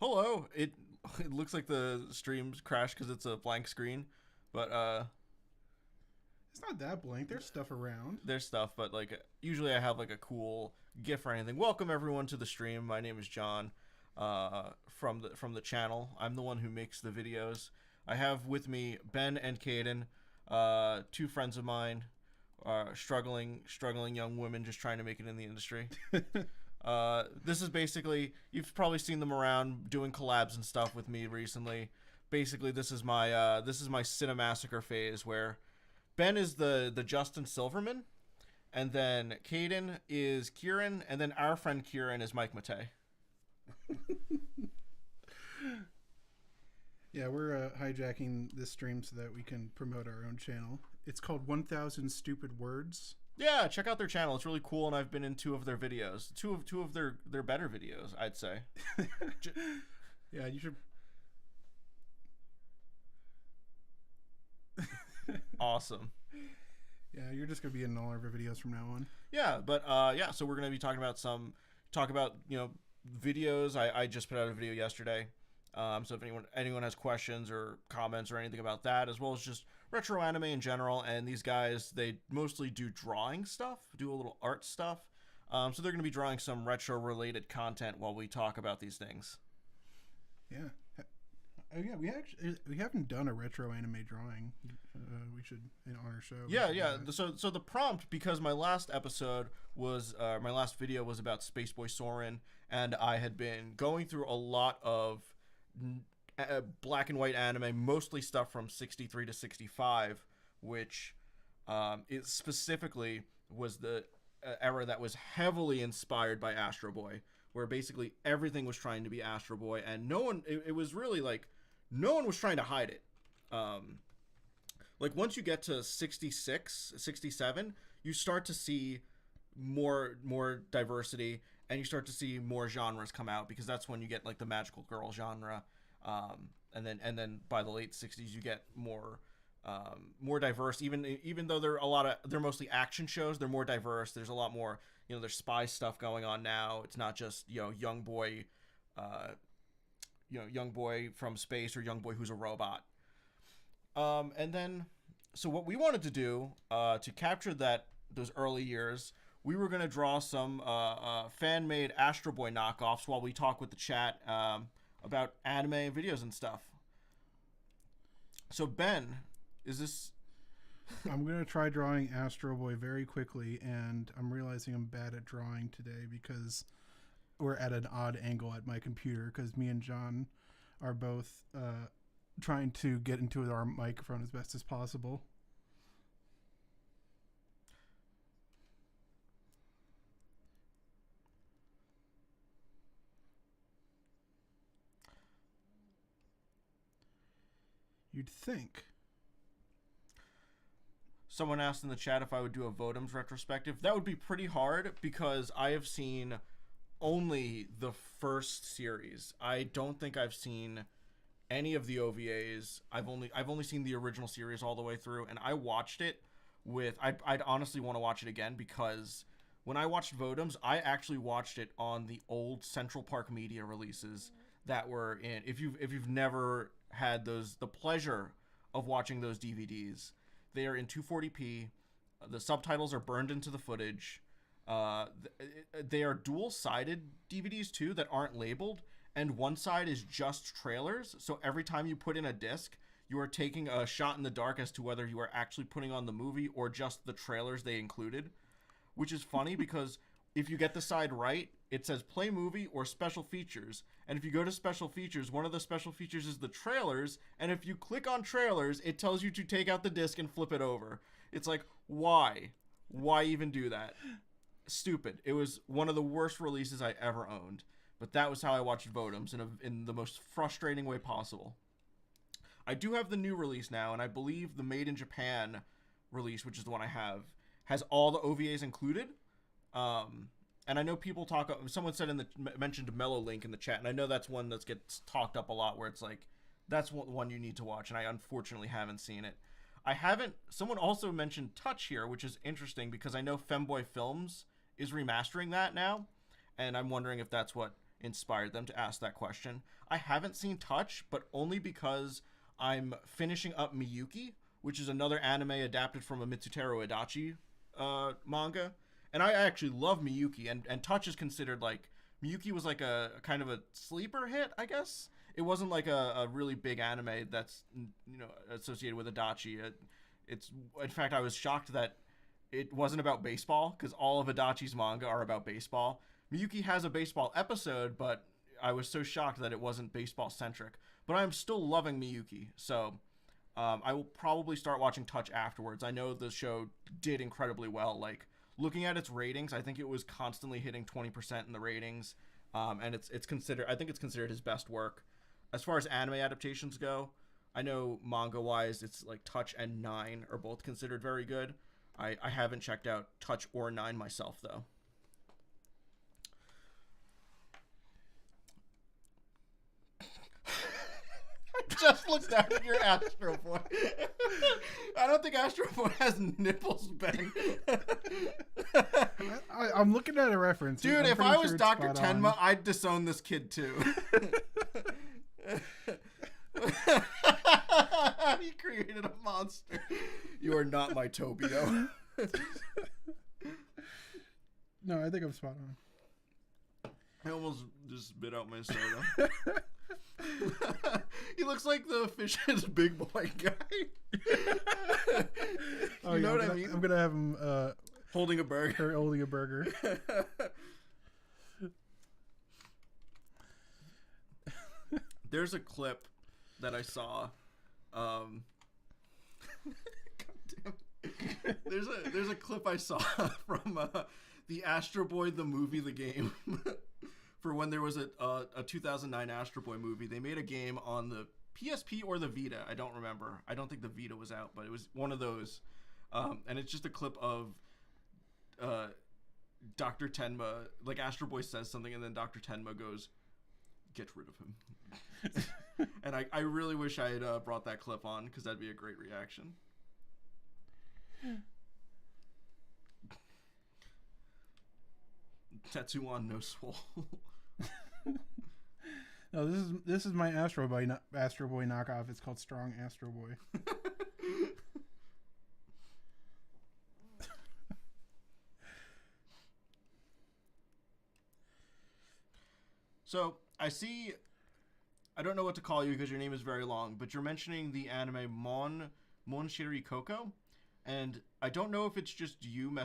Hello. It looks like the stream's crashed because it's a blank screen, but It's not that blank. There's stuff around. there's stuff. But like usually I have like a cool GIF or anything. Welcome everyone to the stream. My name is John, from the channel. I'm the one who makes the videos. I have with me Ben and Caden, two friends of mine, struggling young women just trying to make it in the industry. This is basically, you've probably seen them around doing collabs and stuff with me recently. Basically, this is my Cinemassacre phase where Ben is the Justin Silverman, and then Caden is Kieran, and then our friend Kieran is Mike Matei. Yeah, we're hijacking this stream so that we can promote our own channel. It's called 1000 Stupid Words. Yeah, check out their channel. It's really cool, and I've been in two of their videos. Two of their better videos, I'd say. Yeah, you should. Awesome. Yeah, you're just gonna be in all of our videos from now on. Yeah, but yeah, so we're gonna be talking about videos. I just put out a video yesterday. So if anyone has questions or comments or anything about that, as well as just retro anime in general, and these guys, they mostly do drawing stuff, do a little art stuff. So they're gonna be drawing some retro related content while we talk about these things. Yeah. Oh yeah, we haven't done a retro anime drawing. We should on our show. Yeah. So the prompt, because my last video was about Spaceboy Soren, and I had been going through a lot of black and white anime, mostly stuff from 63 to 65, which it specifically was the era that was heavily inspired by Astro Boy, where basically everything was trying to be Astro Boy, and it was really like no one was trying to hide it. Like once you get to 66, 67, you start to see more diversity, and you start to see more genres come out, because that's when you get like the magical girl genre, and then by the late 60s you get more diverse. Even though they're mostly action shows, they're more diverse. There's a lot more, there's spy stuff going on now. It's not just young boy from space, or young boy who's a robot. And then, so what we wanted to do to capture those early years, we were going to draw some fan-made Astro Boy knockoffs while we talk with the chat about anime and videos and stuff. So Ben, is this... I'm going to try drawing Astro Boy very quickly, and I'm realizing I'm bad at drawing today because we're at an odd angle at my computer, because me and John are both trying to get into our microphone as best as possible. You'd think. Someone asked in the chat if I would do a Votems retrospective. That would be pretty hard, because I have seen only the first series. I don't think I've seen any of the OVAs. I've only seen the original series all the way through, and I watched it with... I'd honestly want to watch it again, because when I watched Votems, I actually watched it on the old Central Park Media releases that were in... If you've never had the pleasure of watching those DVDs, they are in 240p. The subtitles are burned into the footage. They are dual-sided DVDs too that aren't labeled, and one side is just trailers. So every time you put in a disc, you are taking a shot in the dark as to whether you are actually putting on the movie or just the trailers they included, which is funny because if you get the side right, it says play movie or special features. And if you go to special features, one of the special features is the trailers. And if you click on trailers, it tells you to take out the disc and flip it over. It's like, why? Why even do that? Stupid. It was one of the worst releases I ever owned. But that was how I watched Votems, in the most frustrating way possible. I do have the new release now, and I believe the Made in Japan release, which is the one I have, has all the OVAs included. And I know people someone mentioned Mellow Link in the chat, and I know that's one that gets talked up a lot, where it's like, that's one you need to watch, and I unfortunately haven't seen it. Someone also mentioned Touch here, which is interesting, because I know Femboy Films is remastering that now, and I'm wondering if that's what inspired them to ask that question. I haven't seen Touch, but only because I'm finishing up Miyuki, which is another anime adapted from a Mitsutaro Adachi manga. And I actually love Miyuki, and Touch is considered like, Miyuki was like a kind of a sleeper hit, I guess. It wasn't like a really big anime that's, you know, associated with Adachi. It's in fact, I was shocked that it wasn't about baseball, because all of Adachi's manga are about baseball. Miyuki has a baseball episode, but I was so shocked that it wasn't baseball centric. But I'm still loving Miyuki, so I will probably start watching Touch afterwards. I know the show did incredibly well. Like, looking at its ratings, I think it was constantly hitting 20% in the ratings, and it's considered. I think it's considered his best work. As far as anime adaptations go, I know manga-wise, it's like Touch and Nine are both considered very good. I haven't checked out Touch or Nine myself, though. I just looked down at your Astro Boy. I don't think Astro Boy has nipples, Ben. I'm looking at a reference. Dude, if I was Dr. Tenma, I'd disown this kid too. He created a monster. You are not my Tobio. No, I think I'm spot on. I almost just spit out my soda. He looks like the Fish's big boy guy. You know what I mean? I'm gonna have him holding a burger. Holding a burger. There's a clip that I saw. God damn. There's a clip I saw from the Astro Boy the movie, the game. For when there was a 2009 Astro Boy movie. They made a game on the PSP or the Vita. I don't remember. I don't think the Vita was out, but it was one of those. And it's just a clip of Dr. Tenma. Like, Astro Boy says something, and then Dr. Tenma goes, "Get rid of him." And I really wish I had brought that clip on, because that'd be a great reaction. Tetsuan no Swole. No, this is my Astro Boy knockoff. It's called Strong Astro Boy. So I see. I don't know what to call you because your name is very long, but you're mentioning the anime Mon Shiri Koko, and I don't know if it's just you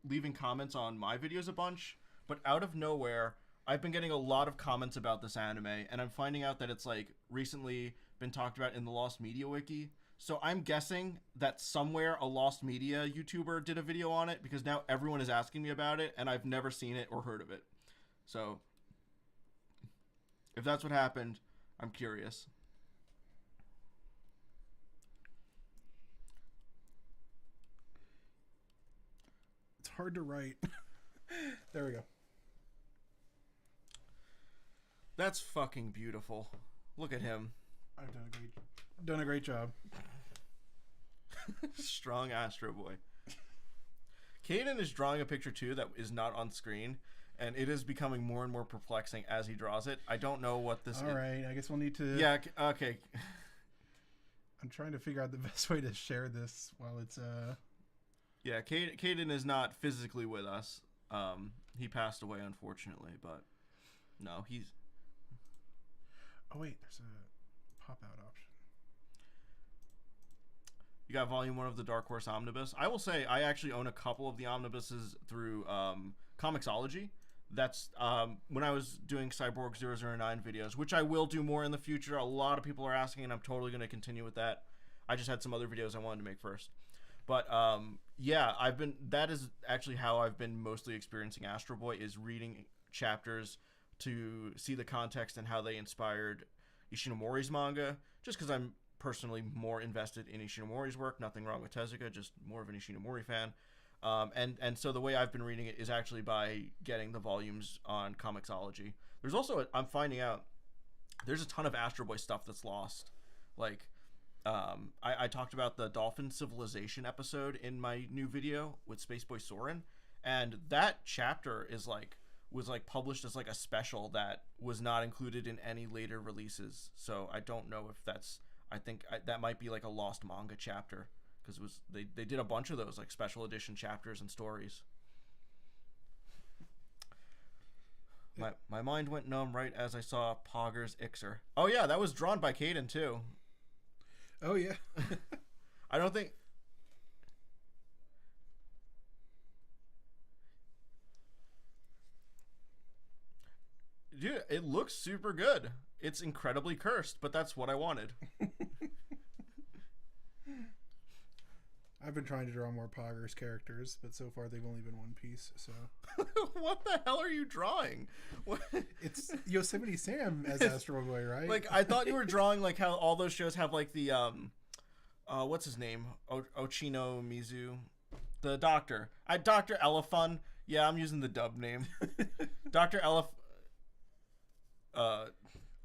leaving comments on my videos a bunch, but out of nowhere, I've been getting a lot of comments about this anime, and I'm finding out that it's like recently been talked about in the Lost Media Wiki. So I'm guessing that somewhere a Lost Media YouTuber did a video on it, because now everyone is asking me about it, and I've never seen it or heard of it. So if that's what happened, I'm curious. It's hard to write. There we go. That's fucking beautiful. Look at him. I've done a great job. Strong Astro Boy. Caden is drawing a picture too that is not on screen, and it is becoming more and more perplexing as he draws it. I don't know what this is. All right, I guess we'll need to... Yeah, okay. I'm trying to figure out the best way to share this while it's... Yeah, Caden is not physically with us. He passed away, unfortunately, but no, he's... Oh, wait, there's a pop-out option. You got volume 1 of the Dark Horse Omnibus. I will say I actually own a couple of the omnibuses through Comixology. That's when I was doing Cyborg 009 videos, which I will do more in the future. A lot of people are asking, and I'm totally going to continue with that. I just had some other videos I wanted to make first. But yeah, that is actually how I've been mostly experiencing Astro Boy, is reading chapters to see the context and how they inspired Ishinomori's manga, just because I'm personally more invested in Ishinomori's work. Nothing wrong with Tezuka, just more of an Ishinomori fan. And so the way I've been reading it is actually by getting the volumes on Comixology. There's also, I'm finding out, there's a ton of Astro Boy stuff that's lost. Like, I talked about the Dolphin Civilization episode in my new video with Space Boy Soren, and that chapter is like was like published as like a special that was not included in any later releases. So I don't know if that's. That might be like a lost manga chapter because it was they did a bunch of those like special edition chapters and stories. My mind went numb right as I saw Pogger's Ixer. Oh yeah, that was drawn by Caden too. Oh yeah. I don't think. Dude, it looks super good. It's incredibly cursed, but that's what I wanted. I've been trying to draw more Poggers characters, but so far they've only been One Piece, so... What the hell are you drawing? What? It's Yosemite Sam as Astro Boy, right? Like, I thought you were drawing, like, how all those shows have, like, the, what's his name? Ochino Mizu. The doctor. Dr. Elephun. Yeah, I'm using the dub name. Dr.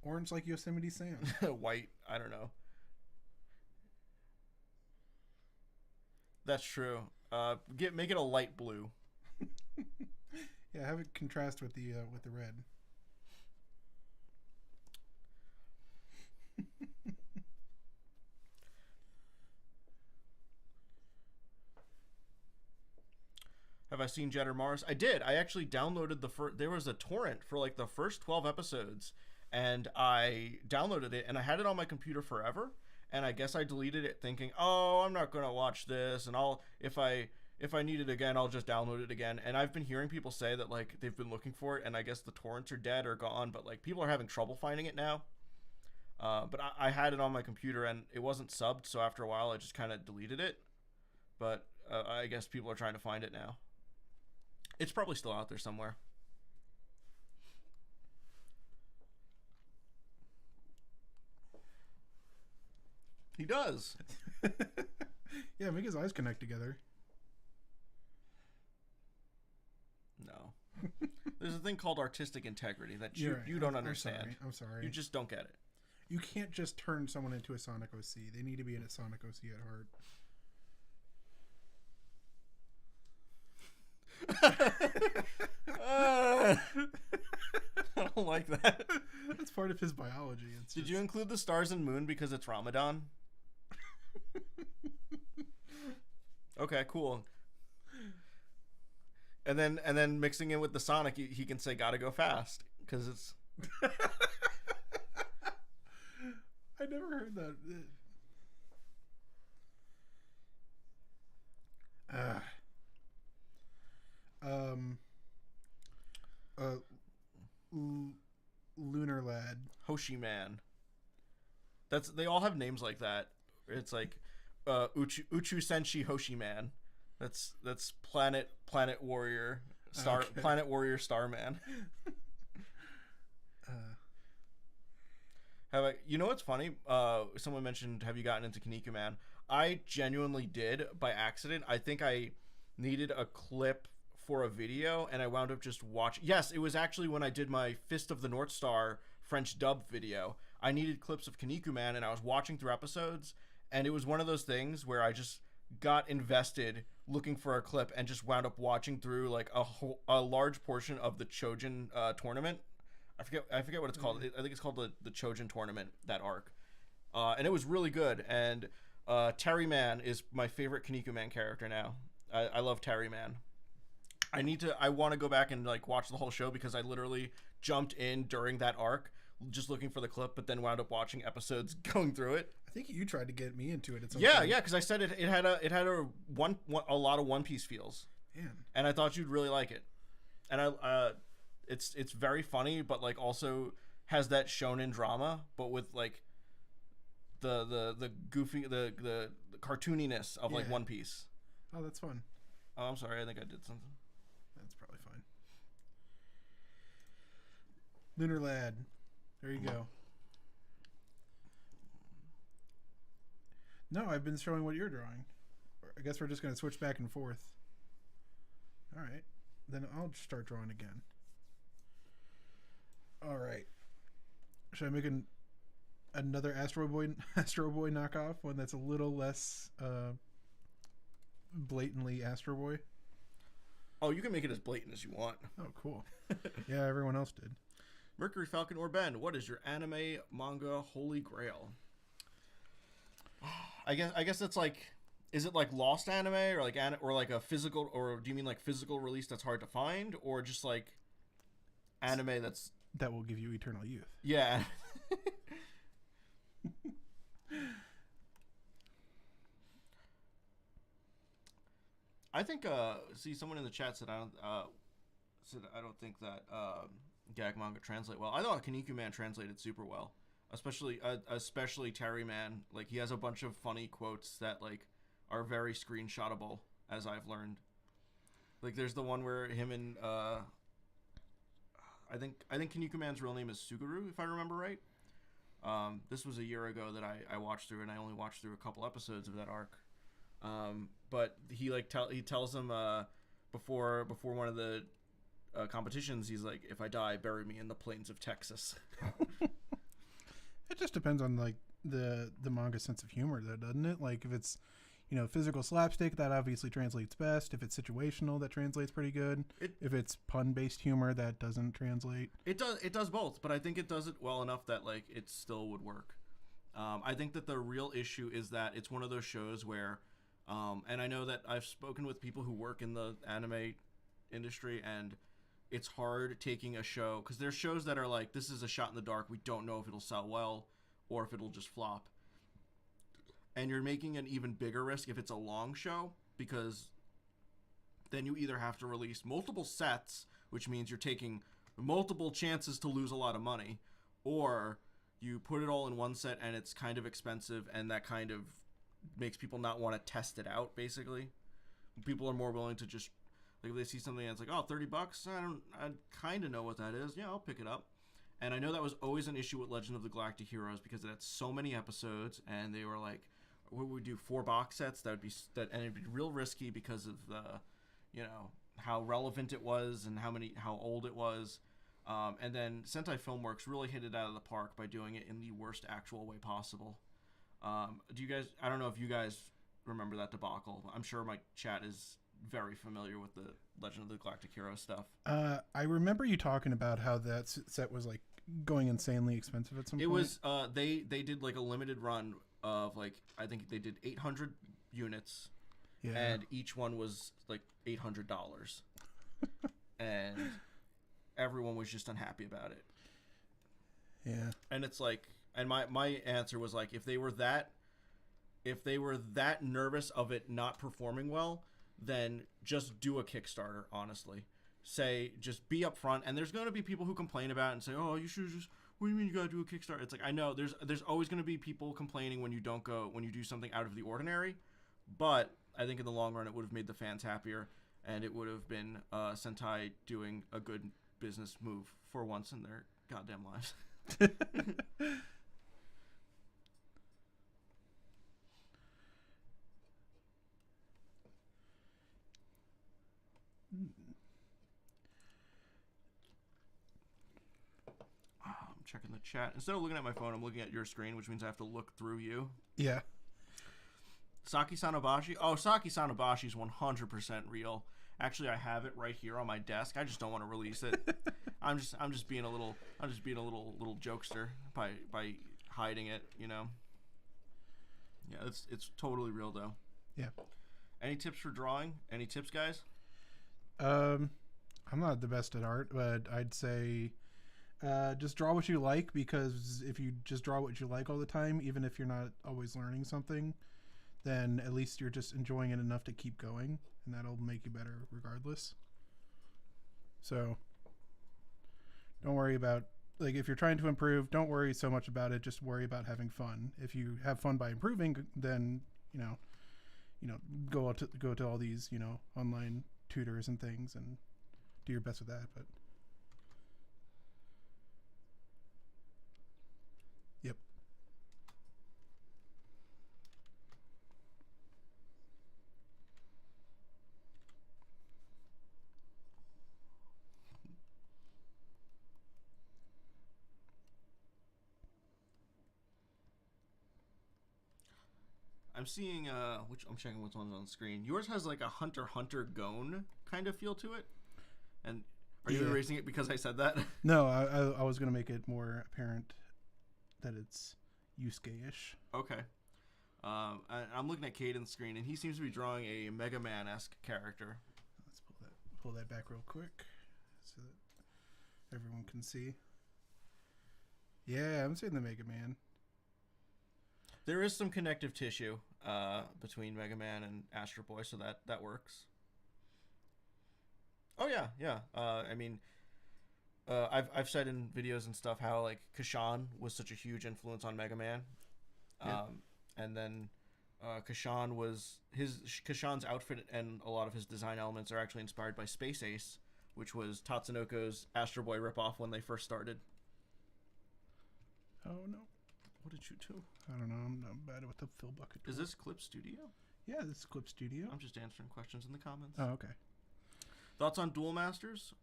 Orange like Yosemite Sam. White. I don't know. That's true. Make it a light blue. Yeah, have it contrast with the red. Have I seen Jet or Mars? I did. I actually downloaded there was a torrent for like the first 12 episodes, and I downloaded it, and I had it on my computer forever. And I guess I deleted it thinking, oh, I'm not going to watch this. And if I need it again, I'll just download it again. And I've been hearing people say that like they've been looking for it. And I guess the torrents are dead or gone. But like people are having trouble finding it now. But I had it on my computer and it wasn't subbed. So after a while, I just kind of deleted it. But I guess people are trying to find it now. It's probably still out there somewhere. He does. Yeah, make his eyes connect together. No. There's a thing called artistic integrity that you don't understand. I'm sorry. You just don't get it. You can't just turn someone into a Sonic OC. They need to be in a Sonic OC at heart. I don't like that. That's part of his biology. Did you include the stars and moon because it's Ramadan? Okay, cool. And then mixing in with the Sonic, he can say "Gotta go fast" because it's. I never heard that. Lunar Lad, Hoshi Man. They all have names like that. It's like Uchu Senshi Hoshi Man. That's Planet Warrior Star okay. Planet Warrior Starman. You know what's funny? Someone mentioned, have you gotten into Kinnikuman? Man? I genuinely did by accident. I think I needed a clip for a video and I wound up just watching. Yes, it was actually when I did my Fist of the North Star French dub video. I needed clips of Kinnikuman Man and I was watching through episodes, and it was one of those things where I just got invested looking for a clip and just wound up watching through like a large portion of the Chojin tournament. I forget what it's called. I think it's called the Chojin tournament, that arc. And it was really good. And Terry Man is my favorite Kinnikuman Man character now. I love Terry Man. I want to go back and like watch the whole show because I literally jumped in during that arc just looking for the clip, but then wound up watching episodes going through it. I think you tried to get me into it at some point. Yeah, because I said it had a lot of One Piece feels. Man. And I thought you'd really like it. And it's very funny, but like also has that shonen drama, but with like the goofy the cartooniness of like One Piece. Oh, that's fun. Oh, I'm sorry. I think I did something. That's probably fine. Lunar Lad. There you go. No, I've been showing what you're drawing. I guess we're just going to switch back and forth. All right. Then I'll start drawing again. All right. Should I make another Astro Boy knockoff? One that's a little less blatantly Astro Boy? Oh, you can make it as blatant as you want. Oh, cool. Yeah, everyone else did. Mercury Falcon or Ben, what is your anime manga holy grail? I guess it's like, is it like lost anime or like a physical, or do you mean like physical release that's hard to find, or just like anime that will give you eternal youth? Yeah. I think see, someone in the chat said I don't think that gag manga translate well. I thought Kaneki Man translated super well, especially Terry Man. Like, he has a bunch of funny quotes that like are very screenshotable, as I've learned. Like, there's the one where him and I think Kaneki Man's real name is Suguru, if I remember right. This was a year ago that I watched through, and I only watched through a couple episodes of that arc. But he tells him before one of the competitions, he's like, if I die, bury me in the plains of Texas. It just depends on like the manga sense of humor, though, doesn't it? Like, if it's, you know, physical slapstick, that obviously translates best. If it's situational, that translates pretty good. If it's pun-based humor, that doesn't translate. It does both, but I think it does it well enough that like it still would work. I think that the real issue is that it's one of those shows where, and I know that I've spoken with people who work in the anime industry, and it's hard taking a show, because there's shows that are like, this is a shot in the dark, we don't know if it'll sell well or if it'll just flop. And you're making an even bigger risk if it's a long show, because then you either have to release multiple sets, which means you're taking multiple chances to lose a lot of money, or you put it all in one set and it's kind of expensive, and that kind of makes people not want to test it out, basically. People are more willing to just, like, if they see something that's like, oh, $30, I kind of know what that is. Yeah, I'll pick it up. And I know that was always an issue with Legend of the Galactic Heroes, because it had so many episodes, and they were like, what would we do, 4 box sets? And it'd be real risky because of the, you know, how relevant it was and how old it was. And then Sentai Filmworks really hit it out of the park by doing it in the worst actual way possible. I don't know if you guys remember that debacle. I'm sure my chat is very familiar with the Legend of the Galactic Heroes stuff. I remember you talking about how that set was like going insanely expensive at some point. It was they did like a limited run of, like, I think they did 800 units, and each one was like $800, and everyone was just unhappy about it. Yeah, and it's like, and my answer was like, if they were that nervous of it not performing well, then just do a Kickstarter, honestly. Just be upfront, and there's going to be people who complain about it and say, oh, you should just, what do you mean you got to do a Kickstarter? It's like, I know there's always going to be people complaining when you do something out of the ordinary, but I think in the long run it would have made the fans happier, and it would have been Sentai doing a good business move for once in their goddamn lives. I'm checking the chat. Instead of looking at my phone, I'm looking at your screen, which means I have to look through you. Yeah. Saki Sanabashi. Oh, Saki Sanabashi is 100% real. Actually, I have it right here on my desk. I just don't want to release it. I'm just being a little jokester by hiding it, you know. Yeah, it's totally real though. Yeah. Any tips for drawing? Any tips, guys? I'm not the best at art, but I'd say just draw what you like, because if you just draw what you like all the time, even if you're not always learning something, then at least you're just enjoying it enough to keep going, and that'll make you better regardless. So don't worry about, like, if you're trying to improve, don't worry so much about it. Just worry about having fun. If you have fun by improving, then you know go to all these, you know, online tutors and things and do your best with that. But yep. I'm seeing I'm checking what's on the screen. Yours has like a Hunter x Hunter Gone kind of feel to it. And are you Yeah. erasing it because I said that? No, I was gonna make it more apparent that it's Yusuke-ish. Okay. I'm looking at Caden's screen, and he seems to be drawing a Mega Man-esque character. Let's pull that back real quick so that everyone can see. Yeah, I'm seeing the Mega Man. There is some connective tissue between Mega Man and Astro Boy, so that works. Oh yeah. I've said in videos and stuff how like Kashan was such a huge influence on Mega Man, and then Kashan's outfit and a lot of his design elements are actually inspired by Space Ace, which was Tatsunoko's Astro Boy ripoff when they first started. Oh no. What did you do? I don't know. I'm bad with the fill bucket tool. Is this Clip Studio? Yeah, this is Clip Studio. I'm just answering questions in the comments. Oh, okay. Thoughts on Duel Masters?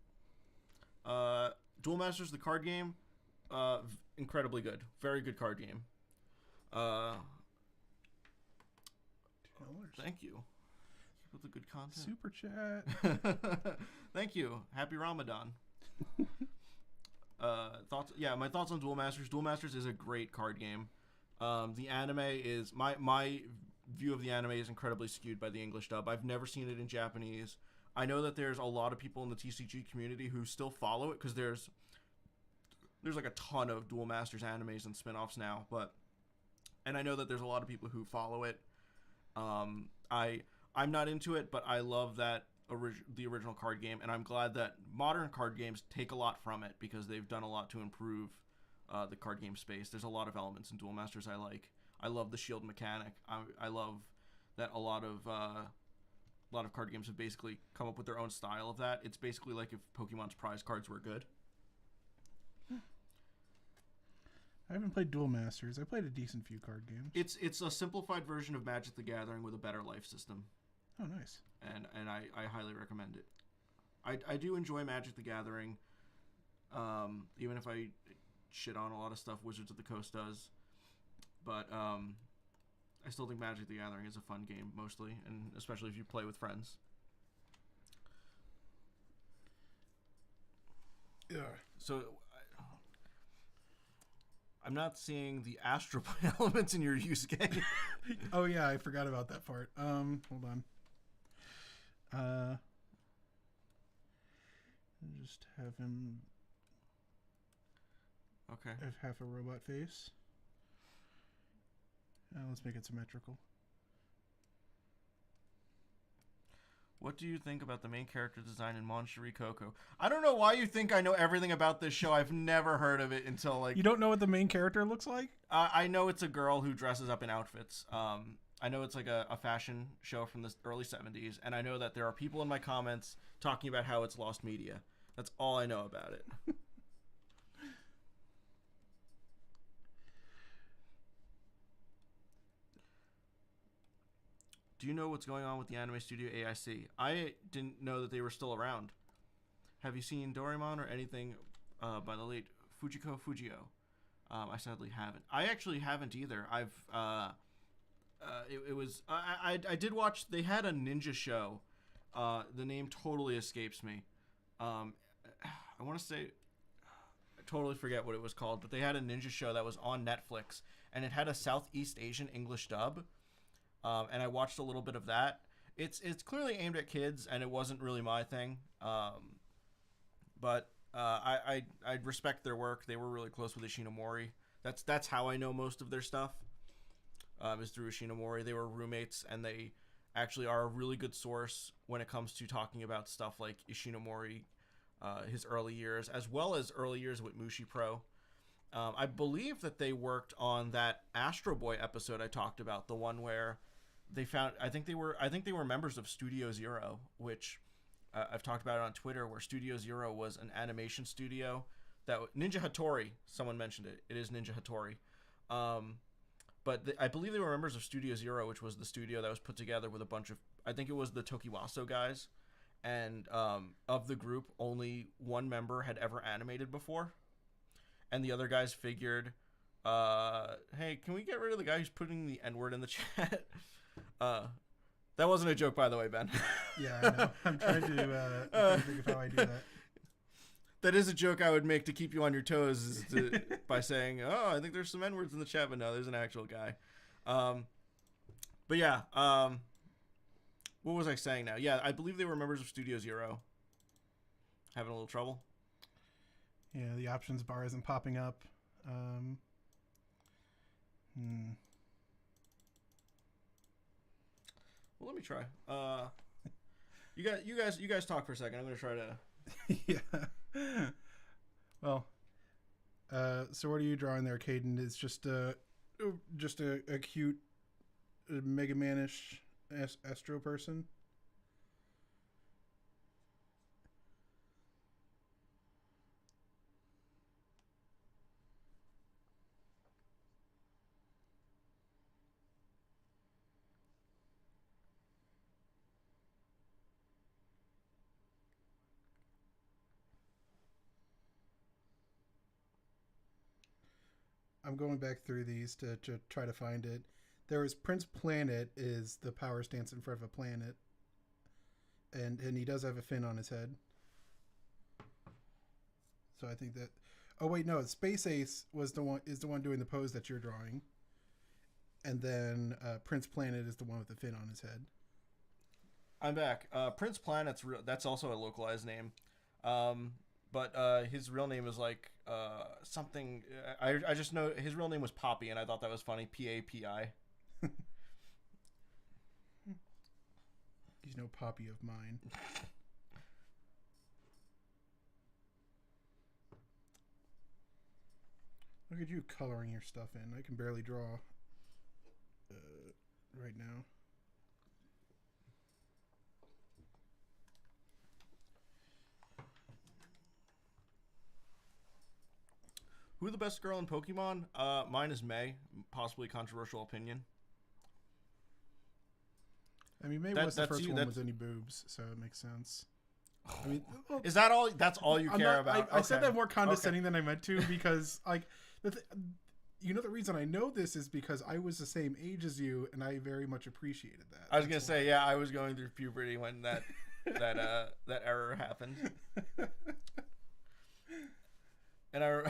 Duel Masters, the card game, incredibly good. Very good card game. $2. Thank you. Keep up the good content. Super chat. Thank you. Happy Ramadan. Thoughts? Yeah, my thoughts on Duel Masters. Duel Masters is a great card game. The anime is my view of the anime is incredibly skewed by the English dub. I've never seen it in Japanese. I know that there's a lot of people in the TCG community who still follow it because there's like a ton of Duel Masters animes and spin-offs now, and I know that there's a lot of people who follow it. I'm not into it, but I love that the original card game, and I'm glad that modern card games take a lot from it because they've done a lot to improve the card game space. There's a lot of elements in Duel Masters I like. I love the shield mechanic. I love that a lot of card games have basically come up with their own style of that. It's basically like if Pokemon's prize cards were good. I haven't played Duel Masters. I played a decent few card games. It's a simplified version of Magic the Gathering with a better life system. Oh, nice. And I highly recommend it. I do enjoy Magic the Gathering, even if I shit on a lot of stuff Wizards of the Coast does. But I still think Magic the Gathering is a fun game, mostly, and especially if you play with friends. Yeah. So, I'm not seeing the Astro Boy elements in your Yusuke. Oh, yeah, I forgot about that part. Hold on. Just have him... Okay. Have half a robot face. Let's make it symmetrical. What do you think about the main character design in Mon Cherie Coco? I don't know why you think I know everything about this show. I've never heard of it until like... You don't know what the main character looks like? I know it's a girl who dresses up in outfits. I know it's like a fashion show from the early 70s, and I know that there are people in my comments talking about how it's lost media. That's all I know about it. Do you know what's going on with the anime studio AIC? I didn't know that they were still around. Have you seen Doraemon or anything by the late Fujiko Fujio? I sadly haven't. I actually haven't either. I did watch, they had a ninja show. The name totally escapes me. I want to say, I totally forget what it was called, but they had a ninja show that was on Netflix, and it had a Southeast Asian English dub. And I watched a little bit of that. It's clearly aimed at kids, and it wasn't really my thing. But I respect their work. They were really close with Ishinomori. That's how I know most of their stuff. Is through Ishinomori. They were roommates, and they actually are a really good source when it comes to talking about stuff like Ishinomori, his early years, as well as early years with Mushi Pro. I believe that they worked on that Astro Boy episode I talked about, the one where they found, I think they were members of Studio Zero, which I've talked about it on Twitter, where Studio Zero was an animation studio that Ninja Hattori, someone mentioned it. It is Ninja Hattori. But I believe they were members of Studio Zero, which was the studio that was put together with a bunch of, I think it was the Tokiwaso guys. And of the group, only one member had ever animated before. And the other guys figured, hey, can we get rid of the guy who's putting the N-word in the chat? That wasn't a joke, by the way, Ben. Yeah, I know. I'm trying to think of how I do that. That is a joke I would make to keep you on your toes by saying, oh, I think there's some N-words in the chat, but no, there's an actual guy. But yeah, what was I saying now? Yeah, I believe they were members of Studio Zero. Having a little trouble? Yeah, the options bar isn't popping up. Well, let me try. You guys talk for a second. I'm gonna try to. Yeah. Well, so what are you drawing there, Caden? It's just a cute Mega Man-ish Astro person. I'm going back through these to try to find it. There was Prince Planet is the power stance in front of a planet. And he does have a fin on his head. So I think that... Oh, wait, no. Space Ace is the one doing the pose that you're drawing. And then Prince Planet is the one with the fin on his head. I'm back. Prince Planet's that's also a localized name. But his real name is like something. I just know his real name was Poppy, and I thought that was funny. P-A-P-I. He's no Poppy of mine. Look at you coloring your stuff in. I can barely draw right now. Who the best girl in Pokemon? Mine is May. Possibly controversial opinion. I mean, May was the first one with any boobs, so it makes sense. I mean, well, is that all? That's all you care about? I said that more condescending than I meant to because, like, the reason I know this is because I was the same age as you, and I very much appreciated that. I was gonna say, yeah, I was going through puberty when that error happened. And I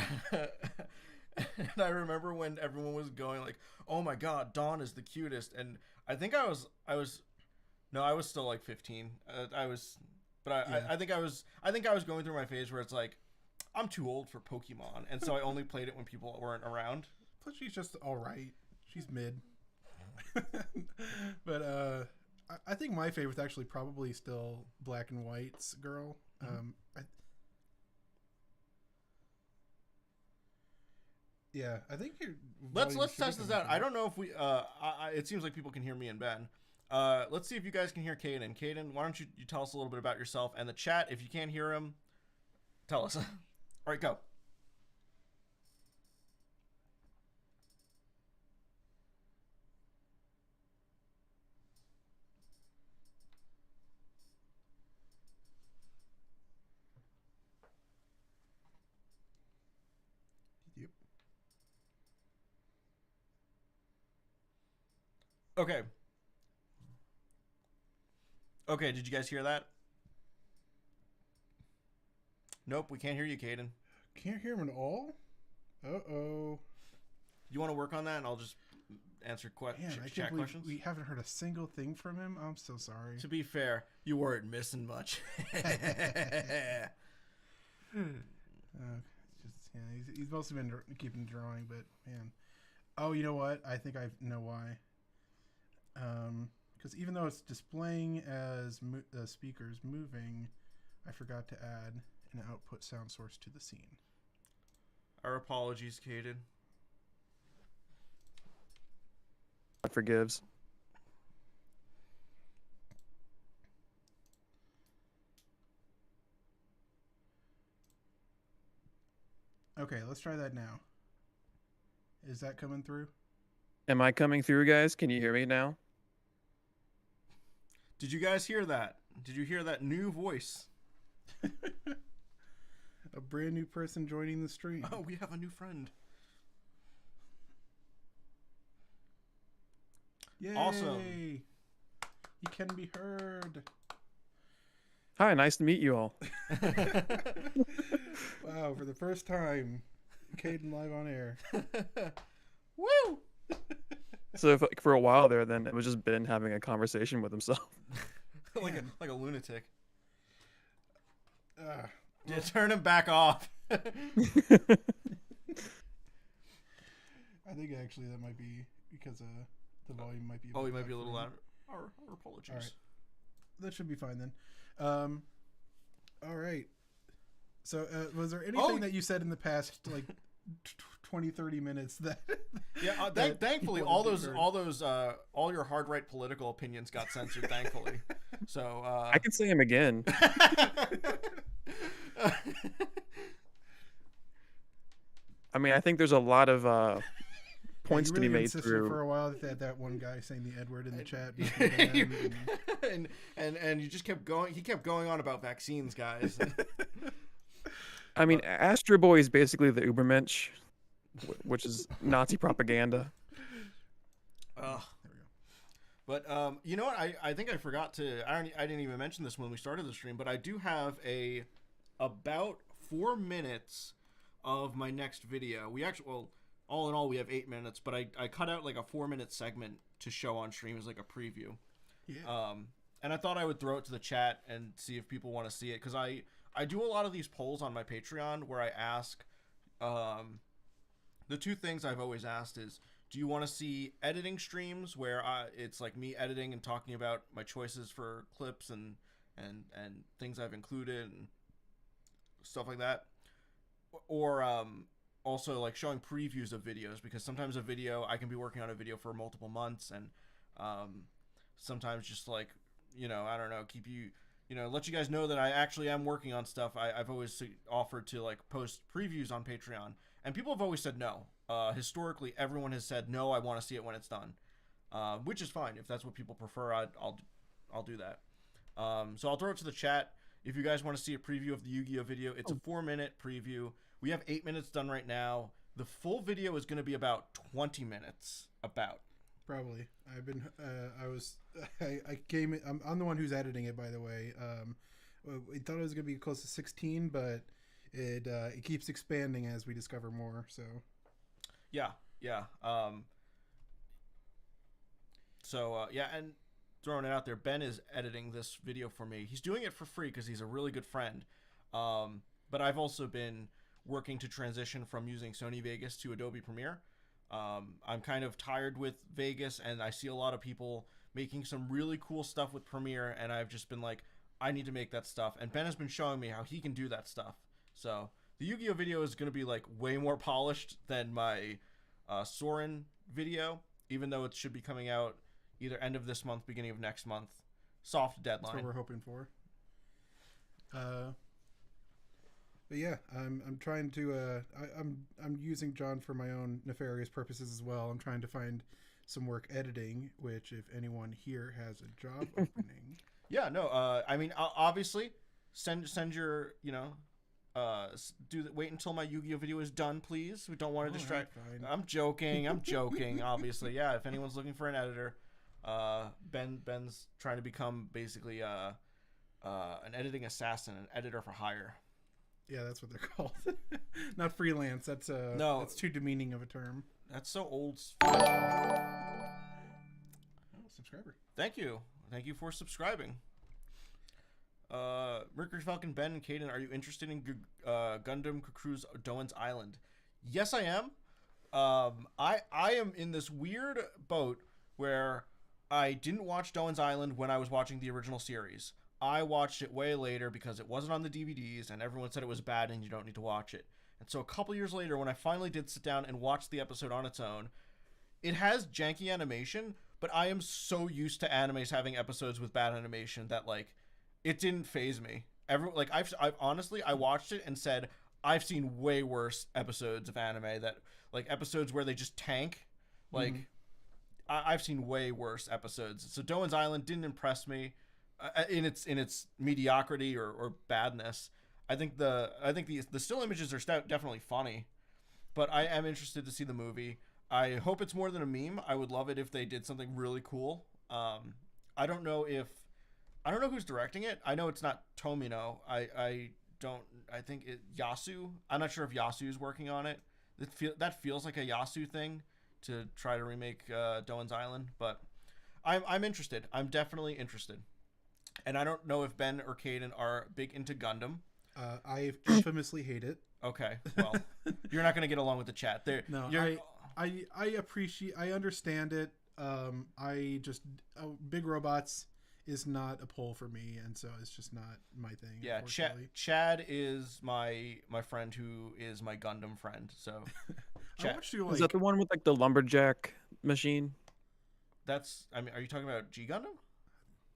remember when everyone was going like, "Oh my God, Dawn is the cutest," and I think I was still like 15. I think I was going through my phase where it's like, I'm too old for Pokemon, and so I only played it when people weren't around. Plus, she's just all right. She's mid. But I think my favorite's actually probably still Black and White's girl. Mm-hmm. Yeah, I think let's test this out. I don't know if we. It seems like people can hear me and Ben. Let's see if you guys can hear Caden. Caden, why don't you tell us a little bit about yourself and the chat? If you can't hear him, tell us. All right, go. Yep. Okay. Okay, did you guys hear that? Nope, we can't hear you, Caden. Can't hear him at all? Uh-oh. You want to work on that, and I'll just answer chat questions? We haven't heard a single thing from him. I'm so sorry. To be fair, you weren't missing much. He's mostly been keeping drawing, but man. Oh, you know what? I think I know why. Because even though it's displaying as speakers moving, I forgot to add an output sound source to the scene. Our apologies, Caden. God forgives. Okay, let's try that now. Is that coming through? Am I coming through, guys? Can you hear me now? Did you guys hear that? Did you hear that new voice? A brand new person joining the stream. Oh, we have a new friend. Yay! Awesome. You can be heard. Hi, nice to meet you all. Wow, for the first time, Caden live on air. Woo! So if, like, for a while there, then it was just Ben having a conversation with himself. like a lunatic. Uh, Yeah, turn him back off. I think actually that might be because the volume might be. Oh, he might be a little louder. Our apologies. All right. That should be fine then. All right. So, was there anything that you said in the past, like 20, 30 minutes that? Yeah. Thankfully, all your hard right political opinions got censored. Thankfully, so I can say him again. I mean, I think there's a lot of points you to really be made insisted through. for a while that one guy saying the Edward in the chat. and you just kept going. He kept going on about vaccines, guys. I mean, Astro Boy is basically the Ubermensch, which is Nazi propaganda. There we go. But you know what? I think I forgot to. I didn't even mention this when we started the stream, but I do have about 4 minutes of my next video. We actually, well, all in all, we have 8 minutes, but I cut out like a 4-minute segment to show on stream as like a preview. Yeah. And I thought I would throw it to the chat and see if people want to see it, because I do a lot of these polls on my Patreon where I ask, the two things I've always asked is, do you want to see editing streams where it's like me editing and talking about my choices for clips and things I've included and stuff like that, or also like showing previews of videos, because sometimes a video, I can be working on a video for multiple months, and sometimes just like, I don't know, keep you, let you guys know that I actually am working on stuff. I've always offered to like post previews on Patreon, and people have always said no. Historically, everyone has said no, I want to see it when it's done, which is fine. If that's what people prefer, I'll do that. So I'll throw it to the chat. If you guys want to see a preview of the Yu-Gi-Oh video, it's a 4-minute preview. We have 8 minutes done right now. The full video is going to be about 20 minutes. Probably. I'm the one who's editing it, by the way. We thought it was going to be close to 16, but it keeps expanding as we discover more. So. Yeah. And throwing it out there, Ben is editing this video for me. He's doing it for free because he's a really good friend. But I've also been working to transition from using Sony Vegas to Adobe Premiere. I'm kind of tired with Vegas, and I see a lot of people making some really cool stuff with Premiere, and I've just been like, I need to make that stuff. And Ben has been showing me how he can do that stuff. So the Yu-Gi-Oh video is going to be like way more polished than my Soren video, even though it should be coming out either end of this month, beginning of next month. Soft deadline. That's what we're hoping for. But yeah, I'm trying to I'm using John for my own nefarious purposes as well. I'm trying to find some work editing, which if anyone here has a job opening. Yeah, no, I mean, obviously send your, wait until my Yu-Gi-Oh video is done, please. We don't want to distract. Right, I'm joking, obviously. Yeah, if anyone's looking for an editor, Ben's trying to become basically an editing assassin, an editor for hire. Yeah, that's what they're called. Not freelance. That's that's too demeaning of a term. That's so old. Subscriber. Thank you for subscribing. Mercury Falcon, Ben, and Caden, are you interested in Gundam Cruise Doan's Island? Yes, I am. I am in this weird boat where I didn't watch Doan's Island when I was watching the original series. I watched it way later because it wasn't on the DVDs, and everyone said it was bad and you don't need to watch it. And so a couple years later, when I finally did sit down and watch the episode on its own, it has janky animation, but I am so used to animes having episodes with bad animation that, like, it didn't faze me. I've honestly, I watched it and said, I've seen way worse episodes of anime that, like, episodes where they just tank. Like, I've seen way worse episodes. So Doan's Island didn't impress me in its mediocrity or badness. I think the still images are definitely funny, but I am interested to see the movie. I hope it's more than a meme. I would love it if they did something really cool. I don't know who's directing it. I know it's not Tomino. I don't. I think Yasu. I'm not sure if Yasu is working on it. That feels like a Yasu thing to try to remake Doan's Island, but I'm interested. I'm definitely interested. And I don't know if Ben or Caden are big into Gundam. I infamously hate it. Okay, well, you're not going to get along with the chat. No, I appreciate. I understand it. I just big robots is not a pull for me, and so it's just not my thing. Yeah, Chad is my friend who is my Gundam friend. So, I watched you, is that the one with like the lumberjack machine? That's. I mean, are you talking about G Gundam?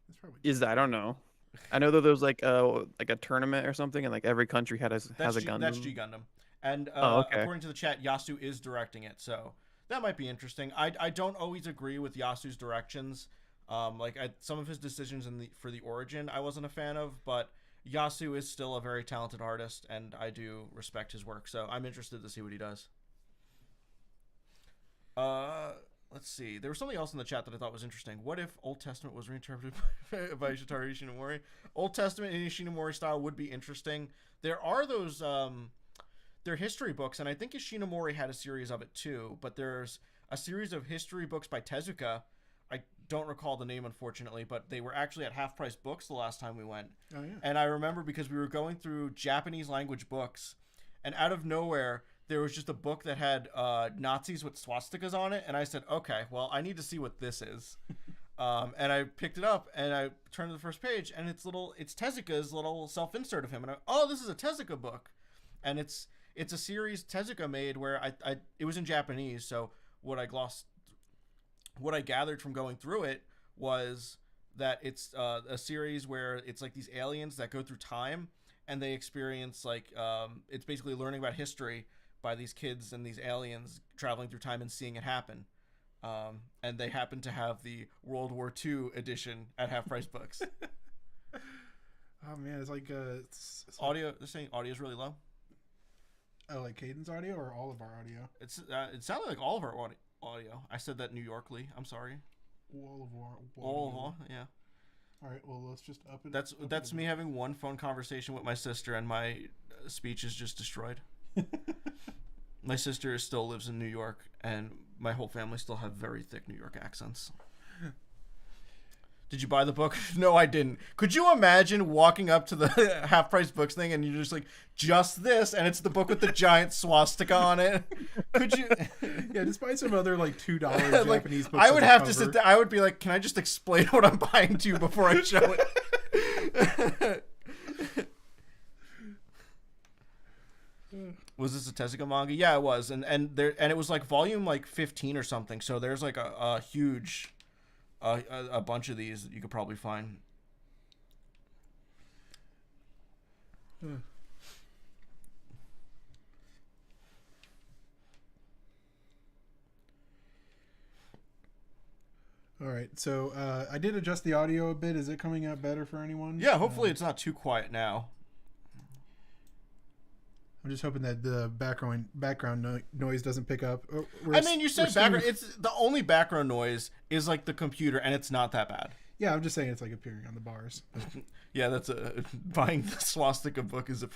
That's probably Is that I don't know. I know that there was like a tournament or something, and like every country has a Gundam. That's G Gundam, and okay. According to the chat, Yasu is directing it, so that might be interesting. I don't always agree with Yasu's directions. Some of his decisions for the origin I wasn't a fan of, but Yasu is still a very talented artist, and I do respect his work. So I'm interested to see what he does. Let's see. There was something else in the chat that I thought was interesting. What if Old Testament was reinterpreted by Shitari Ishinomori? Old Testament in Ishinomori style would be interesting. There are those they're history books, and I think Ishinomori had a series of it too, but there's a series of history books by Tezuka. I don't recall the name, unfortunately, but they were actually at Half Price Books the last time we went. Oh, yeah. And I remember because we were going through Japanese language books, and out of nowhere, there was just a book that had Nazis with swastikas on it, and I said, okay, well, I need to see what this is. And I picked it up, and I turned to the first page, and it's Tezuka's little self-insert of him, and this is a Tezuka book. And it's a series Tezuka made where it was in Japanese, so what I gathered from going through it was that it's a series where it's like these aliens that go through time, and they experience it's basically learning about history by these kids and these aliens traveling through time and seeing it happen. And they happen to have the World War II edition at Half Price Books. Oh man, it's like it's audio. They're saying audio is really low. Oh, like Caden's audio or all of our audio? It sounded like all of our audio. I said that New Yorkly. I'm sorry. All of our yeah. All right. Well, let's just up it. That's me having one phone conversation with my sister, and my speech is just destroyed. My sister still lives in New York, and my whole family still have very thick New York accents. Did you buy the book? No, I didn't. Could you imagine walking up to the Half Price Books thing and you're just like, just this, and it's the book with the giant swastika on it? Could you? Yeah, just buy some other like $2 Japanese books. I would have to sit there. I would be like, can I just explain what I'm buying to you before I show it? Was this a Tezuka manga? Yeah, it was, and it was like volume 15 or something. So there's like a huge. A bunch of these that you could probably find. All right, so I did adjust the audio a bit. Is it coming out better for anyone? Yeah, hopefully it's not too quiet now. I'm just hoping that the background noise doesn't pick up. I mean, you said background. It's the only background noise is like the computer, and it's not that bad. Yeah, I'm just saying it's like appearing on the bars. Yeah, that's buying the swastika book is a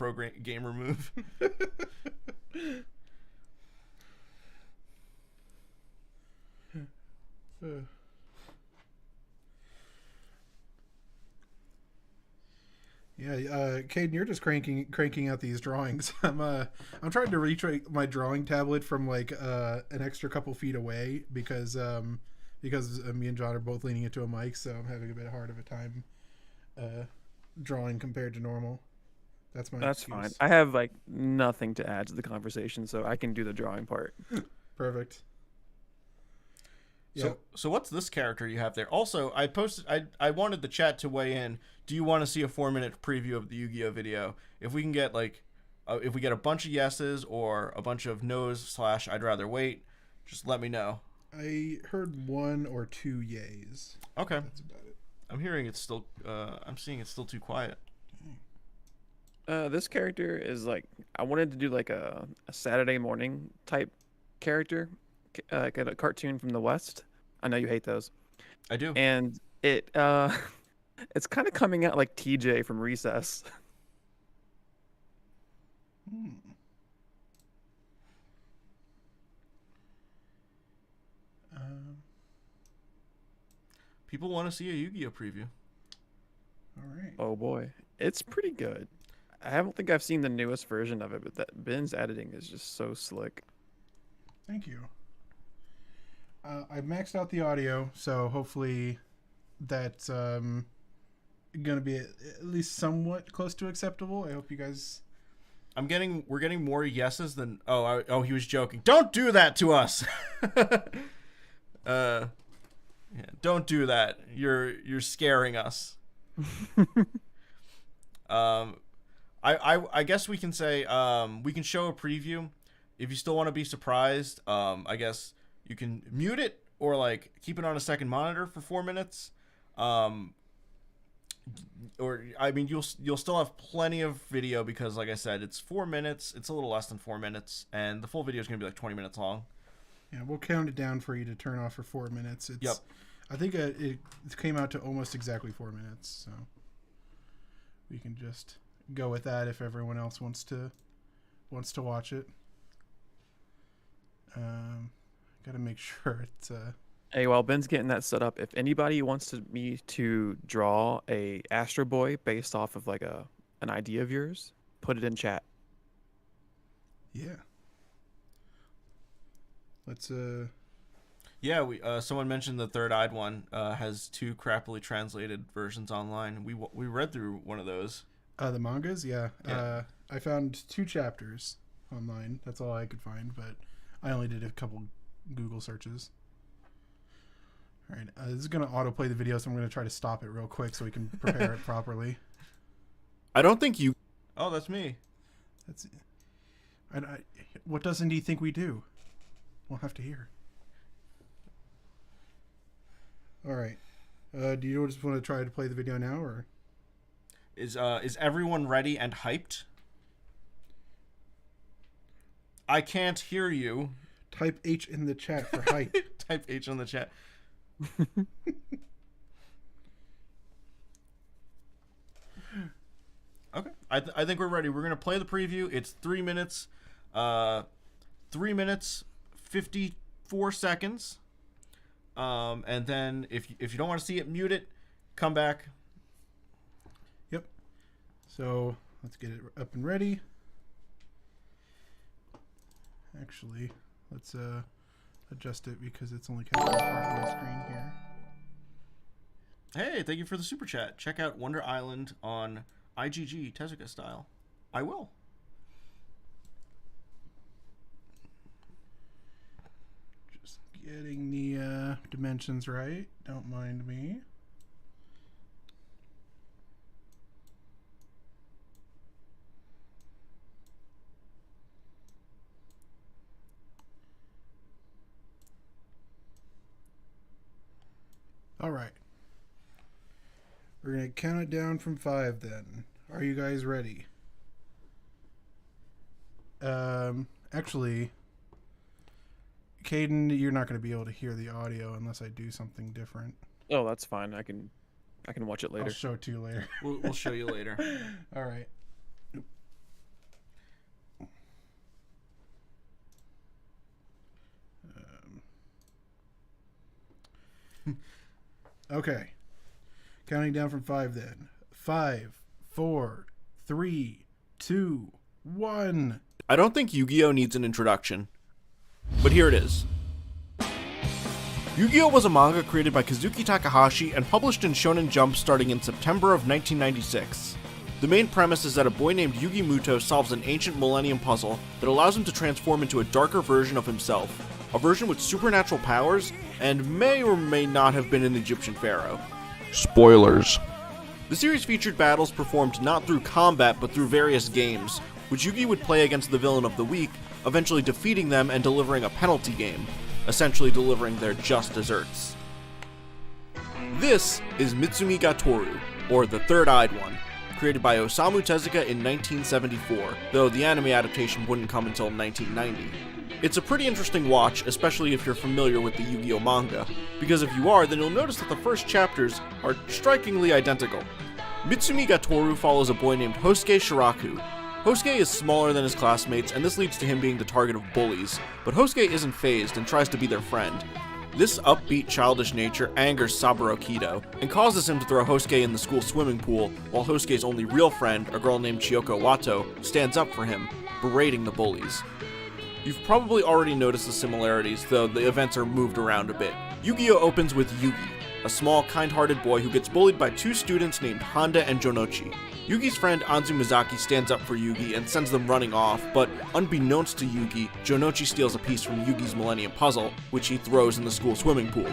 gamer move. Yeah, Caden, you're just cranking out these drawings. I'm trying to reach my drawing tablet from like an extra couple feet away because me and John are both leaning into a mic, so I'm having a bit hard of a time drawing compared to normal. That's excuse. Fine. I have like nothing to add to the conversation, so I can do the drawing part. Perfect. So what's this character you have there? Also, I wanted the chat to weigh in. Do you want to see a 4-minute preview of the Yu-Gi-Oh video? If we can get if we get a bunch of yeses or a bunch of no's / I'd rather wait, just let me know. I heard 1 or 2 yays. Okay. That's about it. I'm hearing it's still I'm seeing it's still too quiet. This character is like, I wanted to do like a Saturday morning type character, like a cartoon from the West. I know you hate those. I do. And It it's kind of coming out like TJ from Recess. Hmm. People want to see a Yu-Gi-Oh preview. All right. Oh boy, it's pretty good. I don't think I've seen the newest version of it, but that Ben's editing is just so slick. Thank you. I've maxed out the audio, so hopefully that's going to be at least somewhat close to acceptable. I hope you guys... We're getting more yeses than... Oh, he was joking. Don't do that to us! Yeah, don't do that. You're scaring us. I guess we can say we can show a preview. If you still want to be surprised, I guess you can mute it or like keep it on a second monitor for 4 minutes. Or I mean, you'll still have plenty of video because, like I said, it's 4 minutes. It's a little less than 4 minutes, and the full video is going to be like 20 minutes long. Yeah, we'll count it down for you to turn off for 4 minutes. Yep. I think it came out to almost exactly 4 minutes, so we can just go with that if everyone else wants to watch it. Got to make sure it's Hey, while Ben's getting that set up, if anybody wants me to draw a Astro Boy based off of like an idea of yours, put it in chat. yeah. Let's Yeah, someone mentioned the third-eyed one has 2 crappily translated versions online. We read through one of those. the mangas, yeah. Yeah. I found 2 chapters online. That's all I could find, but I only did a couple Google searches. All right, this is going to autoplay the video, so I'm going to try to stop it real quick so we can prepare it properly. I don't think you... Oh, that's me. That's what doesn't he think we do? We'll have to hear. All right. Do you just want to try to play the video now, or Is everyone ready and hyped? I can't hear you. type H in the chat for hype? Type H on the chat. Okay, I think we're ready. We're gonna play the preview. It's 3 minutes, 3 minutes 54 seconds. And then if you don't want to see it, mute it. Come back. Yep. So let's get it up and ready. Actually, let's adjust it because it's only capturing part of the screen here. Hey, thank you for the super chat. Check out Wonder Island on IGG Tezuka style. I will. Just getting the dimensions right. Don't mind me. All right. We're going to count it down from 5 then. Are you guys ready? Actually, Caden, you're not going to be able to hear the audio unless I do something different. Oh, that's fine. I can watch it later. I'll show it to you later. We'll show you later. All right. Okay. Counting down from 5 then. 5, 4, 3, 2, 1. I don't think Yu-Gi-Oh needs an introduction, but here it is. Yu-Gi-Oh was a manga created by Kazuki Takahashi and published in Shonen Jump starting in September of 1996. The main premise is that a boy named Yugi Muto solves an ancient millennium puzzle that allows him to transform into a darker version of himself, a version with supernatural powers, and may or may not have been an Egyptian pharaoh. Spoilers. The series featured battles performed not through combat but through various games, which Yugi would play against the villain of the week, eventually defeating them and delivering a penalty game, essentially delivering their just desserts. This is Mitsumi ga Toru, or the Third-Eyed One, created by Osamu Tezuka in 1974, though the anime adaptation wouldn't come until 1990. It's a pretty interesting watch, especially if you're familiar with the Yu-Gi-Oh manga, because if you are, then you'll notice that the first chapters are strikingly identical. Mitsumi Gatoru follows a boy named Hosuke Shiraku. Hosuke is smaller than his classmates, and this leads to him being the target of bullies, but Hosuke isn't fazed and tries to be their friend. This upbeat, childish nature angers Saburo Kido, and causes him to throw Hosuke in the school swimming pool, while Hosuke's only real friend, a girl named Chiyoko Wato, stands up for him, berating the bullies. You've probably already noticed the similarities, though the events are moved around a bit. Yu-Gi-Oh! Opens with Yugi, a small, kind-hearted boy who gets bullied by two students named Handa and Jonochi. Yugi's friend Anzu Mizaki stands up for Yugi and sends them running off, but unbeknownst to Yugi, Jonochi steals a piece from Yugi's Millennium Puzzle, which he throws in the school swimming pool.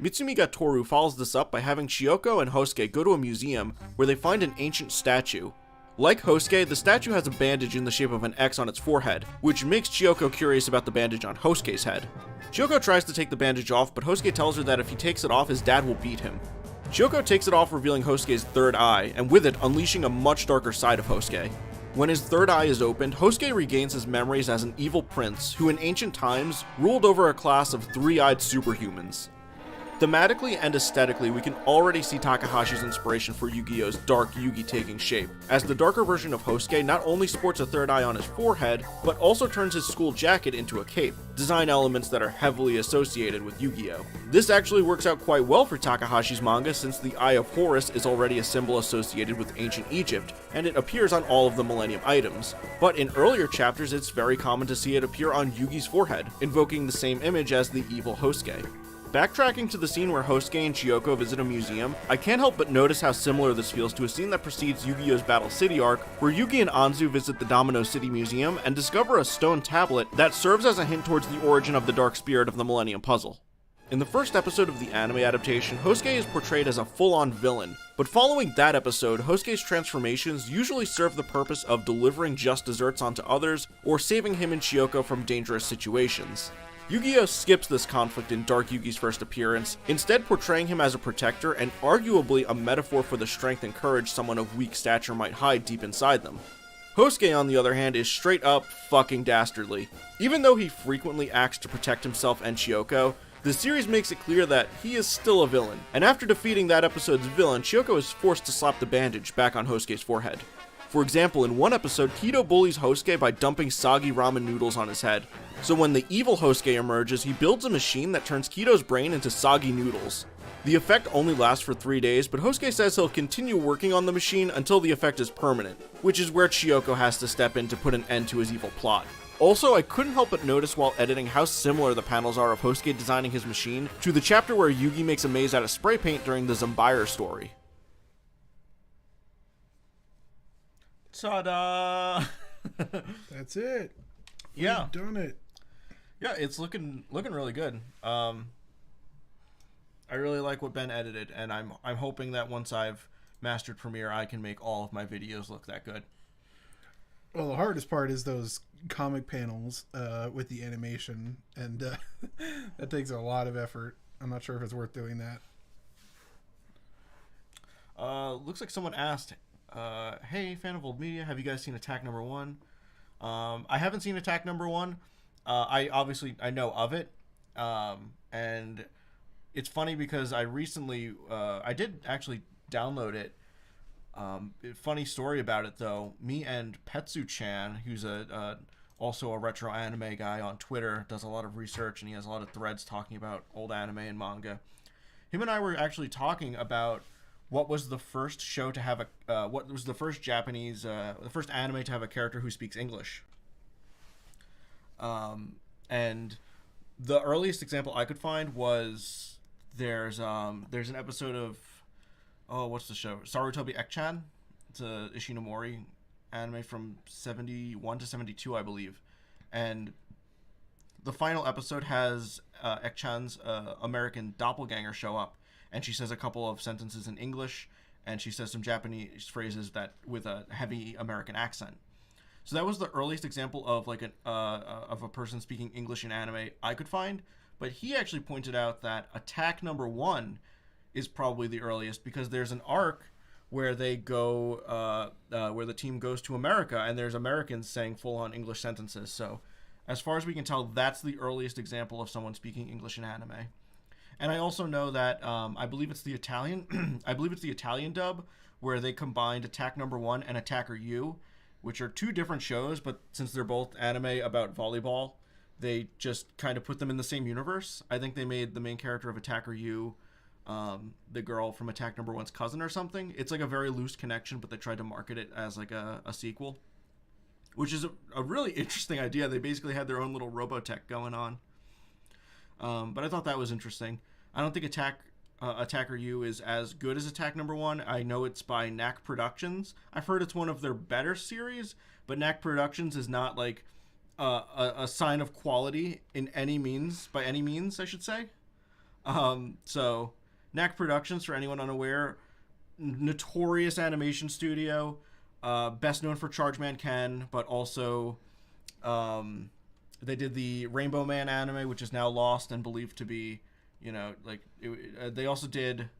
Mitsumi Gatoru follows this up by having Chiyoko and Hosuke go to a museum where they find an ancient statue. Like Hosuke, the statue has a bandage in the shape of an X on its forehead, which makes Chiyoko curious about the bandage on Hosuke's head. Chiyoko tries to take the bandage off, but Hosuke tells her that if he takes it off, his dad will beat him. Chiyoko takes it off, revealing Hosuke's third eye, and with it, unleashing a much darker side of Hosuke. When his third eye is opened, Hosuke regains his memories as an evil prince who in ancient times ruled over a class of three-eyed superhumans. Thematically and aesthetically, we can already see Takahashi's inspiration for Yu-Gi-Oh's Dark Yugi taking shape, as the darker version of Hosuke not only sports a third eye on his forehead, but also turns his school jacket into a cape, design elements that are heavily associated with Yu-Gi-Oh! This actually works out quite well for Takahashi's manga, since the Eye of Horus is already a symbol associated with ancient Egypt, and it appears on all of the Millennium items. But in earlier chapters, it's very common to see it appear on Yugi's forehead, invoking the same image as the evil Hosuke. Backtracking to the scene where Hosuke and Chiyoko visit a museum, I can't help but notice how similar this feels to a scene that precedes Yu-Gi-Oh's Battle City arc, where Yugi and Anzu visit the Domino City Museum and discover a stone tablet that serves as a hint towards the origin of the dark spirit of the Millennium Puzzle. In the first episode of the anime adaptation, Hosuke is portrayed as a full-on villain, but following that episode, Hosuke's transformations usually serve the purpose of delivering just desserts onto others, or saving him and Chiyoko from dangerous situations. Yu-Gi-Oh! Skips this conflict in Dark Yugi's first appearance, instead portraying him as a protector and arguably a metaphor for the strength and courage someone of weak stature might hide deep inside them. Hosuke, on the other hand, is straight up fucking dastardly. Even though he frequently acts to protect himself and Chiyoko, the series makes it clear that he is still a villain, and after defeating that episode's villain, Chiyoko is forced to slap the bandage back on Hosuke's forehead. For example, in one episode, Kido bullies Hosuke by dumping soggy ramen noodles on his head. So when the evil Hosuke emerges, he builds a machine that turns Kido's brain into soggy noodles. The effect only lasts for 3 days, but Hosuke says he'll continue working on the machine until the effect is permanent, which is where Chiyoko has to step in to put an end to his evil plot. Also, I couldn't help but notice while editing how similar the panels are of Hosuke designing his machine to the chapter where Yugi makes a maze out of spray paint during the Zambire story. Ta-da! That's it. Yeah. We've done it. Yeah, it's looking really good. I really like what Ben edited, and I'm hoping that once I've mastered Premiere, I can make all of my videos look that good. Well, the hardest part is those comic panels with the animation, and that takes a lot of effort. I'm not sure if it's worth doing that. Looks like someone asked, hey, fan of old media, have you guys seen Attack Number 1? I haven't seen Attack Number 1. I know of it, and it's funny because I recently, I did actually download it. Funny story about it though. Me and Petsu-chan, who's also a retro anime guy on Twitter, does a lot of research and he has a lot of threads talking about old anime and manga. Him and I were actually talking about what was the first show to have what was the first the first anime to have a character who speaks English. And the earliest example I could find was there's an episode of what's the show? Sarutobi Ekchan. It's a Ishinomori anime from 71 to 72, I believe. And the final episode has Ekchan's American doppelganger show up, and she says a couple of sentences in English, and she says some Japanese phrases that with a heavy American accent. So that was the earliest example of like of a person speaking English in anime I could find. But he actually pointed out that Attack Number 1 is probably the earliest because there's an arc where they go, where the team goes to America, and there's Americans saying full-on English sentences. So, as far as we can tell, that's the earliest example of someone speaking English in anime. And I also know that I believe it's the Italian, I believe it's the Italian dub where they combined Attack Number One and Attacker U, which are two different shows, but since they're both anime about volleyball, they just kind of put them in the same universe. I think they made the main character of Attacker U the girl from Attack Number One's cousin or something. It's like a very loose connection, but they tried to market it as like a sequel, which is a really interesting idea. They basically had their own little Robotech going on. But I thought that was interesting. I don't think Attacker U is as good as Attack Number One. I know it's by Knack Productions. I've heard it's one of their better series, but Knack Productions is not like a sign of quality in any means, by any means, I should say. So Knack Productions, for anyone unaware, notorious animation studio, best known for Charge Man Ken, but also they did the Rainbow Man anime, which is now lost and believed to be, you know, like they also did.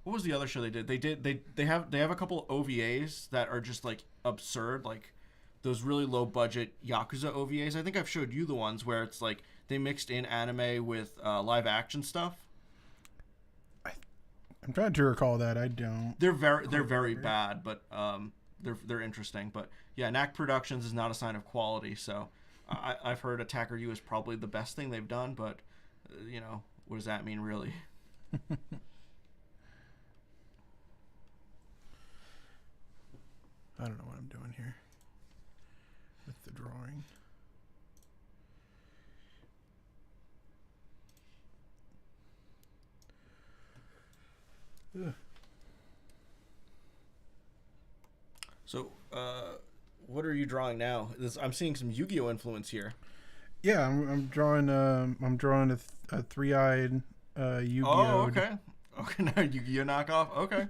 What was the other show they did? They have a couple of OVAs that are just like absurd, like those really low budget Yakuza OVAs. I think I've showed you the ones where it's like they mixed in anime with live action stuff. I'm trying to recall that. I don't. They're very bad, but they're interesting. But yeah, Knack Productions is not a sign of quality. So I've heard Attacker U is probably the best thing they've done, but you know, what does that mean really? I don't know what I'm doing here with the drawing. Ugh. So, what are you drawing now? I'm seeing some Yu-Gi-Oh influence here. Yeah, I'm drawing. I'm drawing a three-eyed Yu-Gi-Oh. Oh, okay. Okay, now Yu-Gi-Oh knockoff. Okay.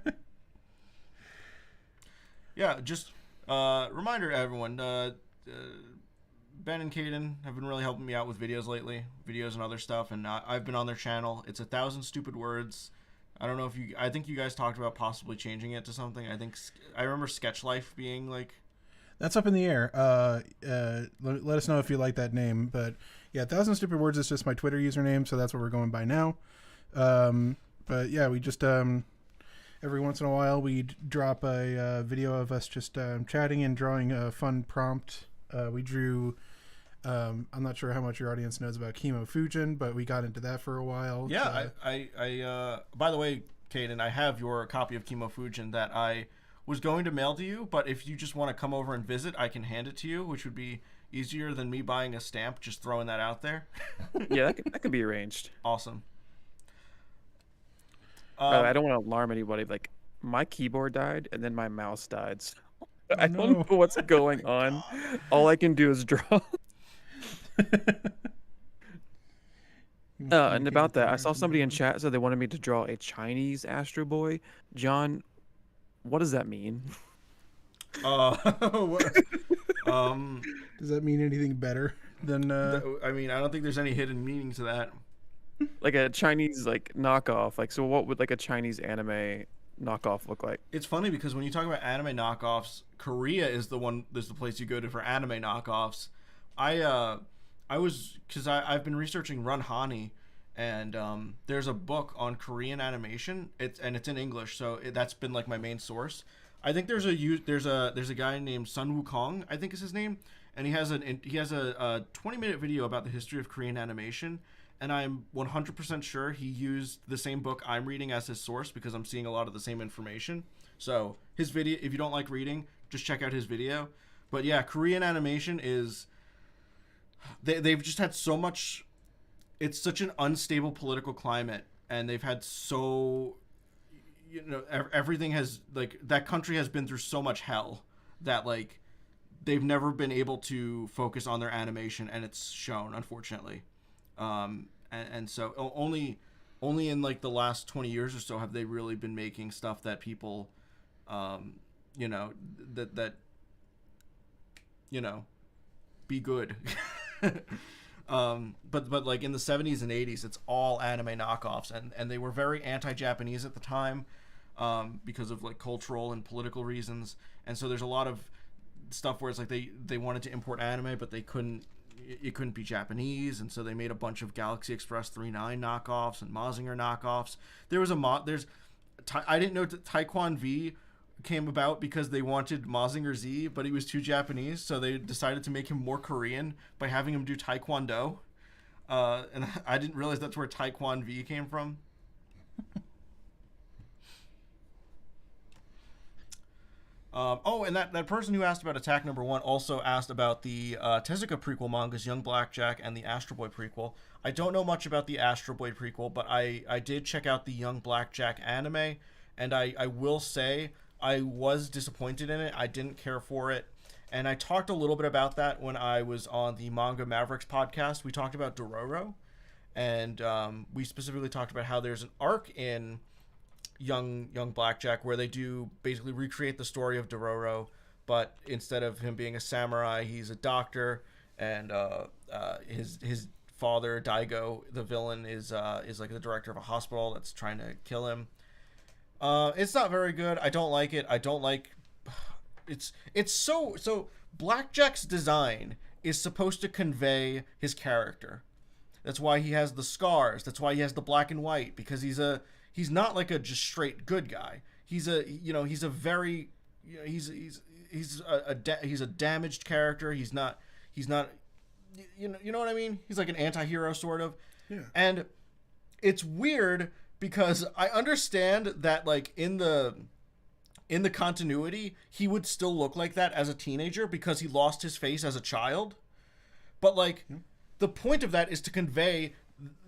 Yeah, just reminder to everyone. Ben and Caden have been really helping me out with videos lately, videos and other stuff, and I've been on their channel. It's 1,000 Stupid Words. I don't know if you. I think you guys talked about possibly changing it to something. I remember Sketch Life being like. That's up in the air. Let us know if you like that name. But yeah, 1,000 Stupid Words is just my Twitter username, so that's what we're going by now. But yeah, we just every once in a while we drop a video of us just chatting and drawing a fun prompt. We drew. I'm not sure how much your audience knows about Chemo Fujin, but we got into that for a while. Yeah, I by the way, Caden, I have your copy of Chemo Fujin that I was going to mail to you, but if you just want to come over and visit, I can hand it to you, which would be easier than me buying a stamp, just throwing that out there. Yeah, that could be arranged. Awesome. I don't want to alarm anybody. Like, my keyboard died, and then my mouse died. So I don't know what's going on. All I can do is draw. And about that, I saw somebody in chat said they wanted me to draw a Chinese Astro Boy. John, what does that mean? Does that mean anything better than? I mean, I don't think there's any hidden meaning to that. Like a Chinese knockoff. Like, so what would like a Chinese anime knockoff look like? It's funny because when you talk about anime knockoffs, Korea is the place you go to for anime knockoffs. I've been researching Run Hani, and there's a book on Korean animation. It's in English, so that's been like my main source. I think there's a guy named Sun Wukong, I think is his name, and he has a 20-minute video about the history of Korean animation, and I'm 100% sure he used the same book I'm reading as his source because I'm seeing a lot of the same information. So his video, if you don't like reading, just check out his video. But yeah, Korean animation is. They've just had so much. It's such an unstable political climate, and they've had so. You know, everything has that country has been through so much hell that they've never been able to focus on their animation, and it's shown, unfortunately. And so only in the last 20 years or so have they really been making stuff that people, be good. But like in the 70s and 80s, it's all anime knockoffs, and they were very anti-Japanese at the time. because of like cultural and political reasons. And so there's a lot of stuff where it's like they wanted to import anime, but they couldn't. It couldn't be Japanese, and so they made a bunch of Galaxy Express 39 knockoffs and Mazinger knockoffs. There was I didn't know that Taekwon V came about because they wanted Mazinger Z, but he was too Japanese, so they decided to make him more Korean by having him do Taekwondo. And I didn't realize that's where Taekwon V came from. And that person who asked about Attack Number 1 also asked about the Tezuka prequel mangas, Young Blackjack and the Astro Boy prequel. I don't know much about the Astro Boy prequel, but I did check out the Young Blackjack anime, and I will say I was disappointed in it. I didn't care for it. And I talked a little bit about that when I was on the Manga Mavericks podcast. We talked about Dororo, and we specifically talked about how there's an arc in Young Blackjack where they do basically recreate the story of Dororo, but instead of him being a samurai, he's a doctor, and his father Daigo, the villain, is like the director of a hospital that's trying to kill him. It's not very good. I don't like it. I don't like it's so Blackjack's design is supposed to convey his character. That's why he has the scars. That's why he has the black and white, because he's not like a just straight good guy. He's a very he's a damaged character. He's not you know what I mean? He's like an anti-hero sort of. Yeah. And it's weird because I understand that like in the continuity, he would still look like that as a teenager because he lost his face as a child. But like the point of that is to convey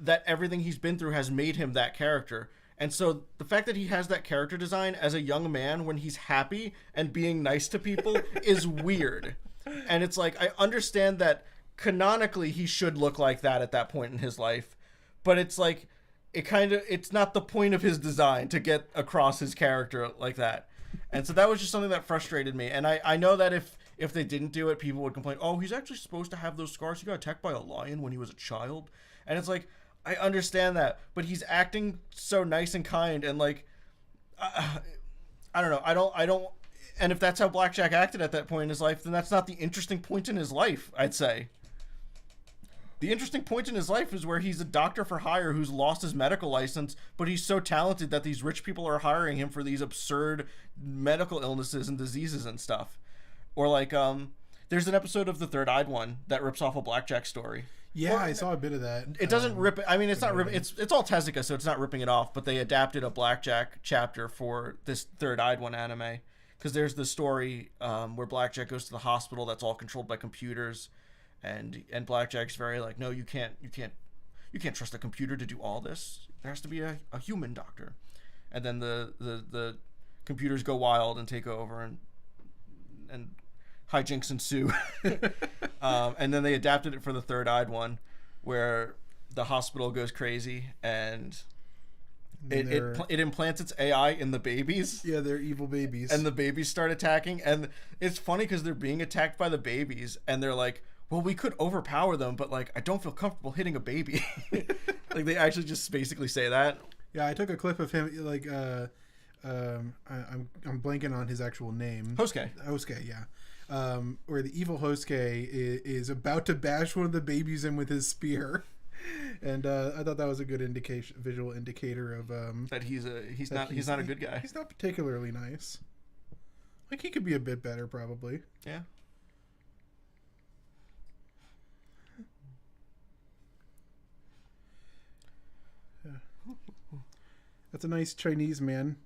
that everything he's been through has made him that character. And so the fact that he has that character design as a young man when he's happy and being nice to people is weird. And it's like, I understand that canonically he should look like that at that point in his life, but it's like, it's not the point of his design to get across his character like that. And so that was just something that frustrated me. And I know that if they didn't do it, people would complain, oh, he's actually supposed to have those scars. He got attacked by a lion when he was a child. And it's like, I understand that, but he's acting so nice and kind, and like, I don't know. I don't. And if that's how Blackjack acted at that point in his life, then that's not the interesting point in his life, I'd say. The interesting point in his life is where he's a doctor for hire who's lost his medical license, but he's so talented that these rich people are hiring him for these absurd medical illnesses and diseases and stuff. Or like, there's an episode of The Third Eyed One that rips off a Blackjack story. Yeah, I saw a bit of that. It doesn't rip it. I mean, it's not ripping. It's all Tezuka, so it's not ripping it off. But they adapted a Blackjack chapter for this Third Eyed One anime, because there's the story where Blackjack goes to the hospital that's all controlled by computers, and Blackjack's very like, no, you can't trust a computer to do all this. There has to be a human doctor, and then the computers go wild and take over, and hijinks ensue. And then they adapted it for The Third Eyed One, where the hospital goes crazy and it implants its AI in the babies. Yeah, they're evil babies. And the babies start attacking. And it's funny because they're being attacked by the babies, and they're like, well, we could overpower them, but like, I don't feel comfortable hitting a baby. Like, they actually just basically say that. Yeah, I took a clip of him, like, I'm blanking on his actual name. Hosuke, yeah. Where the evil Hosuke is about to bash one of the babies in with his spear, and I thought that was a good visual indicator of that he's not a good guy. He's not particularly nice. Like, he could be a bit better, probably. Yeah. That's a nice Chinese man.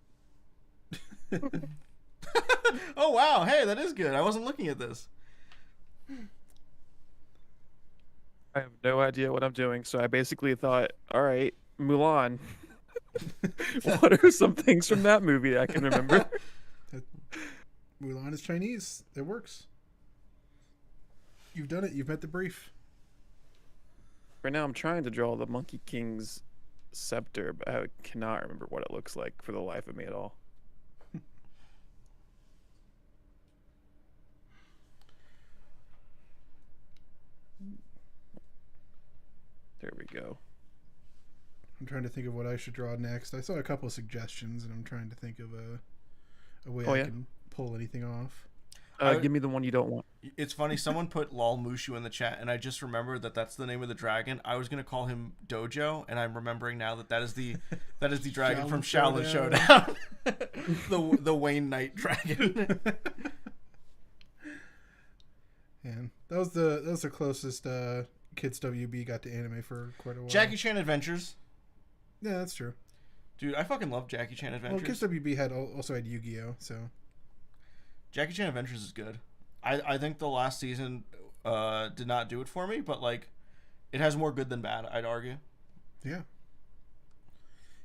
Oh wow, hey, that is good. I wasn't looking at this. I have no idea what I'm doing, so I basically thought, all right, Mulan. What are some things from that movie I can remember? Mulan is Chinese. It works. You've done it. You've met the brief. Right now I'm trying to draw the Monkey King's scepter, but I cannot remember what it looks like for the life of me at all. There we go. I'm trying to think of what I should draw next. I saw a couple of suggestions, and I'm trying to think of a way I can pull anything off. Give me the one you don't want. It's funny. Someone put Lol Mushu in the chat, and I just remembered that that's the name of the dragon. I was gonna call him Dojo, and I'm remembering now that is the dragon from Shaolin Showdown, the Wayne Knight dragon. And that was the closest Kids WB got to anime for quite a while. Jackie Chan Adventures. Yeah, that's true. Dude, I fucking love Jackie Chan Adventures. Well, Kids WB also had Yu-Gi-Oh, so Jackie Chan Adventures is good. I think the last season did not do it for me, but like it has more good than bad, I'd argue. Yeah.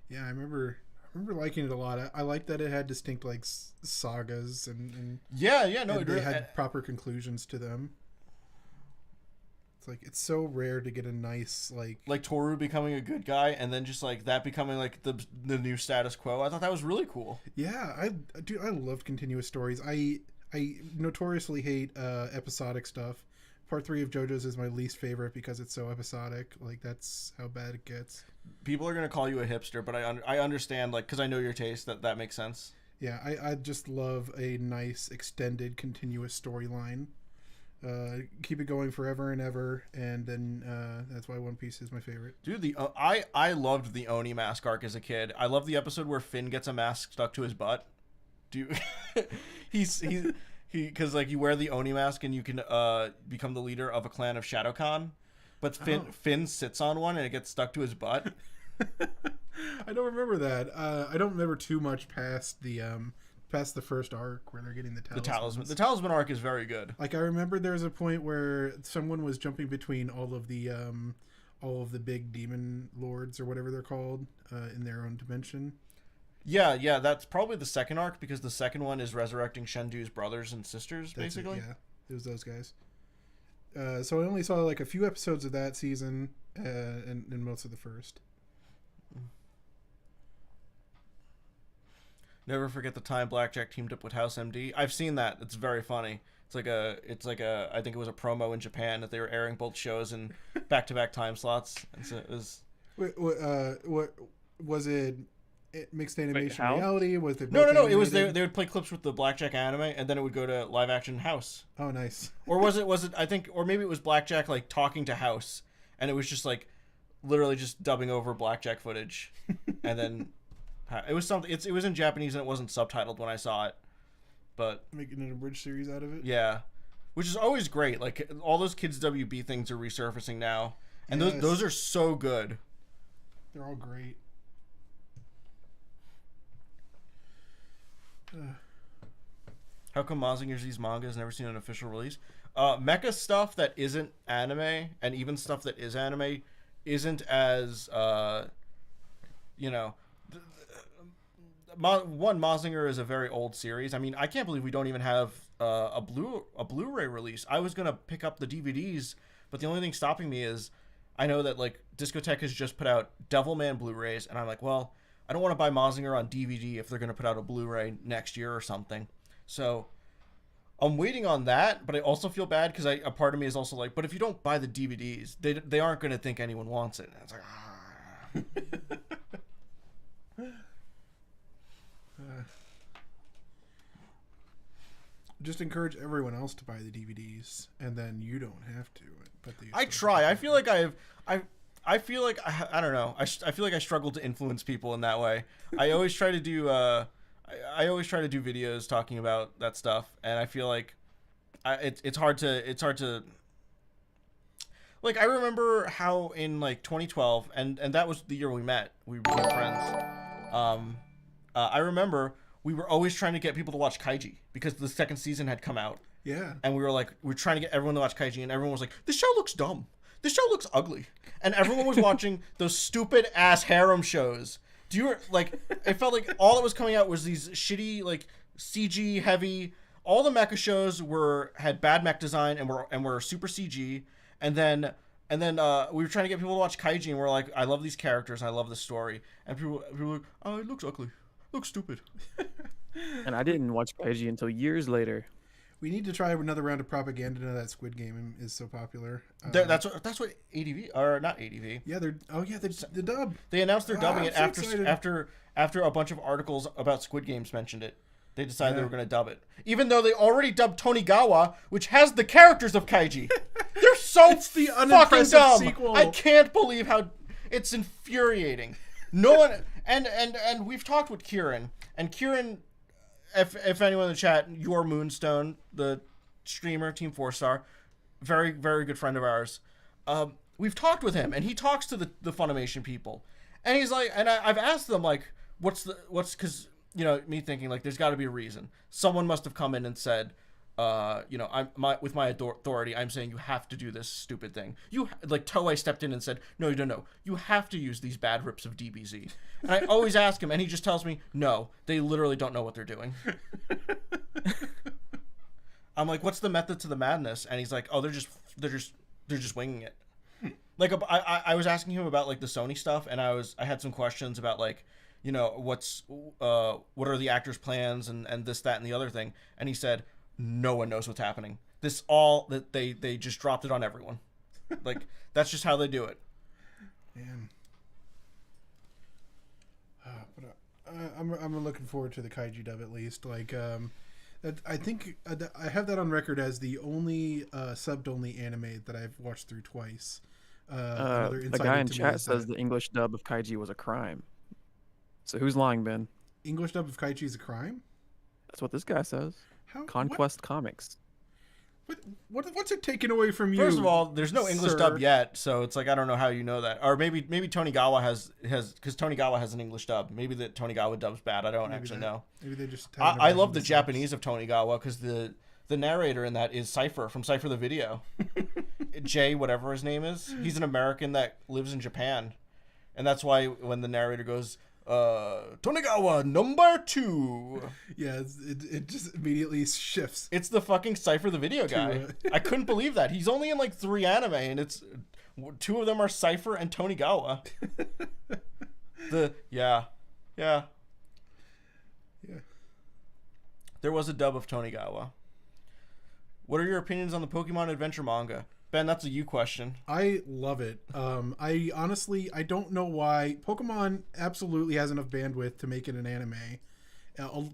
Yeah, I remember liking it a lot. I like that it had distinct like sagas and they had proper conclusions to them. It's like it's so rare to get a nice like Toru becoming a good guy and then just like that becoming like the new status quo. I thought that was really cool. Yeah, I love continuous stories. I notoriously hate episodic stuff. Part 3 of JoJo's is my least favorite because it's so episodic. Like that's how bad it gets. People are gonna call you a hipster, but I understand, like, because I know your taste. That makes sense. Yeah, I just love a nice extended continuous storyline. Keep it going forever and ever, and then that's why One Piece is my favorite. Dude, I loved the Oni mask arc as a kid. I love the episode where Finn gets a mask stuck to his butt. Dude, because like you wear the Oni mask and you can become the leader of a clan of Shadowkan, but Finn sits on one and it gets stuck to his butt. I don't remember that. I don't remember too much past the first arc where they're getting the talisman. The talisman arc is very good. Like I remember there was a point where someone was jumping between all of the big demon lords or whatever they're called in their own dimension. Yeah, that's probably the second arc because the second one is resurrecting Shendu's brothers and sisters, basically. Yeah, it was those guys. So I only saw like a few episodes of that season and most of the first. Never forget the time Blackjack teamed up with House MD. I've seen that. It's very funny. It's like a I think it was a promo in Japan that they were airing both shows in back-to-back time slots. And so it was. What was it? Mixed animation reality? Was it no? It was they would play clips with the Blackjack anime, and then it would go to live action House. Oh, nice. Or was it? I think, or maybe it was Blackjack like talking to House, and it was just like literally just dubbing over Blackjack footage, and then it was something. It was in Japanese and it wasn't subtitled when I saw it, but making an abridged series out of it. Yeah, which is always great. Like all those Kids WB things are resurfacing now, and yes. those are so good. They're all great. How come Mazinger Z's manga has never seen an official release? Mecha stuff that isn't anime, and even stuff that is anime, isn't as Mazinger is a very old series. I mean, I can't believe we don't even have a Blu-ray release. I was gonna pick up the DVDs, but the only thing stopping me is I know that like Discotek has just put out Devilman Blu-rays, and I'm like, well, I don't want to buy Mazinger on DVD if they're going to put out a Blu-ray next year or something. So I'm waiting on that, but I also feel bad because a part of me is also like, but if you don't buy the DVDs, they aren't going to think anyone wants it. And it's like, just encourage everyone else to buy the DVDs, and then you don't have to. But I try. I feel like I feel like I don't know. I feel like I struggle to influence people in that way. I always try to do I always try to do videos talking about that stuff, and I feel like it's hard to like I remember how in like 2012 and that was the year we met. We became friends. I remember we were always trying to get people to watch Kaiji because the second season had come out. Yeah. And we're trying to get everyone to watch Kaiji, and everyone was like, "This show looks dumb. This show looks ugly," and everyone was watching those stupid ass harem shows. It felt like all that was coming out was these shitty like CG heavy. All the mecha shows had bad mech design and were super CG. And then we were trying to get people to watch Kaiji, and we're like, I love these characters, and I love this story, and people were like, oh, it looks ugly, it looks stupid. And I didn't watch Bakshi until years later. We need to try another round of propaganda now that Squid Game is so popular. That's what ADV or not ADV. Yeah, they're the dub. They announced they're dubbing it I'm so excited. after a bunch of articles about Squid Games mentioned it. They decided they were going to dub it, even though they already dubbed Tonigawa, which has the characters of Kaiji. They're so It's the fucking unimpressive dumb. sequel. I can't believe how it's infuriating. No one and we've talked with Kieran, and Kieran, if anyone in the chat, your Moonstone, the streamer, Team 4-Star, very very good friend of ours. We've talked with him, and he talks to the Funimation people, and he's like, and I've asked them like, what's because me thinking like there's got to be a reason. Someone must have come in and said, with my authority, I'm saying you have to do this stupid thing. Like Toei stepped in and said, no, you have to use these bad rips of DBZ. And I always ask him, and he just tells me, no, they literally don't know what they're doing. I'm like, what's the method to the madness? And he's like, oh, they're just winging it. Like I was asking him about like the Sony stuff, and I had some questions about like, what are the actors' plans and this, that, and the other thing. And he said, no one knows what's happening. This all that they just dropped it on everyone. Like that's just how they do it. Man. I'm looking forward to the Kaiji dub at least. Like I think I have that on record as the only subbed only anime that I've watched through twice. The guy in chat says the English dub of Kaiji was a crime. So who's lying, Ben? English dub of Kaiji is a crime? That's what this guy says. How? Conquest Comics. What's it taken away from you? First of all, there's no English sir? dub yet, so it's like I don't know how you know that. Or maybe Tonigawa has because Tonigawa has an English dub. Maybe the Tonigawa dub's bad. I don't actually know. Maybe they just. I love the Japanese of Tonigawa because the narrator in that is Cypher from Cypher the Video. Jay, whatever his name is, he's an American that lives in Japan, and that's why when the narrator goes, Tonigawa number 2. Yeah, it just immediately shifts. It's the fucking Cypher the Video guy. I couldn't believe that. He's only in like 3 anime, and it's 2 of them are Cypher and Tonigawa. Yeah. There was a dub of Tonigawa. What are your opinions on the Pokemon Adventure manga? Ben, that's a you question. I love it. I honestly, I don't know why. Pokemon absolutely has enough bandwidth to make it an anime,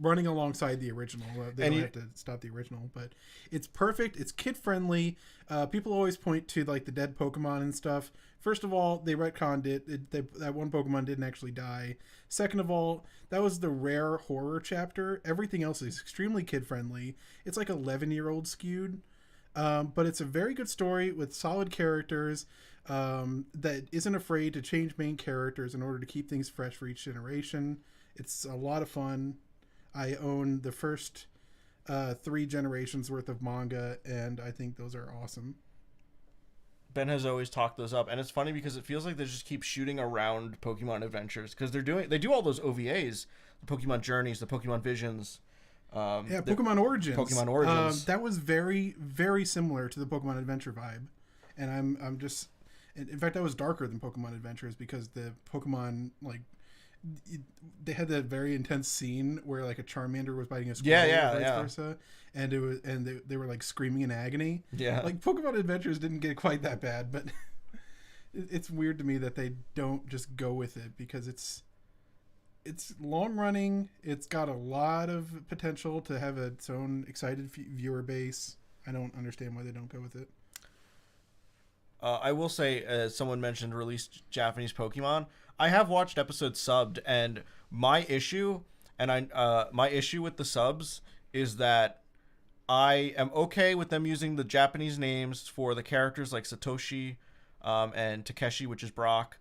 running alongside the original. They don't have to stop the original, but it's perfect. It's kid friendly. People always point to like the dead Pokemon and stuff. First of all, they retconned it. That one Pokemon didn't actually die. Second of all, that was the rare horror chapter. Everything else is extremely kid friendly. It's like 11-year-old skewed. But it's a very good story with solid characters that isn't afraid to change main characters in order to keep things fresh for each generation. It's a lot of fun. I own the first 3 generations worth of manga, and I think those are awesome. Ben has always talked those up, and it's funny because it feels like they just keep shooting around Pokemon Adventures because they do all those OVAs, the Pokemon Journeys, the Pokemon Visions. Pokemon Origins. Pokemon Origins. That was very, very similar to the Pokemon Adventure vibe, and I'm just, in fact, that was darker than Pokemon Adventures because the Pokemon they had that very intense scene where like a Charmander was biting a squirrel, or vice versa, and they were like screaming in agony. Yeah, like Pokemon Adventures didn't get quite that bad, but it's weird to me that they don't just go with it because it's long running. It's got a lot of potential to have its own excited viewer base. I don't understand why they don't go with it. I will say, as someone mentioned, released Japanese Pokemon. I have watched episodes subbed, and my issue with the subs is that I am okay with them using the Japanese names for the characters like Satoshi and Takeshi, which is Brock.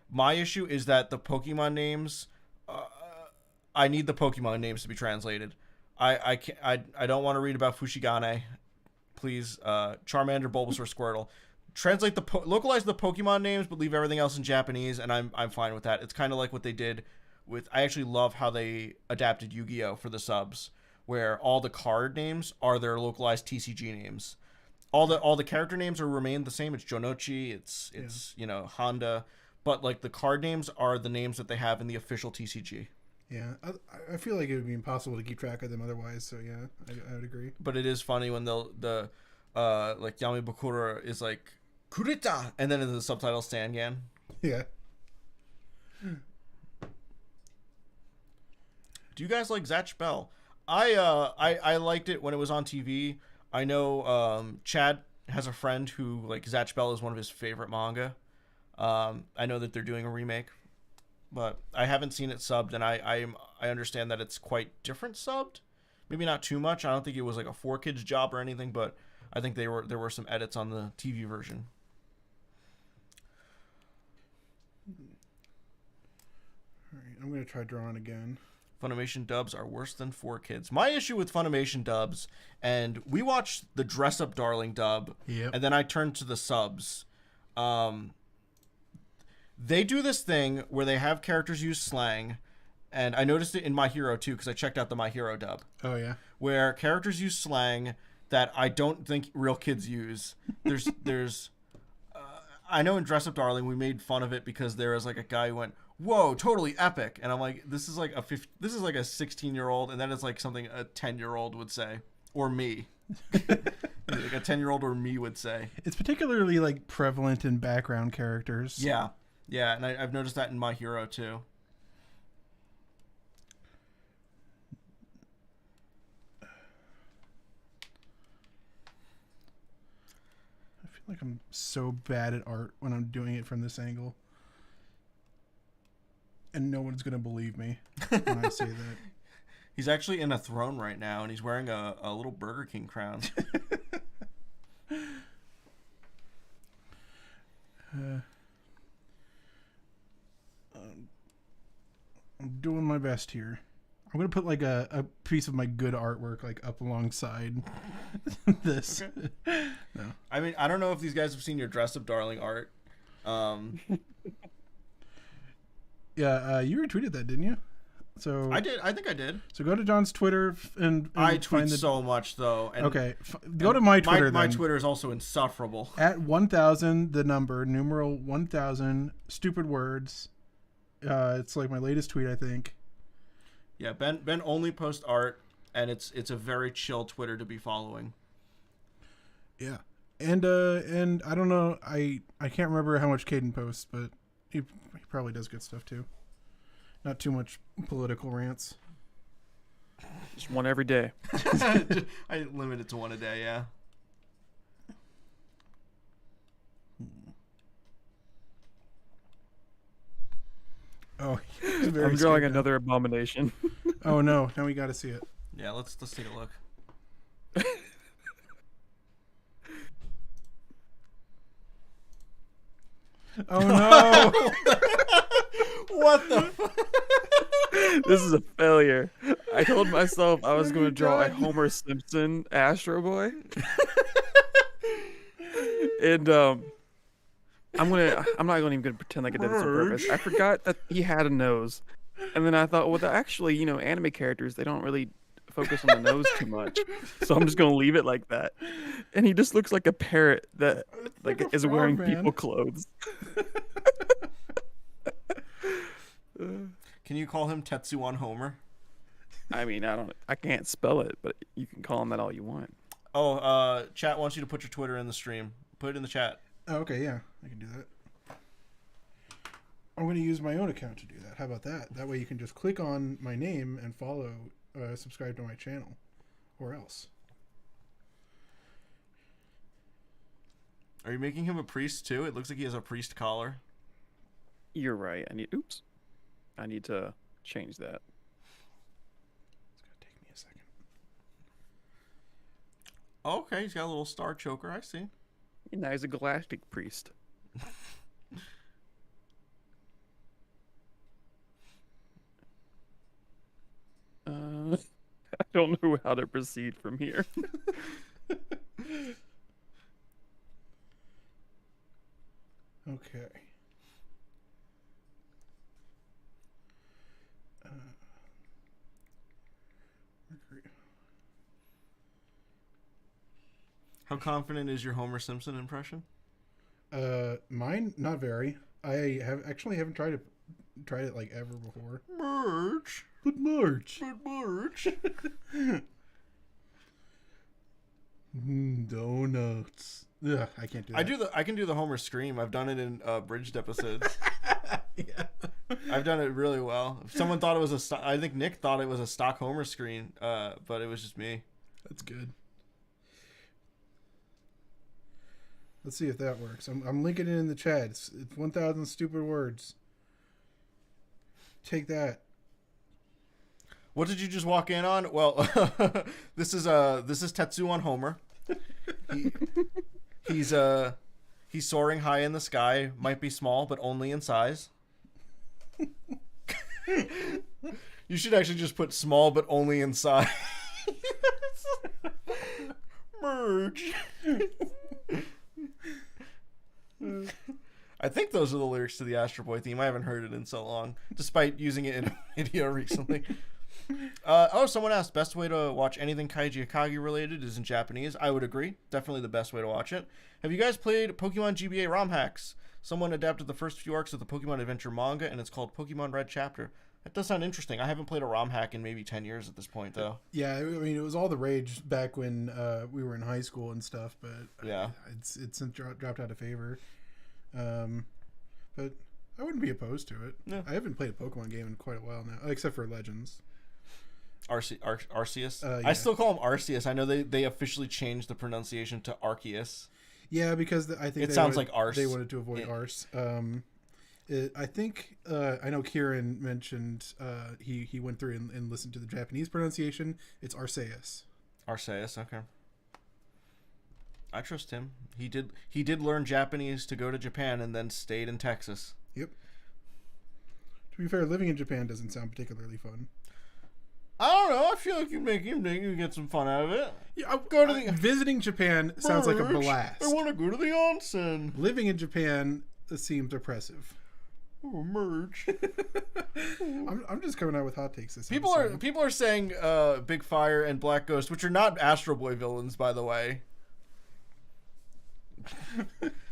My issue is that the Pokemon names. I need the Pokemon names to be translated. I don't want to read about Fushigane. Please, Charmander, Bulbasaur, Squirtle. Translate localize the Pokemon names, but leave everything else in Japanese, and I'm fine with that. It's kind of like what they did with. I actually love how they adapted Yu-Gi-Oh for the subs, where all the card names are their localized TCG names. All the character names remain the same. It's Jonochi. It's Honda. But like the card names are the names that they have in the official TCG. Yeah, I feel like it would be impossible to keep track of them otherwise. So yeah, I would agree. But it is funny when the like Yami Bakura is like Kurita, and then in the subtitle Sangan. Yeah. Do you guys like Zatch Bell? I liked it when it was on TV. I know Chad has a friend who like Zatch Bell is one of his favorite manga. I know that they're doing a remake, but I haven't seen it subbed, and I understand that it's quite different subbed. Maybe not too much. I don't think it was like a 4Kids job or anything, but I think there were some edits on the TV version. All right, I'm gonna try drawing again. Funimation dubs are worse than 4Kids. My issue with Funimation dubs, and we watched the Dress Up Darling dub, Yep. and then I turned to the subs. They do this thing where they have characters use slang, and I noticed it in My Hero too, because I checked out the My Hero dub, Oh yeah. where characters use slang that I don't think real kids use. There's I know in Dress Up Darling we made fun of it because there was like a guy who went, "Whoa, totally epic," and I'm like, this is like a 16-year-old, and then it's like something a 10-year-old would say, or me, like a 10-year-old or me would say. It's particularly like prevalent in background characters. Yeah, and I've noticed that in My Hero too. I feel like I'm so bad at art when I'm doing it from this angle. And no one's gonna believe me when I say that. He's actually in a throne right now, and he's wearing a little Burger King crown. I'm doing my best here. I'm gonna put like a piece of my good artwork like up alongside this. Okay. No. I mean, I don't know if these guys have seen your Dress Up Darling art. Yeah, you retweeted that, didn't you? So I did. I think I did. So go to John's Twitter and I tweet find the... so much though. And okay, go to my Twitter. My then. Twitter is also insufferable. At 1000, the number numeral 1000 stupid words. It's like my latest tweet, I think. Yeah, Ben only posts art, and it's a very chill Twitter to be following. Yeah, and I don't know, I can't remember how much Caden posts, but he probably does good stuff too. Not too much political rants. Just one every day. I limit it to one a day. Yeah. Oh, I'm drawing another abomination. Oh no! Now we got to see it. Yeah, let's take a look. Oh no! What the? This is a failure. I told myself I was going to draw a God. Homer Simpson Astro Boy, and I'm not even gonna pretend like I did this on purpose. I forgot that he had a nose, and then I thought, well, actually, anime characters, they don't really focus on the nose too much, so I'm just gonna leave it like that. And he just looks like a parrot that like a is frog, wearing man. people clothes. Can you call him Tetsuan Homer? I mean, I can't spell it, but you can call him that all you want. Oh, chat wants you to put your Twitter in the stream. Put it in the chat. Oh, okay, yeah, I can do that. I'm going to use my own account to do that. How about that? That way you can just click on my name and follow, subscribe to my channel, or else. Are you making him a priest too? It looks like he has a priest collar. You're right. I need to change that. It's going to take me a second. Okay, he's got a little star choker. I see. Now he's a galactic priest. I don't know how to proceed from here. Okay. How confident is your Homer Simpson impression? Mine, not very. I haven't tried tried it like ever before. Merch. But March. Donuts. Ugh, I can't do that. I can do the Homer scream. I've done it in bridged episodes. Yeah. I've done it really well. Someone thought it was I think Nick thought it was a stock Homer screen, but it was just me. That's good. Let's see if that works. I'm linking it in the chat. It's 1,000 stupid words. Take that. What did you just walk in on? Well, this is Tetsu on Homer. He's soaring high in the sky. Might be small, but only in size. You should actually just put small, but only in size. Merge. I think those are the lyrics to the Astro Boy theme. I haven't heard it in so long, despite using it in a video recently. Someone asked, best way to watch anything Kaiji Akagi related is in Japanese. I would agree. Definitely the best way to watch it. Have you guys played Pokemon GBA ROM hacks? Someone adapted the first few arcs of the Pokemon Adventure manga, and it's called Pokemon Red Chapter. That does sound interesting. I haven't played a ROM hack in maybe 10 years at this point, though. Yeah, I mean, it was all the rage back when we were in high school and stuff, but yeah, it's dropped out of favor. But I wouldn't be opposed to it. Yeah. I haven't played a Pokemon game in quite a while now, except for Legends. Arceus? Yeah. I still call him Arceus. I know they officially changed the pronunciation to Arceus. Yeah, because I think it sounds like Arse. They wanted to avoid Arse. I think I know Kieran mentioned he went through and listened to the Japanese pronunciation. It's Arceus. Arceus, okay. I trust him. He did learn Japanese to go to Japan and then stayed in Texas. Yep. To be fair, living in Japan doesn't sound particularly fun. I don't know. I feel like you get some fun out of it. Yeah, visiting Japan sounds like a blast. I want to go to the onsen. Living in Japan seems oppressive. Oh, merge. I'm just coming out with hot takes this people episode. People are saying Big Fire and Black Ghost, which are not Astro Boy villains, by the way.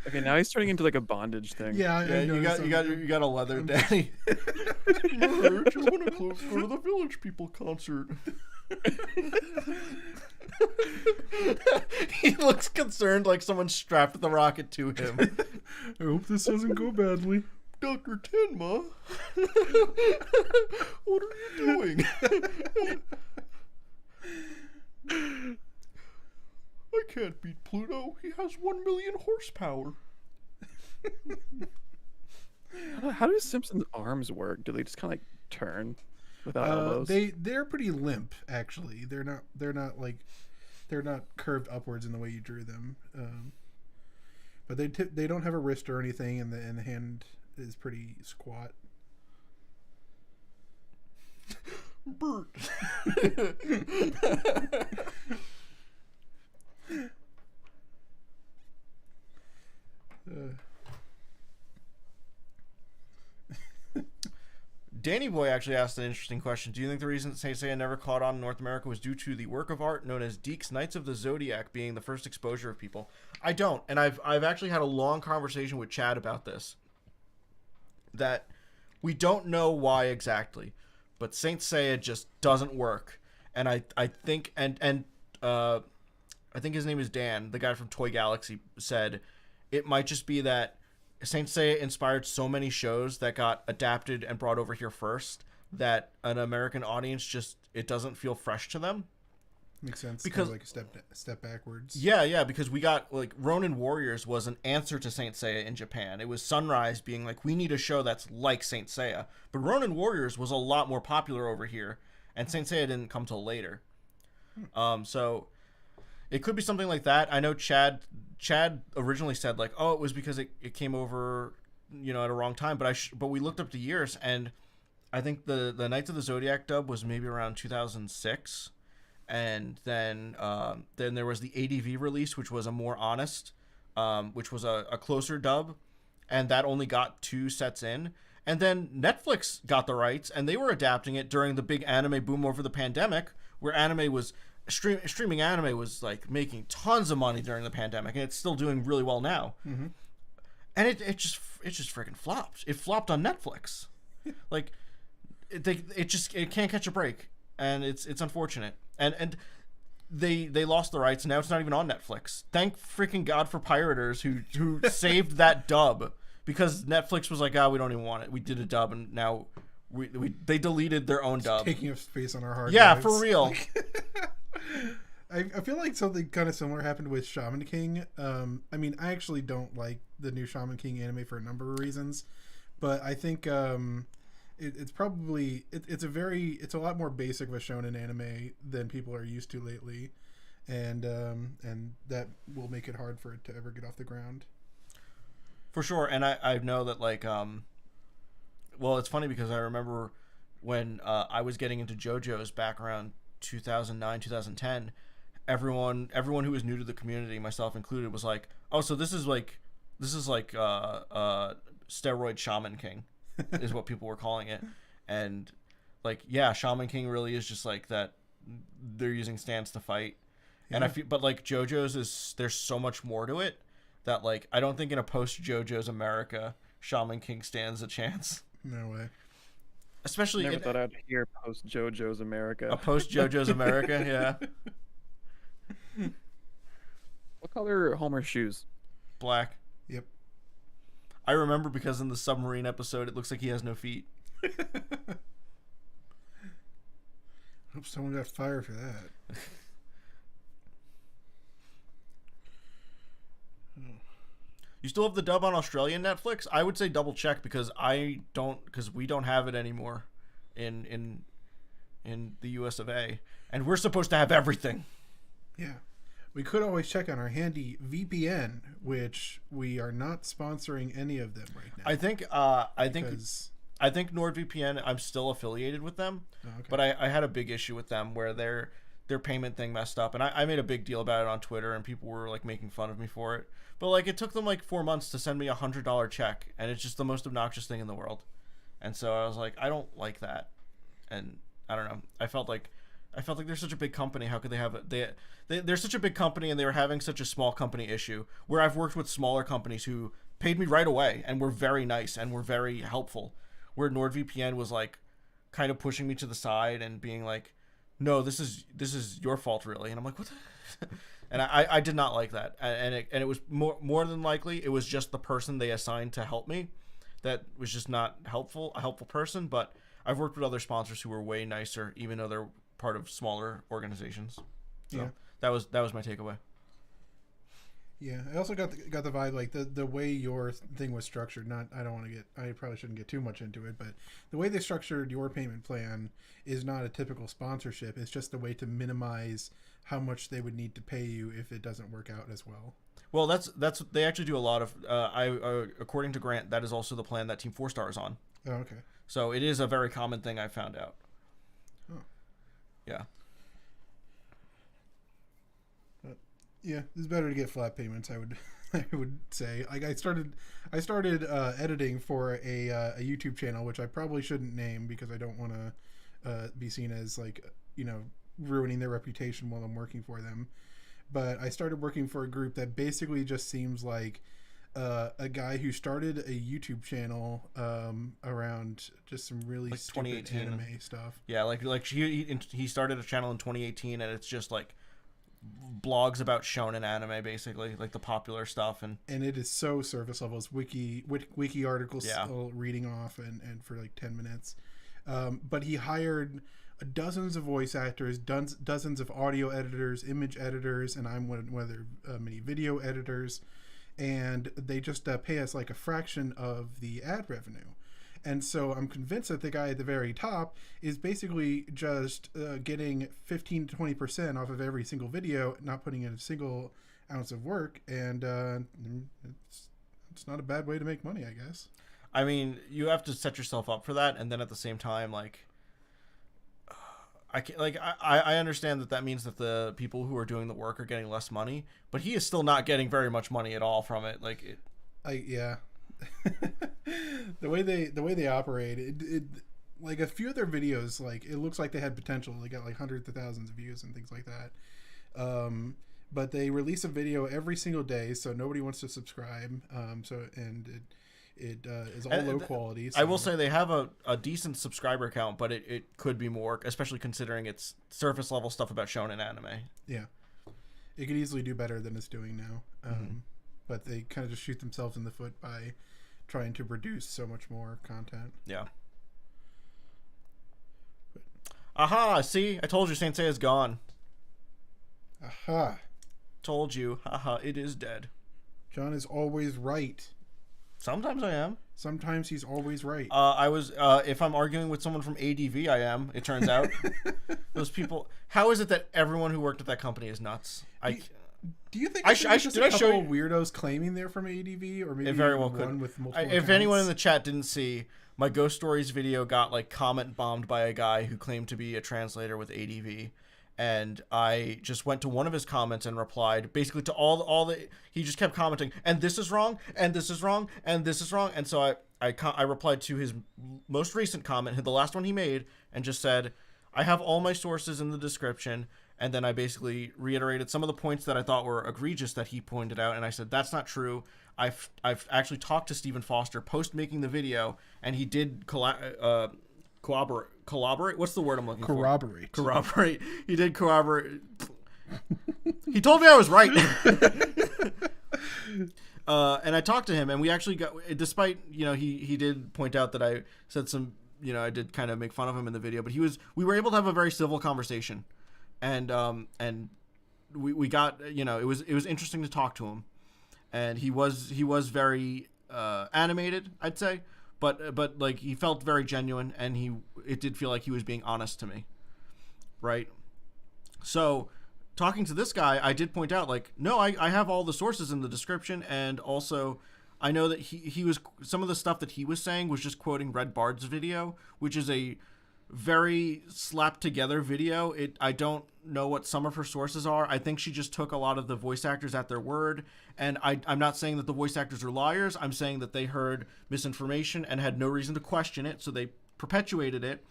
Okay, now he's turning into like a bondage thing. Yeah, you got a leather daddy. Merge. I want to go to the Village People concert. He looks concerned, like someone strapped the rocket to him. I hope this doesn't go badly. Dr. Tenma, what are you doing? I can't beat Pluto. He has 1 million horsepower. How do Simpsons' arms work? Do they just kind of like turn without elbows? They're pretty limp, actually. They're not curved upwards in the way you drew them. But they don't have a wrist or anything, and the hand is pretty squat. Bert. Danny Boy actually asked an interesting question. Do you think the reason Saint Seiya never caught on in North America was due to the work of art known as Deke's Knights of the Zodiac being the first exposure of people? I don't, and I've actually had a long conversation with Chad about this. That we don't know why exactly, but Saint Seiya just doesn't work, and I think I think his name is Dan, the guy from Toy Galaxy, said it might just be that Saint Seiya inspired so many shows that got adapted and brought over here first that an American audience it doesn't feel fresh to them. Makes sense. Because like a step backwards. Yeah, because we got like Ronin Warriors was an answer to Saint Seiya in Japan. It was Sunrise being like, we need a show that's like Saint Seiya. But Ronin Warriors was a lot more popular over here, and Saint Seiya didn't come till later. So it could be something like that. I know Chad originally said like, oh, it was because it came over, at a wrong time. But we looked up the years, and I think the Knights of the Zodiac dub was maybe around 2006, and then there was the ADV release, which was a more honest, which was a closer dub, and that only got 2 sets in. And then Netflix got the rights, and they were adapting it during the big anime boom over the pandemic, where anime was streaming anime was like making tons of money during the pandemic, and it's still doing really well now. Mm-hmm. And it just freaking flopped. It flopped on Netflix. Like it can't catch a break, and it's unfortunate. And they lost the rights. Now it's not even on Netflix. Thank freaking God for pirators who saved that dub, because Netflix was like, we don't even want it. We did a dub, and now they deleted their own dub, taking up space on our hard yeah, drives. for real. I feel like something kind of similar happened with Shaman King. I mean, I actually don't like the new Shaman King anime for a number of reasons, but I think it's probably it's a lot more basic of a shonen anime than people are used to lately, and that will make it hard for it to ever get off the ground. For sure. And I know that, like, well, it's funny because I remember when I was getting into JoJo's back around 2009, 2010, everyone who was new to the community, myself included, was like, oh, so this is like steroid Shaman King is what people were calling it. And like, yeah, Shaman King really is just like that. They're using stands to fight. Yeah. And I feel, but like JoJo's there's so much more to it that, like, I don't think in a post JoJo's America, Shaman King stands a chance. No way. Especially never thought I'd hear post JoJo's America. A post JoJo's America, yeah. What color are Homer's shoes? Black. Yep. I remember because in the submarine episode, it looks like he has no feet. Hope someone got fired for that. You still have the dub on Australian Netflix? I would say double check, because we don't have it anymore in the US of A, and we're supposed to have everything. Yeah. We could always check on our handy VPN, which we are not sponsoring any of them right now. I think NordVPN, I'm still affiliated with them, okay. But I had a big issue with them where their payment thing messed up, and I made a big deal about it on Twitter, and people were like making fun of me for it. But like, it took them like 4 months to send me $100 check, and it's just the most obnoxious thing in the world. And so I was like, I don't like that, and I don't know. I felt like they're such a big company. How could they have it? They're such a big company, and they were having such a small company issue. Where I've worked with smaller companies who paid me right away and were very nice and were very helpful. Where NordVPN was like kind of pushing me to the side and being like, "No, this is your fault, really." And I'm like, "What?" And I did not like that. And it was more than likely it was just the person they assigned to help me that was just not a helpful person. But I've worked with other sponsors who were way nicer, even though they're part of smaller organizations. So yeah. that was my takeaway. Yeah, I also got the vibe, like the way your thing was structured. I probably shouldn't get too much into it, but the way they structured your payment plan is not a typical sponsorship. It's just a way to minimize how much they would need to pay you if it doesn't work out as well. Well, that's they actually do a lot of. According to Grant, that is also the plan that Team 4 Star is on. Oh, okay. So it is a very common thing I found out. Oh. Yeah. Yeah, it's better to get flat payments. I would say. Like I started editing for a YouTube channel, which I probably shouldn't name because I don't want to be seen as, like, ruining their reputation while I'm working for them. But I started working for a group that basically just seems like a guy who started a YouTube channel around just some really like stupid anime stuff. Yeah, like he started a channel in 2018, and it's just like blogs about shonen anime, basically, like the popular stuff, and it is so surface level. It's wiki articles, yeah. Reading off and for like 10 minutes. But he hired dozens of voice actors, dozens of audio editors, image editors, and I'm one of their many video editors, and they just pay us like a fraction of the ad revenue. And so I'm convinced that the guy at the very top is basically just getting 15 to 20% off of every single video, not putting in a single ounce of work. And it's not a bad way to make money, I guess. I mean, you have to set yourself up for that, and then at the same time, like, I understand that means that the people who are doing the work are getting less money, but he is still not getting very much money at all from it. Like, yeah. the way they operate, it like a few of their videos, like, it looks like they had potential. They got like hundreds of thousands of views and things like that. But they release a video every single day, so nobody wants to subscribe. It is all low quality. I will say they have a decent subscriber count, but it could be more, especially considering it's surface level stuff about shonen anime. Yeah, it could easily do better than it's doing now. But they kind of just shoot themselves in the foot by trying to produce so much more content. Yeah. Aha! See, I told you, Saint Seiya's gone. Aha! Told you. Haha! It is dead. John is always right. Sometimes I am. Sometimes he's always right. I was, if I'm arguing with someone from ADV, I am, it turns out. Those people, how is it that everyone who worked at that company is nuts? Do you think I did I show you weirdos claiming they're from ADV, or maybe it very well one could. with multiple If accounts? anyone in the chat didn't see, my Ghost Stories video got like comment bombed by a guy who claimed to be a translator with ADV. And I just went to one of his comments and replied basically to all the he just kept commenting, and this is wrong, and this is wrong, and this is wrong. And so I replied to his most recent comment, the last one he made, and just said, I have all my sources in the description. And then I basically reiterated some of the points that I thought were egregious that he pointed out. And I said, that's not true. I've actually talked to Stephen Foster post making the video, and he did collaborate. What's the word I'm looking for? Corroborate. He did corroborate. He told me I was right. And I talked to him, and we actually got, despite, he did point out that I said some, I did kind of make fun of him in the video, but we were able to have a very civil conversation. And we got, it was interesting to talk to him, and he was very animated, I'd say, but like he felt very genuine, and it did feel like he was being honest to me, right? So talking to this guy, I did point out, like, no, I have all the sources in the description, and also I know that he was, some of the stuff that he was saying was just quoting Red Bard's video, which is a very slapped together video. I don't know what some of her sources are. I think she just took a lot of the voice actors at their word, and I'm not saying that the voice actors are liars. I'm saying that they heard misinformation and had no reason to question it, so they perpetuated it.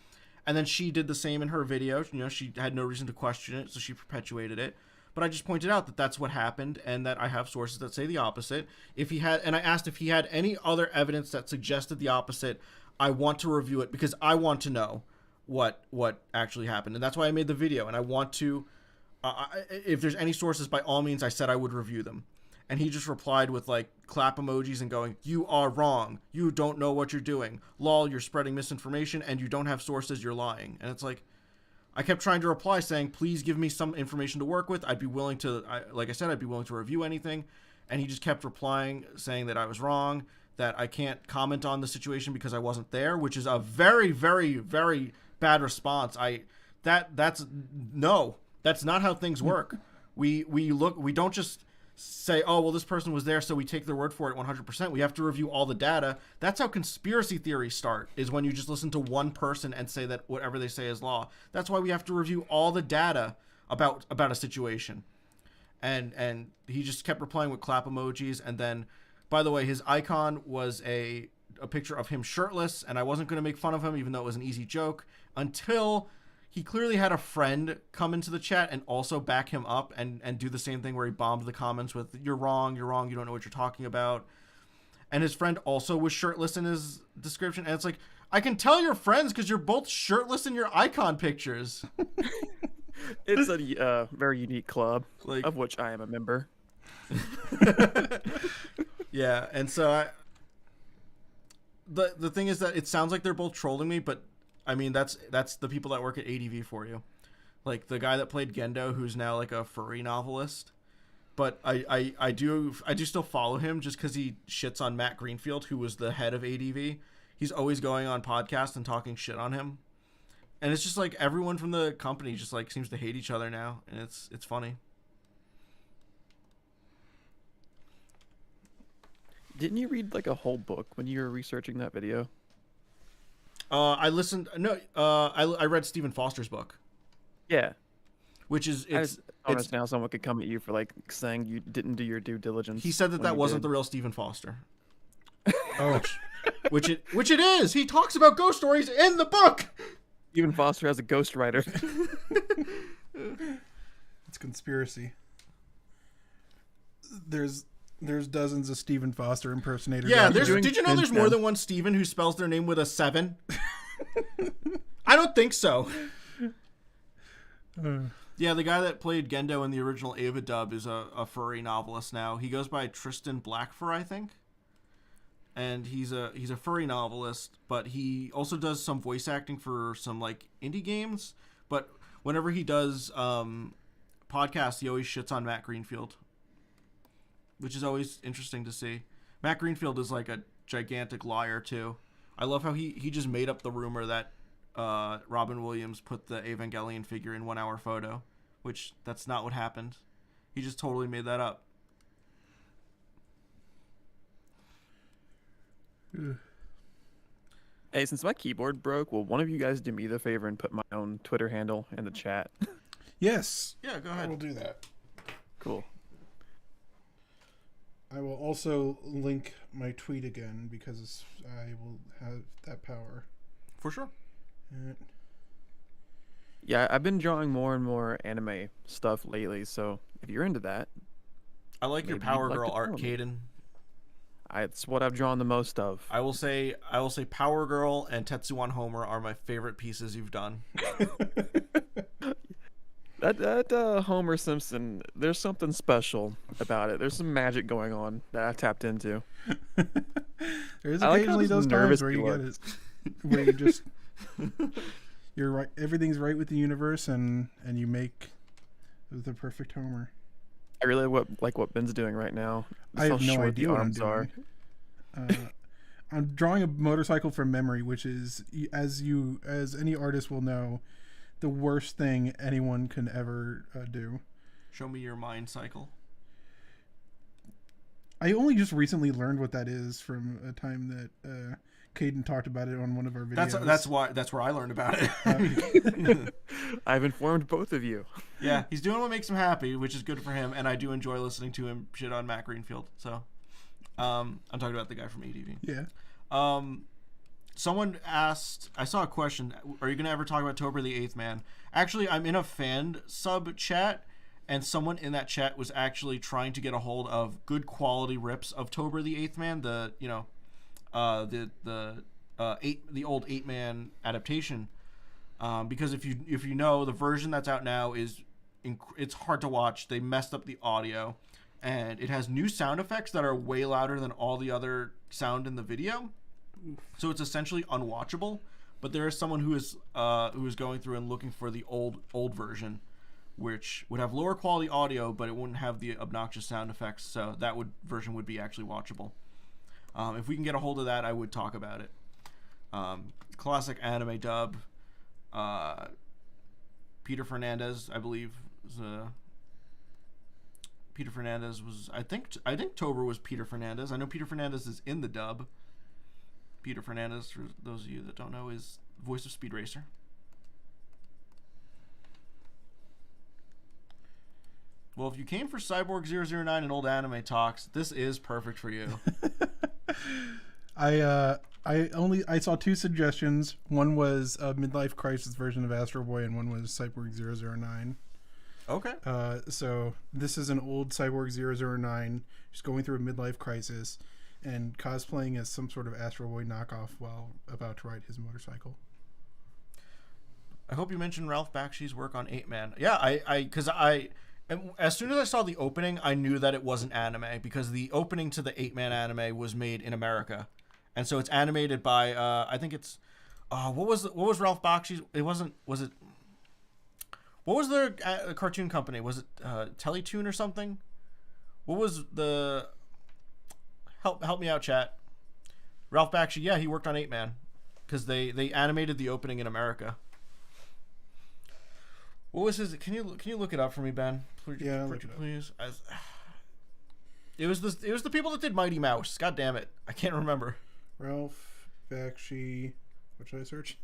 And then she did the same in her video. She had no reason to question it, so she perpetuated it. But I just pointed out that that's what happened, and that I have sources that say the opposite. And I asked if he had any other evidence that suggested the opposite. I want to review it because I want to know what actually happened, and that's why I made the video. And I want to, if there's any sources, by all means, I said I would review them. And he just replied with like clap emojis and going, "You are wrong. You don't know what you're doing. Lol, you're spreading misinformation, and you don't have sources. You're lying." And it's like, I kept trying to reply saying, please give me some information to work with. I'd be willing to, like I said, I'd be willing to review anything. And he just kept replying saying that I was wrong, that I can't comment on the situation because I wasn't there, which is a very, very, very bad response. That's not how things work. We don't just say, oh, well, this person was there, so we take their word for it 100%. We have to review all the data. That's how conspiracy theories start, is when you just listen to one person and say that whatever they say is law. That's why we have to review all the data about a situation. And he just kept replying with clap emojis. And then, by the way, his icon was a picture of him shirtless, and I wasn't going to make fun of him, even though it was an easy joke, until he clearly had a friend come into the chat and also back him up and do the same thing where he bombed the comments with, you're wrong, you don't know what you're talking about. And his friend also was shirtless in his description. And it's like, I can tell you're friends because you're both shirtless in your icon pictures. It's a very unique club, like, of which I am a member. Yeah, and so the thing is that it sounds like they're both trolling me, but I mean, that's the people that work at ADV for you. Like the guy that played Gendo, who's now like a furry novelist. But I do still follow him just because he shits on Matt Greenfield, who was the head of ADV. He's always going on podcasts and talking shit on him. And it's just like everyone from the company just like seems to hate each other now, and it's funny. Didn't you read like a whole book when you were researching that video? I listened. No, I read Stephen Foster's book. Yeah, which is it's now someone could come at you for like saying you didn't do your due diligence. He said that wasn't the real Stephen Foster. Oh, which it is. He talks about ghost stories in the book. Stephen Foster has a ghostwriter. It's conspiracy. There's There's dozens of Stephen Foster impersonators. Yeah, out there. did you know there's more than one Steven who spells their name with a 7? I don't think so. Yeah, the guy that played Gendo in the original Ava dub is a furry novelist now. He goes by Tristan Blackfur, I think. And he's a furry novelist, but he also does some voice acting for some like indie games. But whenever he does podcasts, he always shits on Matt Greenfield, which is always interesting to see. Matt Greenfield is like a gigantic liar too. I love how he just made up the rumor that Robin Williams put the Evangelion figure in 1 hour photo, which that's not what happened. He just totally made that up. Hey, since my keyboard broke, will one of you guys do me the favor and put my own Twitter handle in the chat? Yes. Yeah, go I ahead. will do that. Cool. I will also link my tweet again because I will have that power. For sure. Yeah, I've been drawing more and more anime stuff lately, so if you're into that, I like your maybe Power you'd like Girl to art, follow me. Caden. It's what I've drawn the most of. I will say Power Girl and Tetsuwan Homer are my favorite pieces you've done. That Homer Simpson, there's something special about it. There's some magic going on that I've tapped into. There's I like how occasionally just those nervous times where you you get it, where you just you're right. Everything's right with the universe, and you make the perfect Homer. I really like what Ben's doing right now. I have Just how no short idea the what I'm arms are. doing. I'm drawing a motorcycle from memory, which is, as any artist will know, the worst thing anyone can ever do. Show me your mind cycle. I only just recently learned what that is from a time that Caden talked about it on one of our videos. That's where I learned about it. I've informed both of you. Yeah, he's doing what makes him happy, which is good for him, and I do enjoy listening to him shit on Matt Greenfield. So, I'm talking about the guy from ADV. Yeah. Someone asked, I saw a question, are you going to ever talk about Tober the Eighth Man? Actually, I'm in a fan sub chat, and someone in that chat was actually trying to get a hold of good quality rips of Tober the Eighth Man, the old 8-man adaptation. Because if you know, the version that's out now it's hard to watch. They messed up the audio, and it has new sound effects that are way louder than all the other sound in the video. So it's essentially unwatchable. But there is someone who is going through and looking for the old version, which would have lower quality audio, but it wouldn't have the obnoxious sound effects. So that version would be actually watchable. If we can get a hold of that, I would talk about it. Classic anime dub. Peter Fernandez, I believe, Peter Fernandez was. I think Tober was Peter Fernandez. I know Peter Fernandez is in the dub. Peter Fernandez, for those of you that don't know, is voice of Speed Racer. Well, if you came for Cyborg 009 and old anime talks, this is perfect for you. I saw two suggestions. One was a midlife crisis version of Astro Boy, and one was Cyborg 009. Okay. So this is an old Cyborg 009 just going through a midlife crisis and cosplaying as some sort of Astro Boy knockoff while about to ride his motorcycle. I hope you mentioned Ralph Bakshi's work on 8-Man. Yeah, as soon as I saw the opening, I knew that it wasn't anime, because the opening to the 8-Man anime was made in America. And so it's animated by I think it's what was Ralph Bakshi's? Was what was their cartoon company? Was it Teletoon or something? What was the help me out, chat? Ralph Bakshi, yeah, he worked on 8-Man because they animated the opening in America. What was his? Can you look it up for me, Ben? Please. It was the people that did Mighty Mouse. God damn it, I can't remember. Ralph Bakshi. What should I search?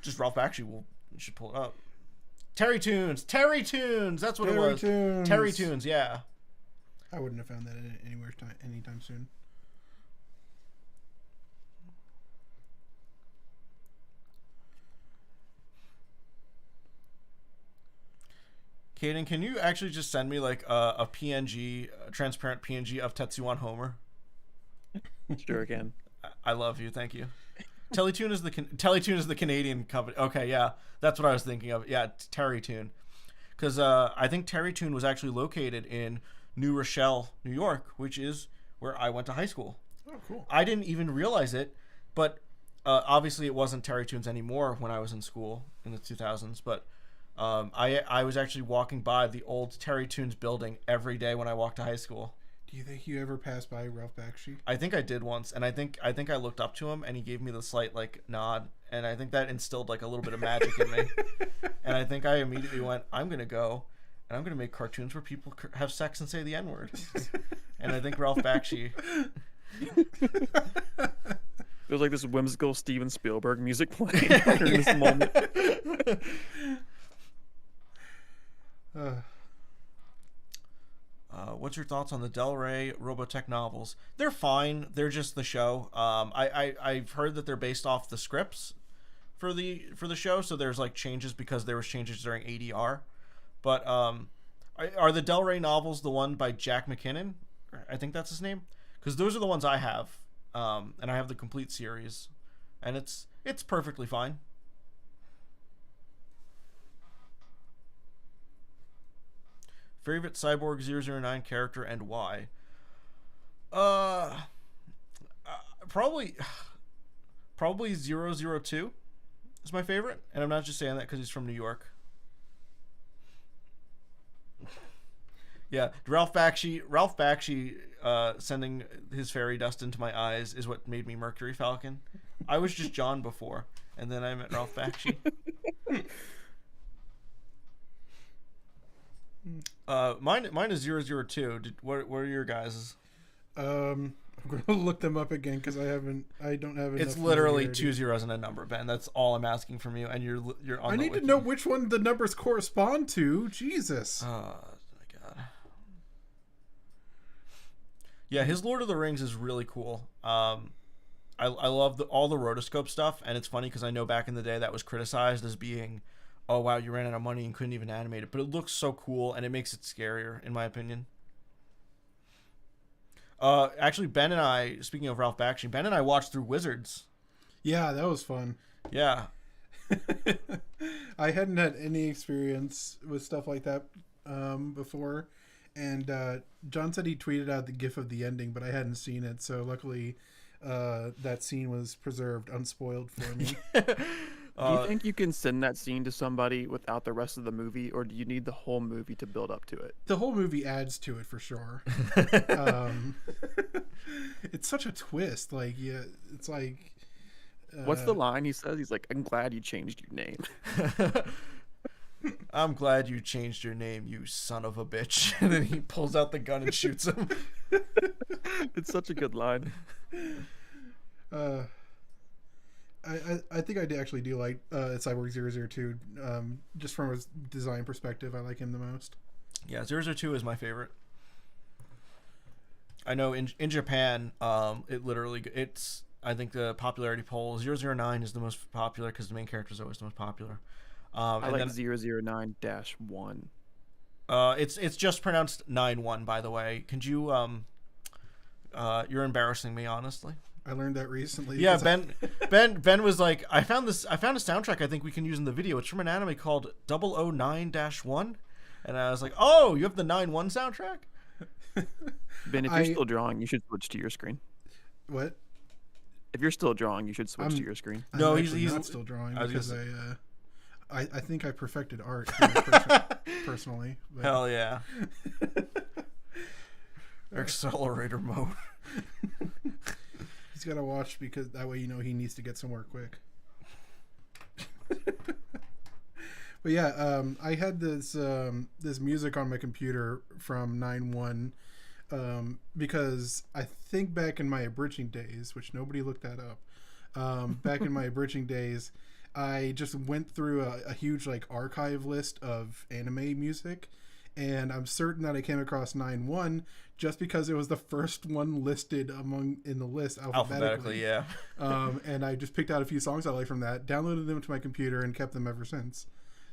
Just Ralph Bakshi. You should pull it up. Terry Toons. That's what it was. Terry Toons. Yeah. I wouldn't have found that anywhere anytime soon. Kaden, can you actually just send me like a PNG, a transparent PNG of Tetsuan Homer? Sure again. I love you. Thank you. Teletoon is the Canadian company. Okay, yeah, that's what I was thinking of. Yeah, Terrytoon, because I think Terrytoon was actually located in New Rochelle, New York, which is where I went to high school. Oh, cool. I didn't even realize it, but obviously it wasn't Terrytoons anymore when I was in school in the 2000s. But I was actually walking by the old Terrytoons building every day when I walked to high school. Do you think you ever passed by Ralph Bakshi? I think I did once, and I think I looked up to him, and he gave me the slight like nod, and I think that instilled like a little bit of magic in me. And I think I immediately went, I'm gonna go, and I'm gonna make cartoons where people have sex and say the N-word. And I think Ralph Bakshi. There's like this whimsical Steven Spielberg music playing during this moment. What's your thoughts on the Del Rey Robotech novels? They're fine. They're just the show. I've heard that they're based off the scripts for the show, so there's like changes because there was changes during ADR. But are the Del Rey novels the one by Jack McKinnon? I think that's his name, because those are the ones I have, and I have the complete series, and it's perfectly fine. Favorite Cyborg 009 character and why? Probably 002 is my favorite, and I'm not just saying that because he's from New York. Yeah, Ralph Bakshi sending his fairy dust into my eyes is what made me Mercury Falcon. I was just John before, and then I met Ralph Bakshi. Mine is 002. What are your guys's? I'm gonna look them up again because I don't have. It's literally 2 zeros and a number, Ben. That's all I'm asking from you, and you're on. I need to know which one the numbers correspond to. Jesus. Oh my god. Yeah, his Lord of the Rings is really cool. I love all the rotoscope stuff, and it's funny because I know back in the day that was criticized as being, oh wow, you ran out of money and couldn't even animate it, but it looks so cool and it makes it scarier, in my opinion. Actually, Ben and I, speaking of Ralph Bakshi, Ben and I watched through Wizards. Yeah, that was fun. Yeah. I hadn't had any experience with stuff like that before, and John said he tweeted out the gif of the ending, but I hadn't seen it, so luckily that scene was preserved unspoiled for me. Do you think you can send that scene to somebody without the rest of the movie, or do you need the whole movie to build up to it? The whole movie adds to it for sure. It's such a twist. Like, yeah, it's like. What's the line he says? He's like, "I'm glad you changed your name." I'm glad you changed your name, you son of a bitch. And then he pulls out the gun and shoots him. It's such a good line. I think I actually do like Cyborg 002. Just from a design perspective, I like him the most. Yeah, 002 is my favorite. I know in Japan, it's I think the popularity poll 009 is the most popular because the main character is always the most popular. I like 009-1. It's just pronounced 9-1, by the way. Could you you're embarrassing me, honestly. I learned that recently. Yeah, Ben was like, I found a soundtrack I think we can use in the video. It's from an anime called 009-1, and I was like, oh, you have the 9-1 soundtrack? Ben, if you're still drawing, you should switch to your screen. What? If you're still drawing, you should switch to your screen. No, he's not still drawing because I think I perfected art personally. But. Hell yeah. Accelerator mode. He's got to watch because that way he needs to get somewhere quick. But yeah, I had this music on my computer from 9-1 because I think back in my abridging days, which nobody looked that up, back in my abridging days, I just went through a huge like archive list of anime music, and I'm certain that I came across 9-1 just because it was the first one listed in the list alphabetically. Yeah. And I just picked out a few songs I like from that, downloaded them to my computer, and kept them ever since.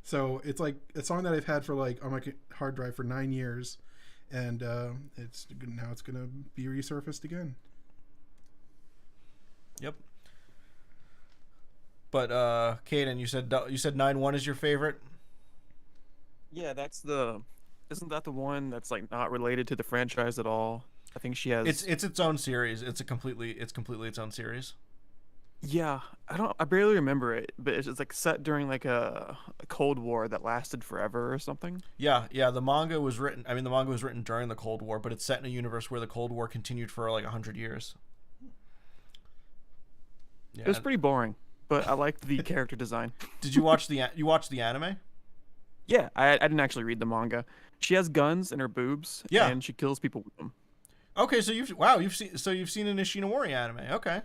So it's like a song that I've had for like on my hard drive for 9 years, and it's gonna be resurfaced again. Yep. But Kaden, you said 9-1 is your favorite. Yeah, isn't that the one that's like not related to the franchise at all? I think she has. It's its own series. It's completely its own series. Yeah, I barely remember it, but it's like set during like a Cold War that lasted forever or something. Yeah, yeah. The manga was written. I mean, the manga was written during the Cold War, but it's set in a universe where the Cold War continued for like 100 years. Yeah. It was pretty boring, but I liked the character design. Did you watch the anime? Yeah, I didn't actually read the manga. She has guns in her boobs, Yeah. and she kills people with them. Okay, so you've seen an Ishinomori anime. Okay.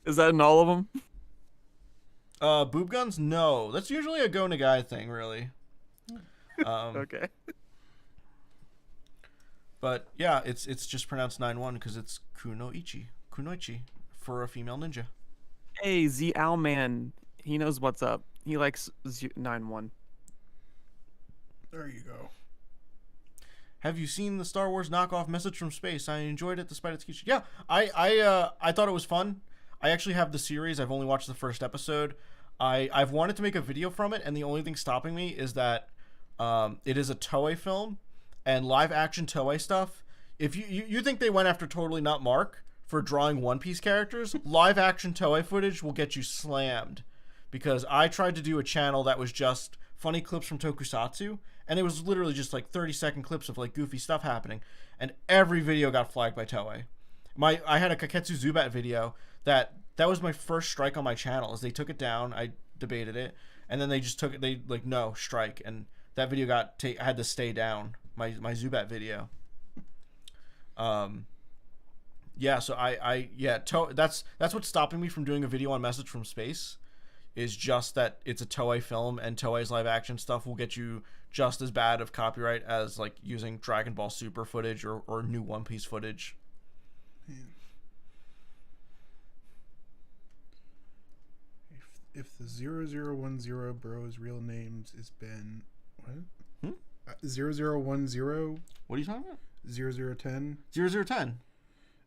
Is that in all of them? Boob guns? No, that's usually a Go Nagai thing, really. Okay. But yeah, it's just pronounced 9-1 because it's kunoichi for a female ninja. Hey, Z Owlman, he knows what's up. He likes 9-1. There you go. Have you seen the Star Wars knockoff Message from Space? I enjoyed it despite its kitsch. Yeah, I thought it was fun. I actually have the series. I've only watched the first episode. I've wanted to make a video from it, and the only thing stopping me is that it is a Toei film, and live action Toei stuff. If you think they went after Totally Not Mark for drawing One Piece characters, live action Toei footage will get you slammed. Because I tried to do a channel that was just funny clips from Tokusatsu, and it was literally just like 30-second clips of like goofy stuff happening, and every video got flagged by Toei. I had a Kaketsu Zubat video that was my first strike on my channel. Is they took it down, I debated it, and then they just took it. They like no strike, and that video I had to stay down. My Zubat video. Yeah. So that's what's stopping me from doing a video on Message from Space. Is just that it's a Toei film, and Toei's live action stuff will get you just as bad of copyright as like using Dragon Ball Super footage or new One Piece footage. Man. If the 0010 bro's real names is Ben, what? 0010 What are you talking about? 0010. 0010.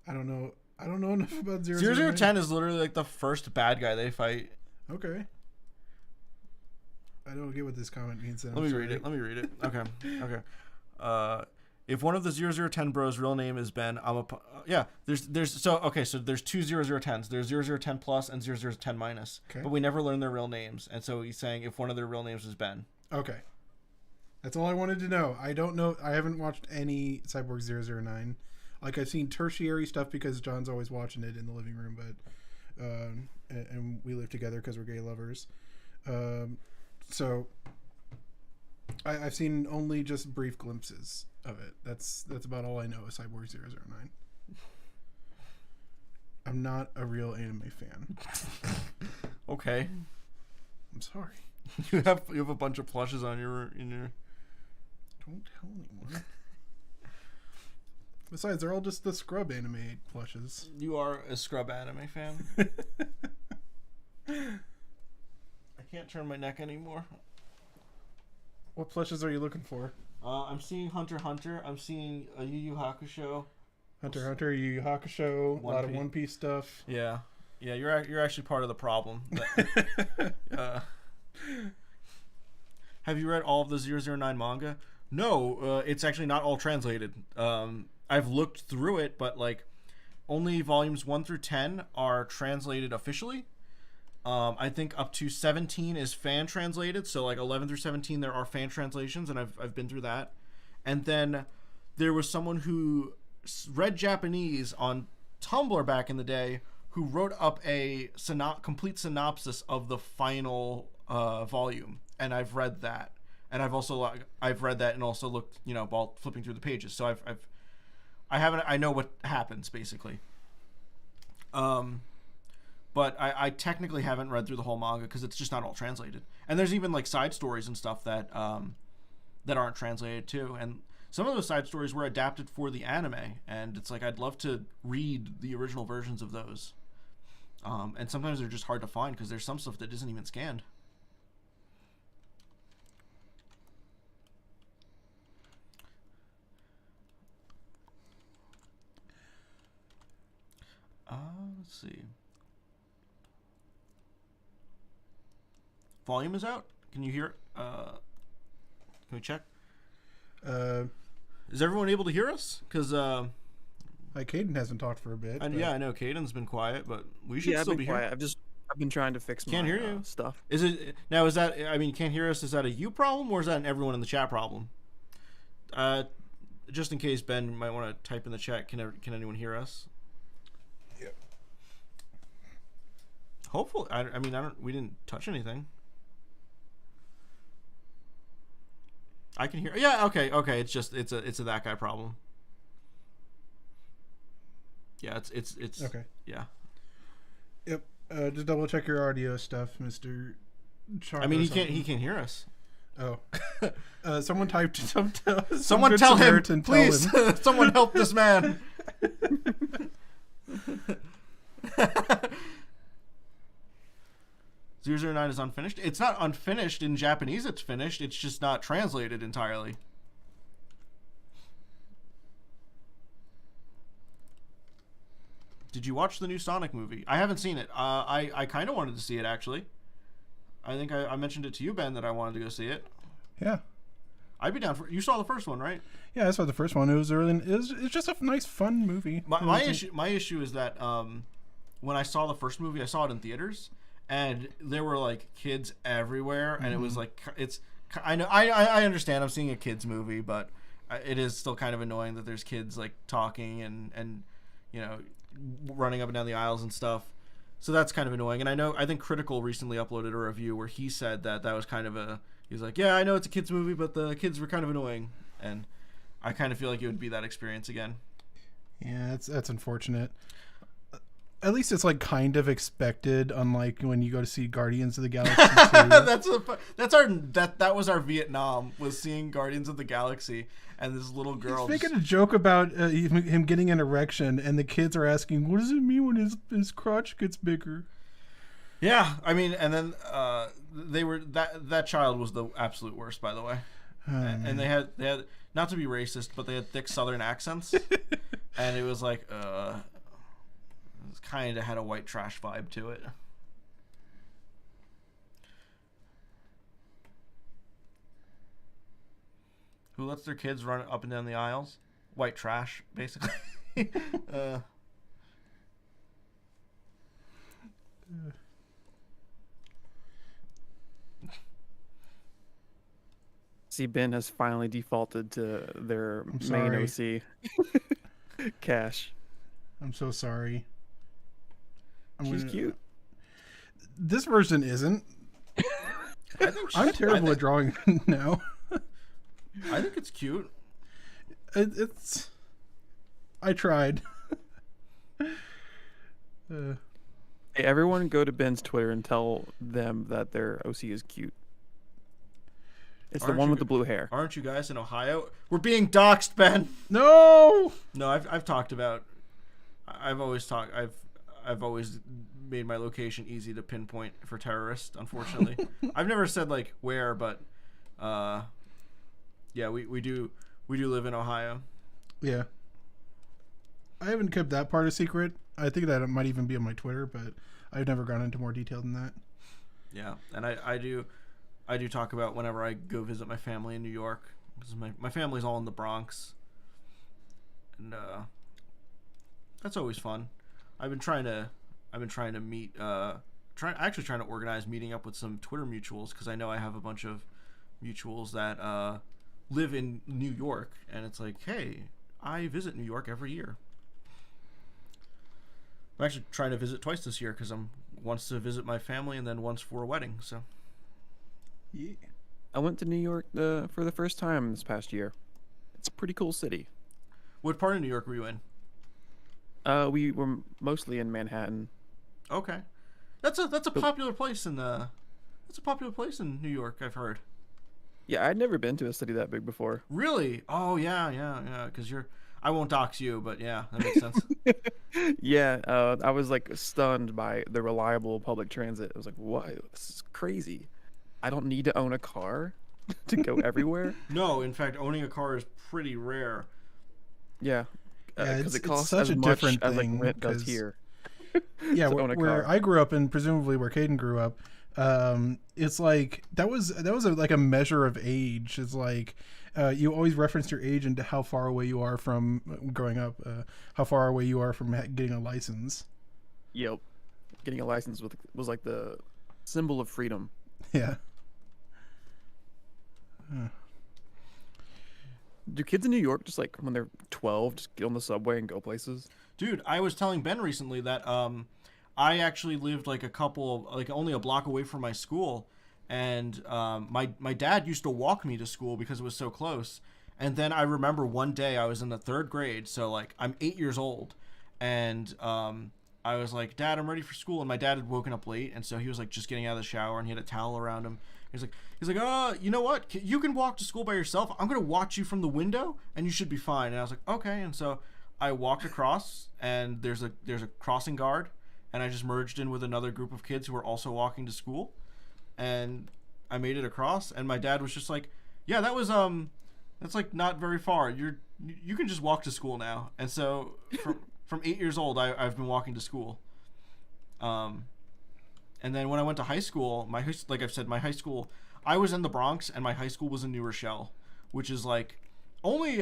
I don't know enough about 0010 is literally like the first bad guy they fight. Okay. I don't get what this comment means. Let me read it. Okay. Okay. If one of the 0010 bros' real name is Ben, there's there's two 0010s. There's 0010 plus and 0010 minus. Okay. But we never learn their real names, and so he's saying if one of their real names is Ben. Okay. That's all I wanted to know. I don't know. I haven't watched any Cyborg 009. Like, I've seen tertiary stuff because John's always watching it in the living room, but and we live together because we're gay lovers. So I've seen only just brief glimpses of it. That's about all I know of Cyborg 009. I'm not a real anime fan. Okay. I'm sorry. You have a bunch of plushes in your. Don't tell anyone. Besides, they're all just the Scrub anime plushes. You are a Scrub anime fan. I can't turn my neck anymore. What plushes are you looking for? I'm seeing Hunter x Hunter. I'm seeing a Yu Yu Hakusho. Hunter x Hunter, Yu Yu Hakusho, a lot of One Piece stuff. Yeah, yeah. You're actually part of the problem. Have you read all of the 009 manga? No, it's actually not all translated. I've looked through it, but like only volumes 1 through 10 are translated officially. I think up to 17 is fan translated, so like 11 through 17 there are fan translations, and I've been through that. And then there was someone who read Japanese on Tumblr back in the day who wrote up a complete synopsis of the final volume, and I've read that. And I've read that and also looked, while flipping through the pages. So I know what happens basically. But I technically haven't read through the whole manga because it's just not all translated. And there's even like side stories and stuff that aren't translated too. And some of those side stories were adapted for the anime, and it's like I'd love to read the original versions of those. And sometimes they're just hard to find because there's some stuff that isn't even scanned. Let's see. Volume is out. Can you hear it? Can we check? Is everyone able to hear us? Because like Caden hasn't talked for a bit. yeah, I know Caden's been quiet, but we should Yeah, I've still been be quiet. here. I've been trying to fix Can't my hear you. stuff. Is it now? Is that, I mean, can't hear us? Is that a you problem or is that an everyone in the chat problem? Just in case Ben might want to type in the chat. Can anyone hear us? Yep. Hopefully, I mean, we didn't touch anything. I can hear. Yeah, okay. It's a that guy problem. Yeah, it's Okay. Yeah. Yep. Just double check your audio stuff, Mr. Charles. I mean, he can't hear us. Oh. Someone typed Someone tell him, please. Someone help this man. .009 is unfinished. It's not unfinished in Japanese. It's finished. It's just not translated entirely. Did you watch the new Sonic movie? I haven't seen it. I kind of wanted to see it, actually. I think I mentioned it to you, Ben, that I wanted to go see it. Yeah. I'd be down for. You saw the first one, right? Yeah, I saw the first one. It's just a nice, fun movie. My issue is that when I saw the first movie, I saw it in theaters, and there were like kids everywhere, and it was like I know I understand I'm seeing a kids movie, but it is still kind of annoying that there's kids like talking and you know, running up and down the aisles and stuff. So that's kind of annoying. And I think Critical recently uploaded a review where he said that was kind of he's like, yeah, I know it's a kids movie, but the kids were kind of annoying. And I kind of feel like it would be that experience again. Yeah, that's unfortunate. At least it's like kind of expected, unlike when you go to see Guardians of the Galaxy 2. That was our Vietnam, was seeing Guardians of the Galaxy, and this little girl. He's making a joke about him getting an erection, and the kids are asking, "What does it mean when his crotch gets bigger?" Yeah, I mean, and then they were that child was the absolute worst, by the way. And they had not to be racist, but they had thick Southern accents, and it was like kind of had a white trash vibe to it. Who lets their kids run up and down the aisles? White trash, basically. See, Ben has finally defaulted to their sorry. main OC. Cash. I'm so sorry. She's cute. This version isn't. I'm terrible at drawing now. I think it's cute. It's. I tried. Hey, everyone go to Ben's Twitter and tell them that their OC is cute. It's the one with the blue hair. Aren't you guys in Ohio? We're being doxxed, Ben. No. No, I've talked about. I've always made my location easy to pinpoint for terrorists. Unfortunately, I've never said like where, but yeah, we do live in Ohio. Yeah. I haven't kept that part a secret. I think that it might even be on my Twitter, but I've never gone into more detail than that. Yeah, and I do talk about whenever I go visit my family in New York, because my family's all in the Bronx, and that's always fun. I've been trying to meet trying to organize meeting up with some Twitter mutuals, because I know I have a bunch of mutuals that live in New York, and it's like, hey, I visit New York every year. I'm actually trying to visit twice this year, because I'm once to visit my family and then once for a wedding. So yeah. I went to New York for the first time this past year. It's a pretty cool city. What part of New York were you in? We were mostly in Manhattan. Okay, that's a popular place in New York, I've heard. Yeah, I'd never been to a city that big before. Really? Oh yeah. Because I won't dox you, but yeah, that makes sense. Yeah, I was like stunned by the reliable public transit. I was like, "What? This is crazy! I don't need to own a car to go everywhere." No, in fact, owning a car is pretty rare. Yeah, Yeah, because it costs such as a much different as like thing, rent does 'cause here. Yeah, to own a where car. I grew up and presumably where Caden grew up, it's like that was like a measure of age. It's like you always reference your age into how far away you are from growing up, how far away you are from getting a license. Yep. Getting a license was like the symbol of freedom. Yeah. Do kids in New York just like when they're 12 just get on the subway and go places? Dude, I was telling Ben recently that I actually lived like only a block away from my school, and my dad used to walk me to school because it was so close. And then I remember one day I was in the 3rd grade, so like I'm 8 years old, and I was like, Dad, I'm ready for school. And my dad had woken up late, and so he was like just getting out of the shower, and he had a towel around him. He's like, you know what? You can walk to school by yourself. I'm gonna watch you from the window, and you should be fine. And I was like, okay. And so I walked across, and there's a crossing guard, and I just merged in with another group of kids who were also walking to school, and I made it across. And my dad was just like, yeah, that's like not very far. You can just walk to school now. And so from 8 years old, I've been walking to school. And then when I went to high school, like I've said, my high school, I was in the Bronx, and my high school was in New Rochelle, which is like only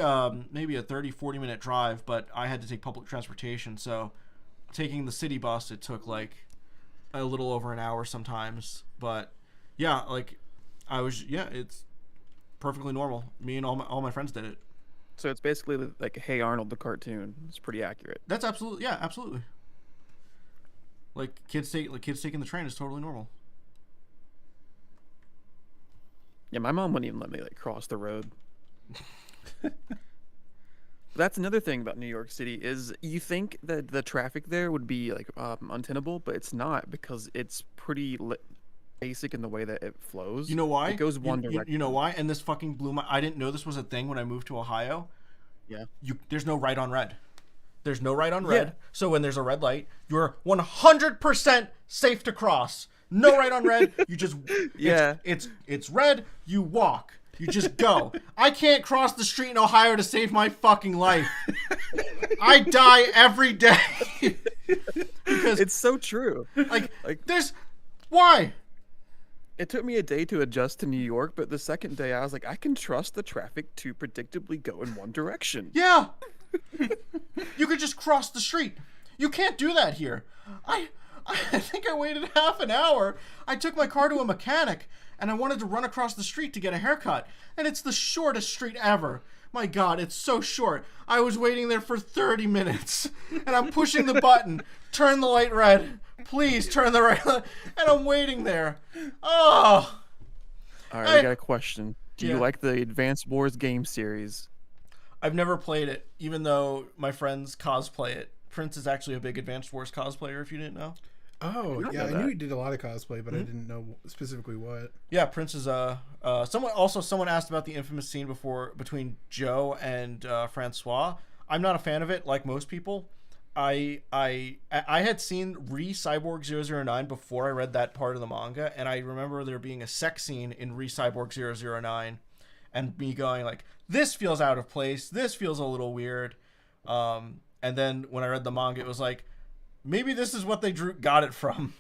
maybe a 30-40 minute drive, but I had to take public transportation. So taking the city bus, it took like a little over an hour sometimes. But yeah, like it's perfectly normal. Me and all my friends did it. So it's basically like Hey Arnold the cartoon. It's pretty accurate. That's absolutely like kids taking the train is totally normal. Yeah, my mom wouldn't even let me like cross the road. That's another thing about New York City is you think that the traffic there would be like untenable, but it's not because it's pretty basic in the way that it flows. You know why? It goes one direction. You know why? And this fucking blew my... I didn't know this was a thing when I moved to Ohio. Yeah. There's no right on red. There's no right on red. Yeah. So when there's a red light, you're 100% safe to cross. No right on red. You just... Yeah. It's red. You walk. You just go. I can't cross the street in Ohio to save my fucking life. I die every day. Because it's so true. Like there's... Why? It took me a day to adjust to New York, but the second day I was like, I can trust the traffic to predictably go in one direction. Yeah. You could just cross the street. You can't do that here. I think I waited half an hour. I took my car to a mechanic, and I wanted to run across the street to get a haircut, and it's the shortest street ever. My God, it's so short. I was waiting there for 30 minutes, and I'm pushing the button. Turn the light red. Please turn the right light. And I'm waiting there. Oh. All right, we got a question. Do you Yeah. like the Advanced Wars game series? I've never played it, even though my friends cosplay it. Prince is actually a big Advanced Wars cosplayer, if you didn't know. Oh, not yeah, know I that. knew he did a lot of cosplay, but I didn't know specifically what. Yeah, Prince is someone asked about the infamous scene between Joe and Francois. I'm not a fan of it, like most people. I had seen Re-Cyborg 009 before I read that part of the manga, and I remember there being a sex scene in Re-Cyborg 009, and me going like, this feels out of place, this feels a little weird. And then when I read the manga, it was like, maybe this is what they got it from.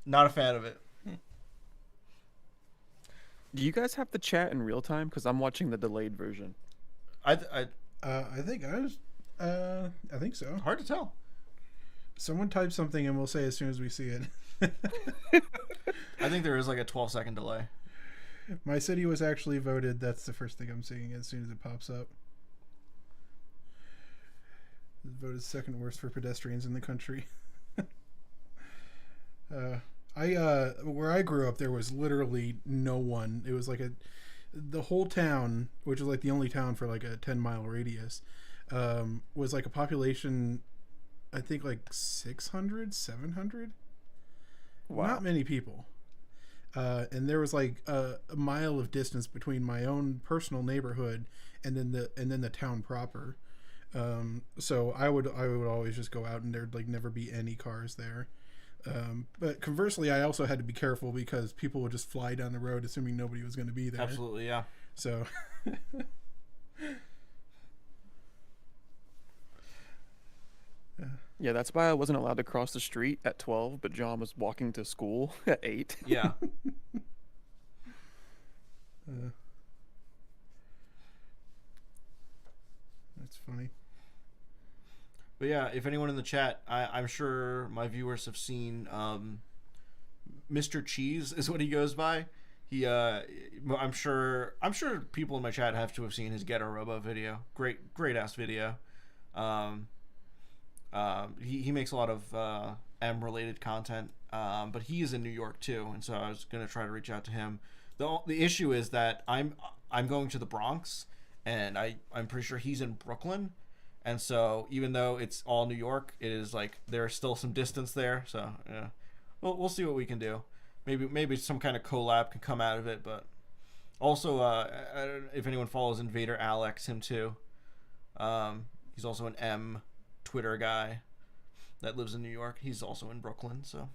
Not a fan of it. Do you guys have the chat in real time? Because I'm watching the delayed version. I think so. Hard to tell. Someone type something and we'll say as soon as we see it. I think there is like a 12-second delay. My city was actually voted. That's the first thing I'm seeing as soon as it pops up. Voted second worst for pedestrians in the country. Where I grew up, there was literally no one. It was like the whole town, which was like the only town for like a 10-mile radius, was like a population, I think like 600, 700. Wow. Not many people. And there was like a mile of distance between my own personal neighborhood and then the town proper. So I would always just go out and there'd like never be any cars there. But conversely, I also had to be careful because people would just fly down the road assuming nobody was going to be there. Absolutely, yeah. So Yeah, that's why I wasn't allowed to cross the street at 12, but John was walking to school at 8. Yeah. Uh, that's funny. But yeah, if anyone in the chat, I'm sure my viewers have seen Mr. Cheese is what he goes by. I'm sure people in my chat have to have seen his Ghetto Robo video. Great ass video. He makes a lot of M related content, but he is in New York too, and so I was gonna try to reach out to him. The issue is that I'm going to the Bronx, and I'm pretty sure he's in Brooklyn. And so, even though it's all New York, it is like there's still some distance there. So, yeah, we'll see what we can do. Maybe some kind of collab can come out of it. But also, if anyone follows Invader Alex, him too. He's also an M Twitter guy that lives in New York. He's also in Brooklyn. So.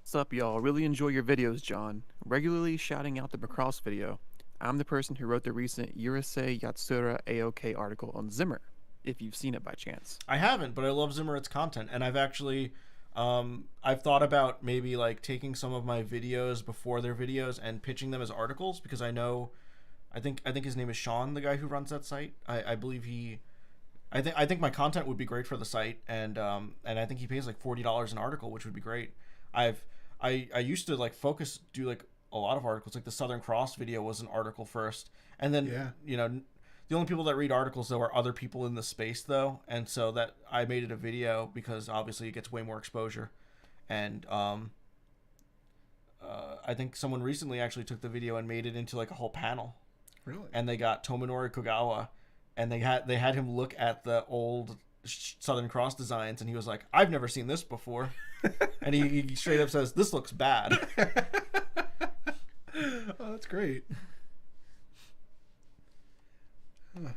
What's up, y'all? Really enjoy your videos, John. Regularly shouting out the Macross video. I'm the person who wrote the recent Yurusei Yatsura AOK article on Zimmer, if you've seen it by chance. I haven't, but I love Zimmerit's content, and I've actually, I've thought about maybe like taking some of my videos before their videos and pitching them as articles, because I think his name is Sean, the guy who runs that site. I believe I think my content would be great for the site, and I think he pays like $40 an article, which would be great. I used to like do like a lot of articles. Like the Southern Cross video was an article first, and then the only people that read articles though are other people in the space though, and so that I made it a video because obviously it gets way more exposure, and I think someone recently actually took the video and made it into like a whole panel. Really? And they got Tominori Kogawa, and they had him look at the old Southern Cross designs, and he was like, I've never seen this before. And he straight up says, this looks bad. Oh, that's great. Huh.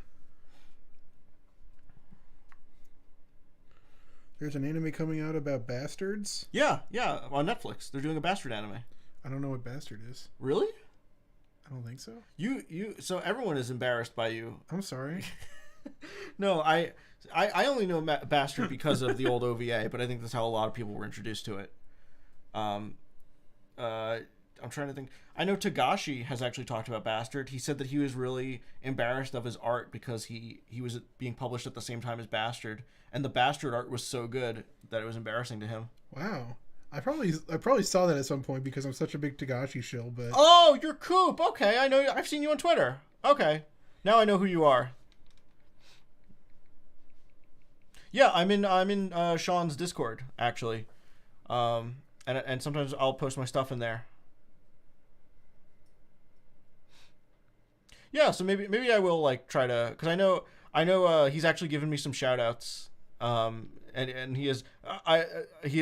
There's an anime coming out about bastards. Yeah, on Netflix. They're doing a bastard anime. I don't know what bastard is. Really? I don't think so. So everyone is embarrassed by you. I'm sorry. No, I only know Bastard because of the old OVA, but I think that's how a lot of people were introduced to it. I'm trying to think. I know Tagashi has actually talked about Bastard. He said that he was really embarrassed of his art because he was being published at the same time as Bastard, and the Bastard art was so good that it was embarrassing to him. Wow. I probably saw that at some point because I'm such a big Tagashi shill, but Oh, you're Coop. Okay, I know. I've seen you on Twitter. Okay, now I know who you are. Yeah, I'm in Sean's Discord actually, and sometimes I'll post my stuff in there. Yeah, so maybe I will like try to, because I know he's actually given me some shout outs, and he has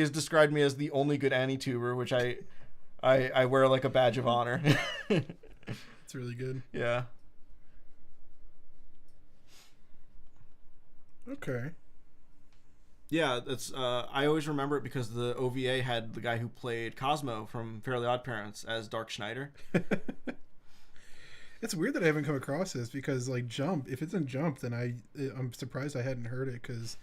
described me as the only good AniTuber, which I wear like a badge of honor. it's really good. Yeah. Okay. Yeah, that's I always remember it because the OVA had the guy who played Cosmo from Fairly Odd Parents as Dark Schneider. It's weird that I haven't come across this because like Jump, if it's in Jump, then I'm surprised I hadn't heard it, because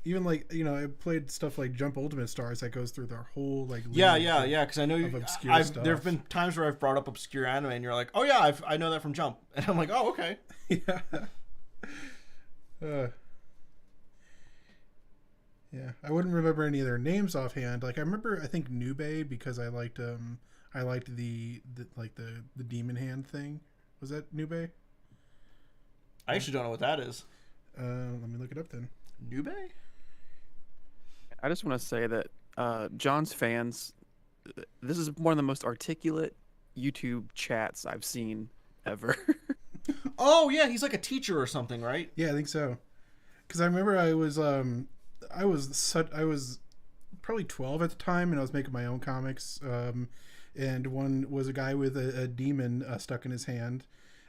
even like, I played stuff like Jump Ultimate Stars that goes through their whole like yeah, because I know obscure stuff. There have been times where I've brought up obscure anime and you're like, oh yeah, I know that from Jump, and I'm like, oh okay. Yeah. Yeah, I wouldn't remember any of their names offhand. Like I remember, I think Nube, because I liked the demon hand thing. Was that Nube? I actually don't know what that is. Let me look it up then. Nube? I just want to say that John's fans, this is one of the most articulate YouTube chats I've seen ever. Oh yeah, he's like a teacher or something, right? Yeah, I think so. Because I remember I was probably 12 at the time, and I was making my own comics. And one was a guy with a demon stuck in his hand.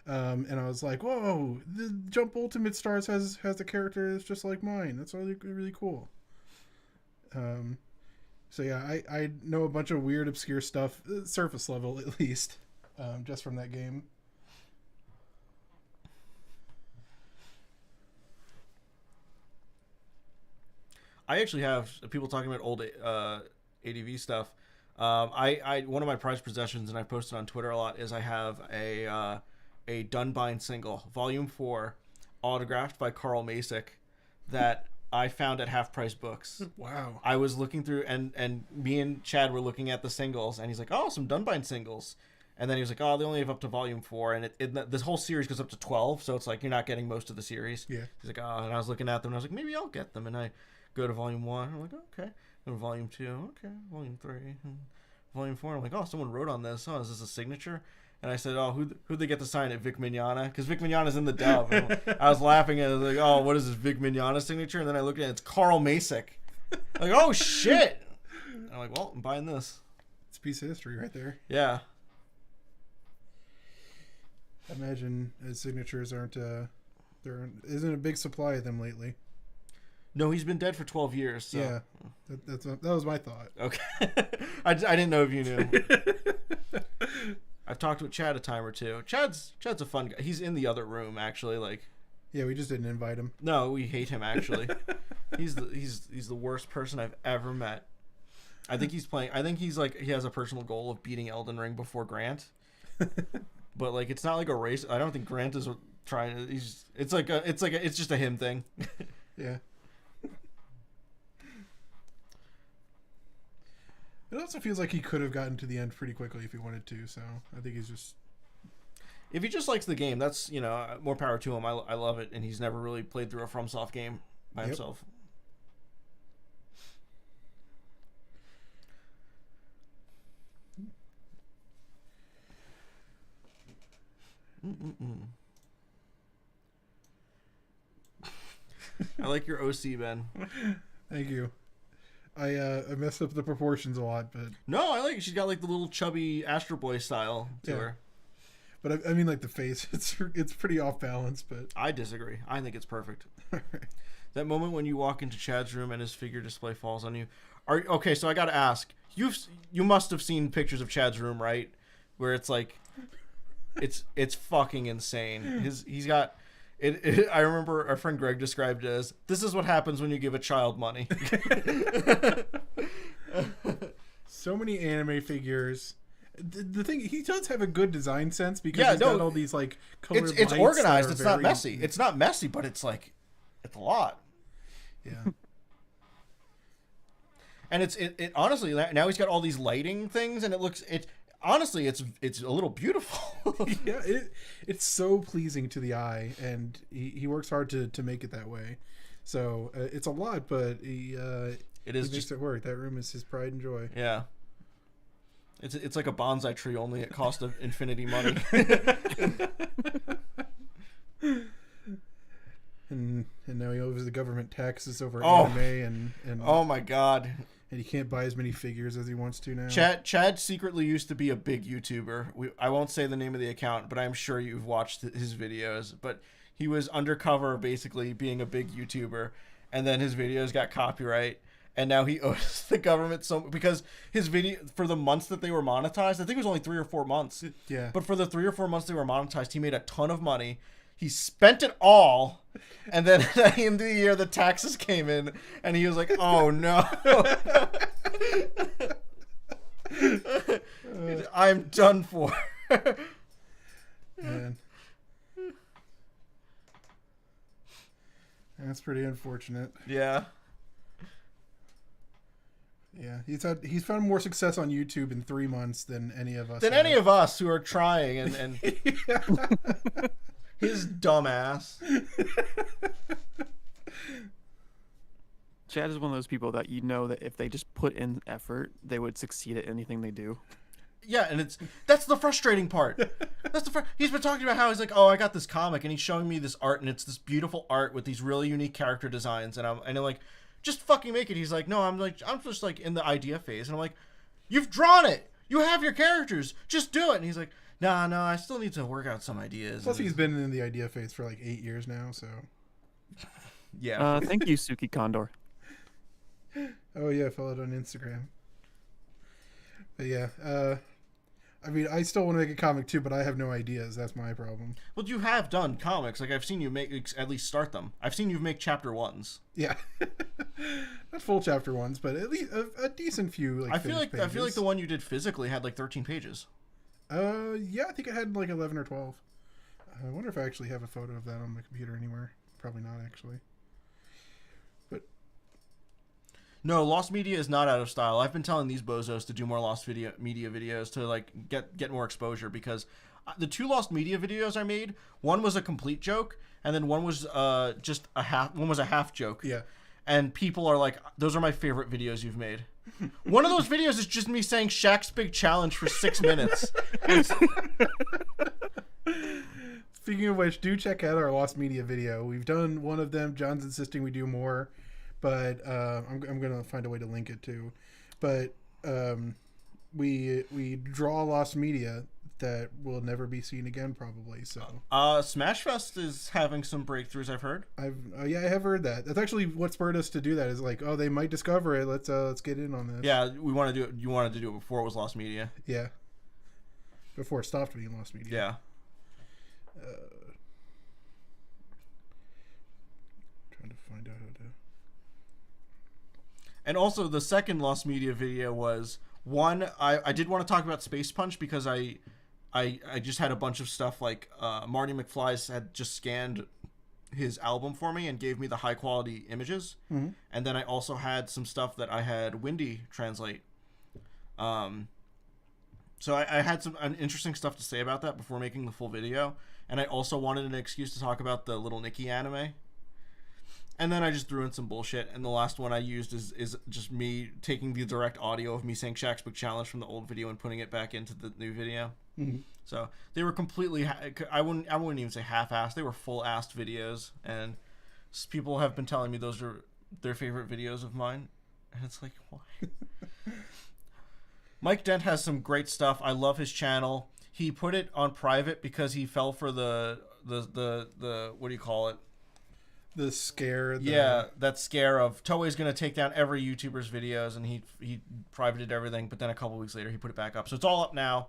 And I was like, whoa, the Jump Ultimate Stars has a character that's just like mine. That's really, really cool. So yeah, I know a bunch of weird, obscure stuff, surface level at least, just from that game. I actually have people talking about old ADV stuff. I one of my prized possessions, and I posted on Twitter a lot, is I have a Dunbind single, Volume 4, autographed by Carl Masick, that I found at Half Price Books. Wow. I was looking through, and me and Chad were looking at the singles, and he's like, "Oh, some Dunbind singles." And then he was like, "Oh, they only have up to Volume 4, and this whole series goes up to 12, so it's like you're not getting most of the series." Yeah. He's like, "Oh," and I was looking at them, and I was like, "Maybe I'll get them." And I go to Volume 1, I'm like, "Okay." Go to Volume 2, okay. Volume 3, Volume 4. I'm like, "Oh, someone wrote on this. Oh, is this a signature?" And I said, "Oh, who'd they get to sign it? Vic Mignogna?" Because Vic Mignogna's in the dub. And I was laughing at it. I was like, "Oh, what is this Vic Mignogna signature?" And then I looked at it. It's Carl Masick. I'm like, "Oh, shit." And I'm like, "Well, I'm buying this." It's a piece of history right there. Yeah. I imagine his signatures there isn't a big supply of them lately. No, he's been dead for 12 years. So. Yeah. That was my thought. Okay. I didn't know if you knew. I've talked with Chad a time or two. Chad's a fun guy. He's in the other room, actually. Like, Yeah, we just didn't invite him. no, we hate him, actually. He's the worst person I've ever met. I think he's like, he has a personal goal of beating Elden Ring before Grant. But like, it's not like a race. I don't think Grant is trying to. It's just a him thing. Yeah. It also feels like he could have gotten to the end pretty quickly if he wanted to. So I think he's just. If he just likes the game, that's, more power to him. I love it, and he's never really played through a FromSoft game by himself. I like your OC, Ben. Thank you. I messed up the proportions a lot, but No, I like it. She's got like the little chubby Astro Boy style to her. But I mean, like the face, it's pretty off balance. But I disagree. I think it's perfect. That moment when you walk into Chad's room and his figure display falls on you. Okay? So I got to ask. You must have seen pictures of Chad's room, right? Where it's like, it's fucking insane. He's got. I remember our friend Greg described it as, "This is what happens when you give a child money." So many anime figures. The thing, he does have a good design sense because he's got all these like colored it's lights organized. that are It's not very- messy. It's not messy, but it's like, it's a lot. Yeah. And it honestly, now he's got all these lighting things, and honestly, it's a little beautiful. Yeah, it's so pleasing to the eye, and he works hard to make it that way. So it's a lot, but he makes it work. That room is his pride and joy. Yeah. It's like a bonsai tree, only at cost of infinity money. And now he owes the government taxes over anime, and Oh my god. and he can't buy as many figures as he wants to now. Chad secretly used to be a big YouTuber. I won't say the name of the account, but I'm sure you've watched his videos. But he was undercover, basically being a big YouTuber, and then his videos got copyright, and now he owes the government because his video, for the months that they were monetized, I think it was only 3 or 4 months. Yeah. But for the 3 or 4 months they were monetized, he made a ton of money. He spent it all, and then at the end of the year, the taxes came in, and he was like, "Oh no, I'm done for." Man. That's pretty unfortunate. Yeah. Yeah, he's found more success on YouTube in 3 months than any of us. Any of us who are trying, and his dumb ass. Chad is one of those people that that if they just put in effort, they would succeed at anything they do. Yeah, and that's the frustrating part. He's been talking about how he's like, "Oh, I got this comic," and he's showing me this art, and it's this beautiful art with these really unique character designs, and I'm like, "Just fucking make it." He's like, "No, I'm just like in the idea phase," and I'm like, "You've drawn it. You have your characters. Just do it." And he's like, No, I still need to work out some ideas. Plus, he's been in the idea phase for like 8 years now, so. Yeah. Thank you, Suki Condor. Oh yeah, I followed on Instagram. But yeah, I mean, I still want to make a comic too, but I have no ideas. That's my problem. Well, you have done comics. Like, I've seen you make at least start them. I've seen you make chapter 1s. Yeah, not full chapter 1s, but at least a decent few. Like, I feel like pages. the one you did physically had like 13 pages. Yeah, I think it had like 11 or 12. I wonder if I actually have a photo of that on my computer anywhere. Probably not, actually. But No, Lost Media is not out of style. I've been telling these bozos to do more Media videos to like get more exposure, because the 2 Lost Media videos I made, one was a complete joke, and then one was just a half. One was a half joke. yeah, And people are like, "Those are my favorite videos you've made." One of those videos is just me saying Shaq's big challenge for 6 minutes. speaking of which, do check out our Lost Media video. We've done one of them. John's insisting we do more, but I'm gonna find a way to link it too. But we draw Lost Media that will never be seen again, probably. So Smashfest is having some breakthroughs, I've heard. I have heard that. That's actually what spurred us to do that. Is like, oh, they might discover it. Let's get in on this. Yeah, we want to do it. You wanted to do it before it was Lost Media. Yeah. Before it stopped being Lost Media. Yeah. Trying to find out how to. And also, the second Lost Media video was one. I did want to talk about Space Punch, because I just had a bunch of stuff like Marty McFly's had just scanned his album for me and gave me the high quality images, and then I also had some stuff that I had Windy translate. So I had some interesting stuff to say about that before making the full video, and I also wanted an excuse to talk about the Little Nicky anime. And then I just threw in some bullshit, and the last one I used is just me taking the direct audio of me saying Shaq's Big Challenge from the old video and putting it back into the new video. Mm-hmm. So they were completely, I wouldn't even say half-assed. They were full-assed videos, and people have been telling me those are their favorite videos of mine, and it's like, why? Mike Dent has some great stuff. I love his channel. He put it on private because he fell for the what do you call it? The scare. Yeah, that scare of Toei's going to take down every YouTuber's videos, and he privated everything, but then a couple weeks later he put it back up. So it's all up now.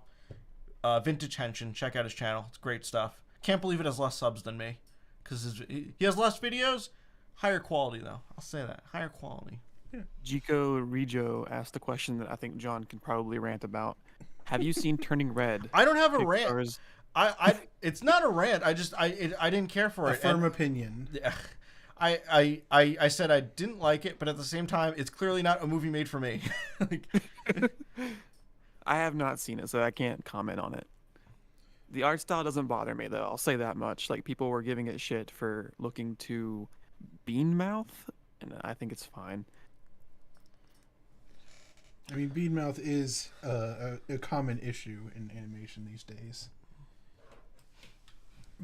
Vintage Henshin, check out his channel. It's great stuff. Can't believe it has less subs than me, because he has less videos. Higher quality, though. I'll say that. Higher quality. Yeah. Jico Rijo asked the question that I think John can probably rant about. Have you seen Turning Red? I don't have a Pixar's... rant. It's not a rant. I didn't care for it. A firm opinion. I said I didn't like it, but at the same time, it's clearly not a movie made for me. I have not seen it, so I can't comment on it. The art style doesn't bother me, though. I'll say that much. Like, people were giving it shit for looking too bean mouth, and I think it's fine. I mean, bean mouth is a common issue in animation these days,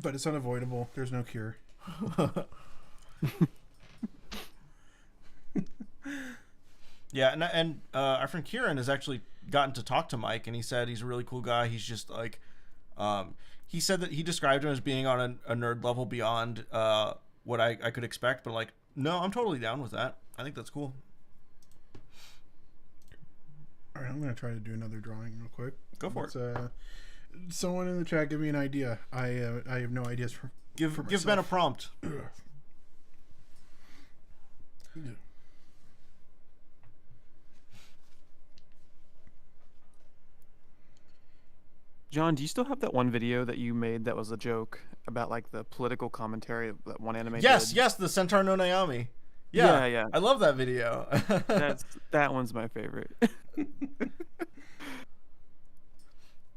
but it's unavoidable. There's no cure. Yeah, and our friend Kieran has actually gotten to talk to Mike, and he said he's a really cool guy. He's just like, he said that he described him as being on a nerd level beyond what I could expect, but like, no, I'm totally down with that. I think that's cool. All right, I'm gonna try to do another drawing real quick. Go for it. Someone in the chat, give me an idea. I have no ideas for Give myself. Ben a prompt. Yeah. John, do you still have that one video that you made that was a joke about like the political commentary that one anime Yes, did? yes, the Centaur no Naomi. Yeah, yeah. I love that video. That one's my favorite.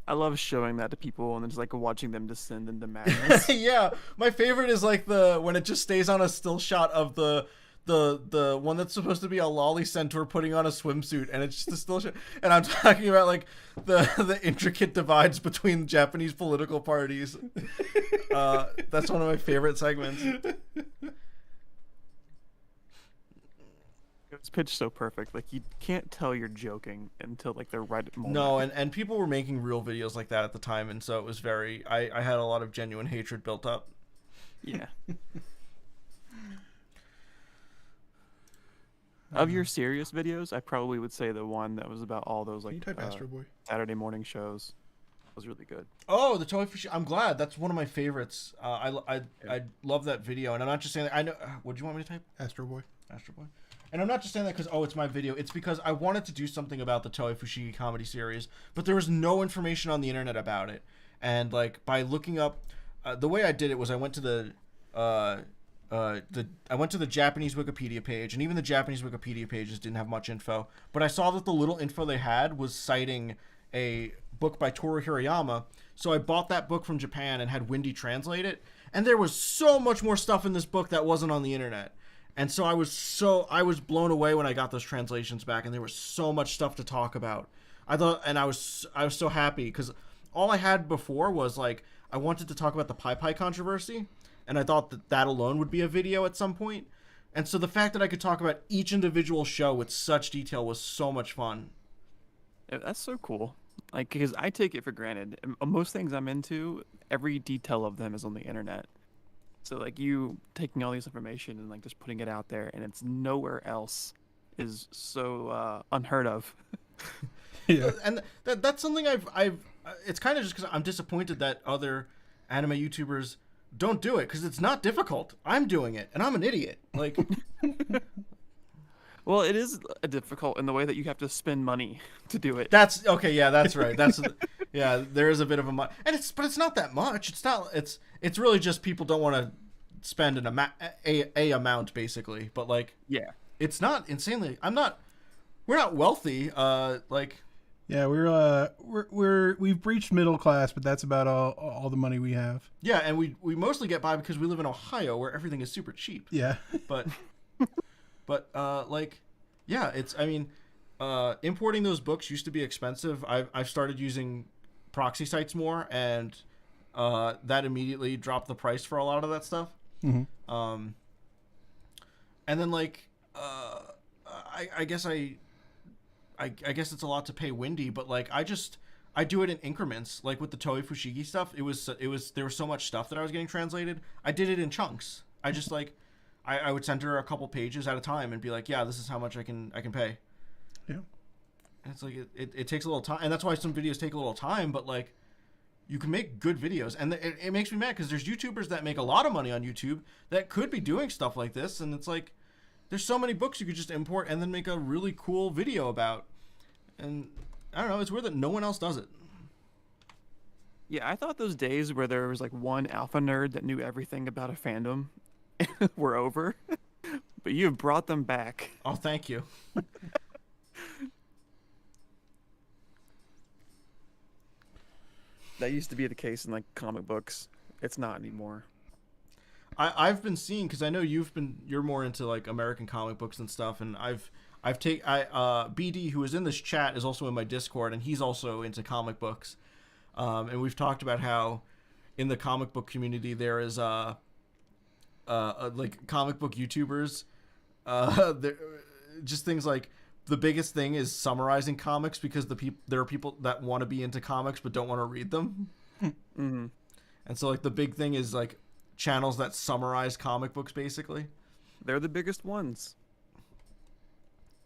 I love showing that to people and then just like watching them descend into madness. Yeah, my favorite is like when it just stays on a still shot of the one that's supposed to be a lolly centaur putting on a swimsuit, and it's just a still shot. And I'm talking about like the intricate divides between Japanese political parties. That's one of my favorite segments. It's pitched so perfect. Like, you can't tell you're joking until like the right moment. No, and people were making real videos like that at the time, and so it was I had a lot of genuine hatred built up. Yeah. Of your serious videos, I probably would say the one that was about all those like Can you type Astro Boy? Saturday morning shows. was really good. Oh, the Toei Fushi. I'm glad. That's one of my favorites. I love that video, and I'm not just saying that. I know. What do you want me to type? Astro Boy. Astro Boy. And I'm not just saying that because it's my video. It's because I wanted to do something about the Toei Fushigi comedy series, but there was no information on the internet about it. And like by looking up, the way I did it was I went to the Japanese Wikipedia page, and even the Japanese Wikipedia pages didn't have much info. But I saw that the little info they had was citing a book by Toru Hirayama, so I bought that book from Japan and had Windy translate it. And there was so much more stuff in this book that wasn't on the internet. And so I was blown away when I got those translations back, and there was so much stuff to talk about. I was so happy because all I had before was like I wanted to talk about the Pai Pai controversy, and I thought that alone would be a video at some point. And so the fact that I could talk about each individual show with such detail was so much fun. Yeah, that's so cool. Like, because I take it for granted. Most things I'm into, every detail of them is on the internet. So like you taking all this information and like just putting it out there, and it's nowhere else, is so unheard of. Yeah, and that's something I've. It's kind of just because I'm disappointed that other anime YouTubers don't do it because it's not difficult. I'm doing it, and I'm an idiot. Like, Well, it is difficult in the way that you have to spend money to do it. that's okay. Yeah, that's right. That's yeah. There is a bit of but it's not that much. It's really just people don't want to spend an amount basically. But like, Yeah. it's not insanely. We're not wealthy. Like. yeah, we've reached middle class, but that's about all the money we have. Yeah, and we mostly get by because we live in Ohio where everything is super cheap. Yeah, But like, yeah, importing those books used to be expensive. I've started using proxy sites more, and that immediately dropped the price for a lot of that stuff. mm-hmm. And then like, I guess it's a lot to pay Windy, but like I do it in increments. Like with the Toei Fushigi stuff, there was so much stuff that I was getting translated. I did it in chunks. I just like I would send her a couple pages at a time and be like, yeah, this is how much I can pay. Yeah, and it's like it takes a little time, and that's why some videos take a little time. But like, you can make good videos, and it makes me mad because there's YouTubers that make a lot of money on YouTube that could be doing stuff like this, and it's like there's so many books you could just import and then make a really cool video about. And I don't know, it's weird that no one else does it. Yeah, I thought those days where there was like one alpha nerd that knew everything about a fandom were over. But you have brought them back. Oh, thank you. That used to be the case in like comic books. It's not anymore. I've been seeing, because I know you're more into like American comic books and stuff, and BD, who is in this chat, is also in my Discord, and he's also into comic books. And we've talked about how in the comic book community there is like comic book YouTubers. Just things like the biggest thing is summarizing comics because there are people that want to be into comics but don't want to read them. Mm-hmm. And so like the big thing is like channels that summarize comic books basically. They're the biggest ones.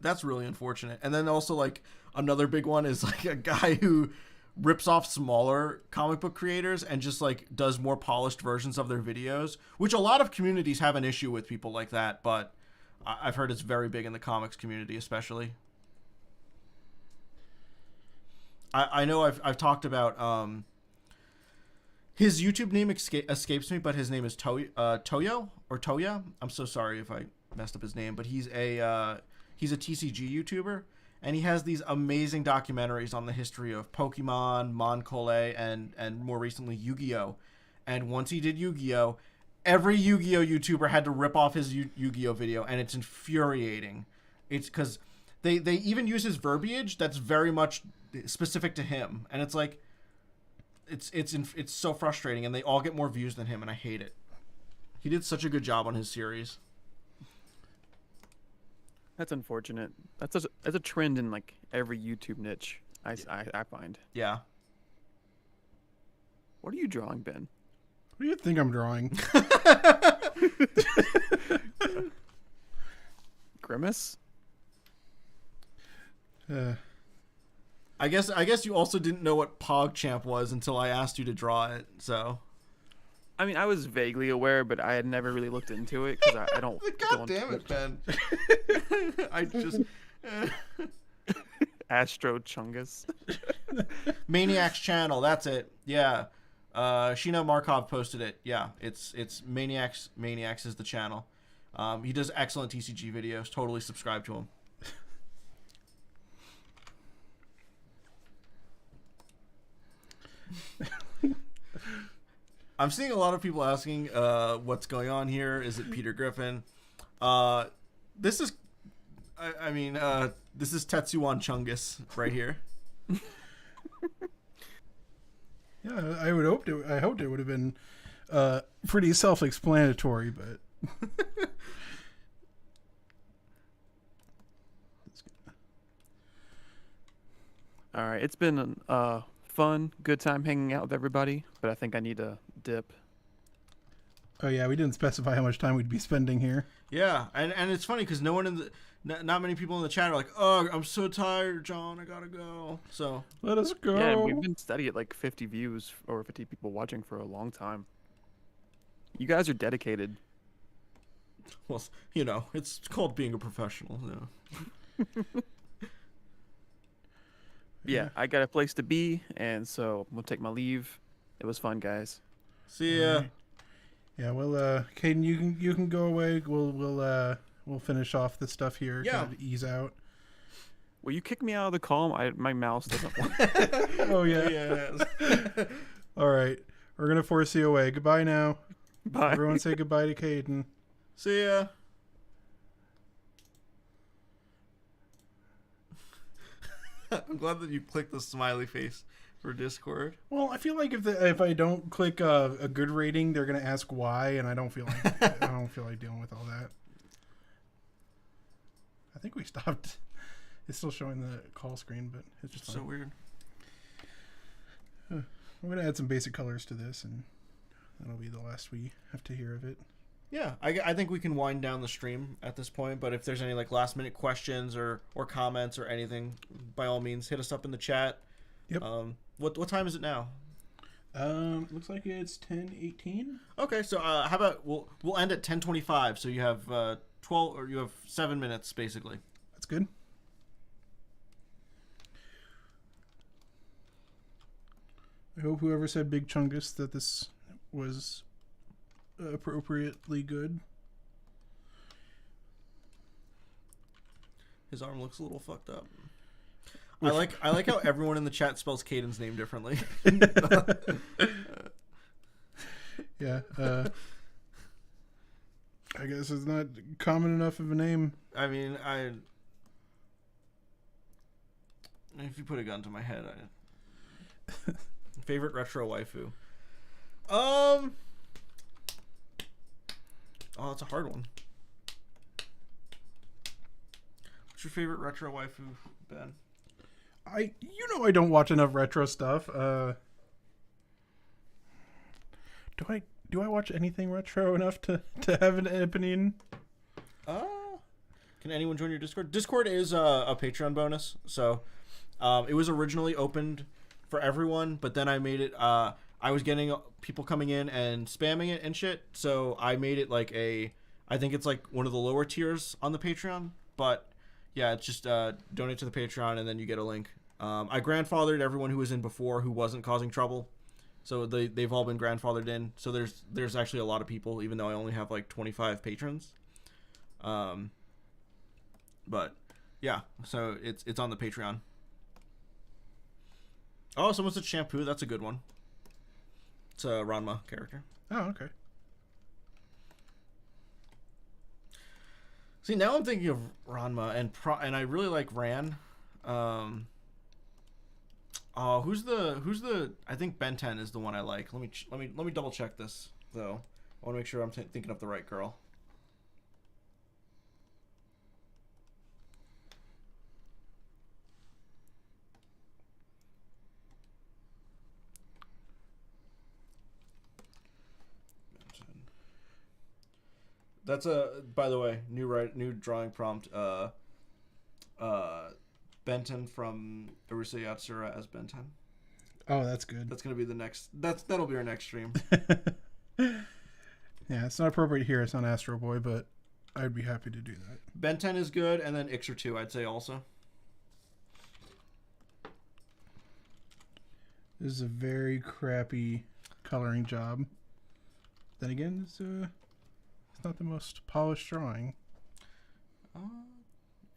That's really unfortunate. And then also like another big one is like a guy who rips off smaller comic book creators and just like does more polished versions of their videos, which a lot of communities have an issue with people like that, but I've heard it's very big in the comics community especially. I know I've talked about his YouTube name escapes me, but his name is Toyo or Toya. I'm so sorry if I messed up his name, but he's a TCG YouTuber, and he has these amazing documentaries on the history of Pokemon, Moncole, and more recently Yu-Gi-Oh! And once he did Yu-Gi-Oh!, every Yu-Gi-Oh! YouTuber had to rip off his Yu-Gi-Oh! Video, and it's infuriating. It's because they even use his verbiage that's very much specific to him, and it's like it's so frustrating, and they all get more views than him, and I hate it. He did such a good job on his series. That's unfortunate. That's a trend in like every YouTube niche. I find. Yeah. What are you drawing, Ben? what do you think I'm drawing? Grimace? I guess you also didn't know what PogChamp was until I asked you to draw it. So. I mean, I was vaguely aware, but I had never really looked into it because I don't. God damn it, Ben. I just. Astro Chungus. Maniac's channel. That's it. Yeah. Shino Markov posted it. Yeah. It's Maniacs. Maniacs is the channel. He does excellent TCG videos. Totally subscribe to him. I'm seeing a lot of people asking what's going on here. Is it Peter Griffin? This is, this is Tetsuwan Chungus right here. Yeah, I hoped it would have been pretty self-explanatory, but All right, it's been a fun, good time hanging out with everybody, but I think I need to dip. oh yeah, we didn't specify how much time we'd be spending here. Yeah, and it's funny because no one in the, not many people in the chat are like, oh, I'm so tired, John, I gotta go. So Let us go. Yeah, we've been steady at like 50 views or 50 people watching for a long time. You guys are dedicated. well, it's called being a professional. Yeah, I got a place to be, and so I'm gonna take my leave. It was fun, guys. See ya. Alright. Yeah, well, Caden, you can go away. We'll finish off this stuff here. Yeah. Kind of ease out. Will you kick me out of the call? My mouse doesn't work. Oh yeah. Yeah. All right, we're gonna force you away. Goodbye now. Bye. Everyone, say goodbye to Caden. See ya. I'm glad that you clicked the smiley face for Discord. Well, I feel like if I don't click a good rating, they're gonna ask why, and I don't feel like dealing with all that. I think we stopped. It's still showing the call screen, but it's just So fine. weird. I'm gonna add some basic colors to this, and that'll be the last we have to hear of it. Yeah, I think we can wind down the stream at this point, but if there's any like last minute questions or comments or anything, by all means hit us up in the chat. Yep. What time is it now? Looks like it's 10:18. Okay, so how about we'll end at 10:25, so you have 12 or you have 7 minutes basically. That's good. I hope whoever said Big Chungus that this was appropriately good. His arm looks a little fucked up. I like how everyone in the chat spells Caden's name differently. Yeah. I guess it's not common enough of a name. I mean, if you put a gun to my head, favorite retro waifu. Oh, it's a hard one. What's your favorite retro waifu, Ben? I don't watch enough retro stuff. Do I watch anything retro enough to have an opinion? Can anyone join your Discord? Discord is a Patreon bonus, so it was originally opened for everyone, but then I made it. I was getting people coming in and spamming it and shit, so I made it like I think it's like one of the lower tiers on the Patreon, but yeah, it's just donate to the Patreon and then you get a link. I grandfathered everyone who was in before who wasn't causing trouble, so they've all been grandfathered in. So there's actually a lot of people, even though I only have like 25 patrons. But yeah, so it's on the Patreon. Oh, someone said shampoo. That's a good one. It's a Ranma character. Oh, okay. See, now I'm thinking of Ranma and I really like Ran. Oh, who's the? I think Ben 10 is the one I like. Let me double check this though. I want to make sure I'm thinking of the right girl. That's by the way, new drawing prompt. Ben Ben 10 from Urusei Yatsura as Ben 10. Oh, that's good. That's gonna be the next. That'll be our next stream. Yeah, it's not appropriate here. It's on Astro Boy, but I'd be happy to do that. Ben 10 is good, and then Ixer 2, I'd say also. This is a very crappy coloring job. Then again, it's not the most polished drawing.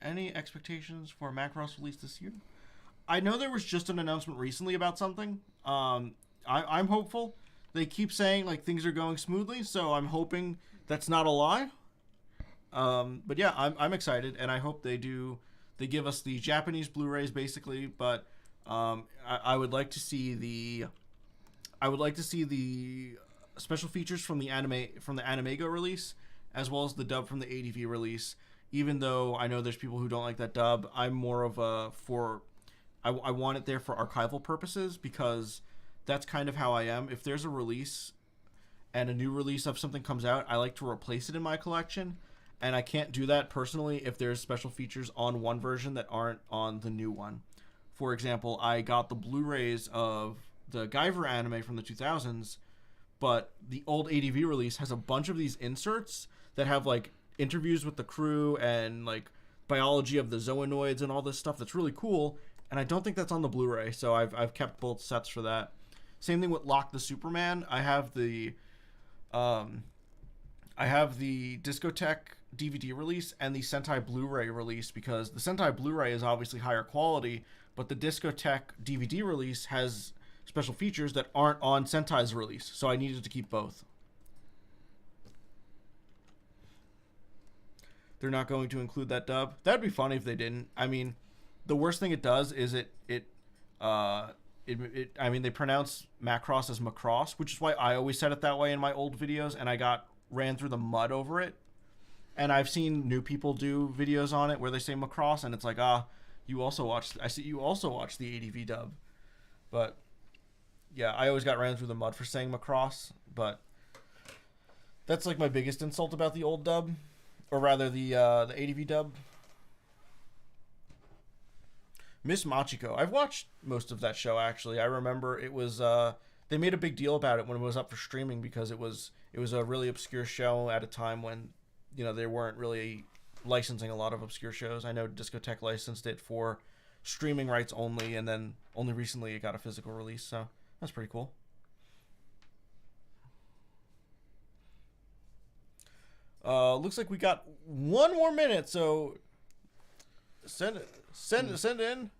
Any expectations for Macross release this year? I know there was just an announcement recently about something. I'm hopeful. They keep saying like things are going smoothly, so I'm hoping that's not a lie. But yeah, I'm excited, and I hope they give us the Japanese Blu-rays basically, but I would like to see the special features from the Animego release, as well as the dub from the ADV release. Even though I know there's people who don't like that dub, I'm more of I want it there for archival purposes, because that's kind of how I am. If there's a release and a new release of something comes out, I like to replace it in my collection, and I can't do that personally if there's special features on one version that aren't on the new one. For example, I got the Blu-rays of the Guyver anime from the 2000s, but the old ADV release has a bunch of these inserts that have like interviews with the crew and like biology of the zoonoids and all this stuff that's really cool, and I don't think that's on the Blu-ray, so I've kept both sets for that. Same thing with Lock the Superman. I have the Discotek DVD release and the Sentai Blu-ray release, because the Sentai Blu-ray is obviously higher quality, but the Discotek DVD release has special features that aren't on Sentai's release, so I needed to keep both. They're not going to include that dub. That'd be funny if they didn't. I mean, the worst thing it does is they pronounce Macross as Macross, which is why I always said it that way in my old videos, and I got ran through the mud over it. And I've seen new people do videos on it where they say Macross, and it's like, I see you also watch the ADV dub. But yeah, I always got ran through the mud for saying Macross, but that's like my biggest insult about the old dub, or rather the ADV dub. Miss Machiko. I've watched most of that show, actually. I remember it was they made a big deal about it when it was up for streaming, because it was a really obscure show at a time when, you know, they weren't really licensing a lot of obscure shows. I know Discotek licensed it for streaming rights only, and then only recently it got a physical release, so that's pretty cool. Looks like we got one more minute, so send in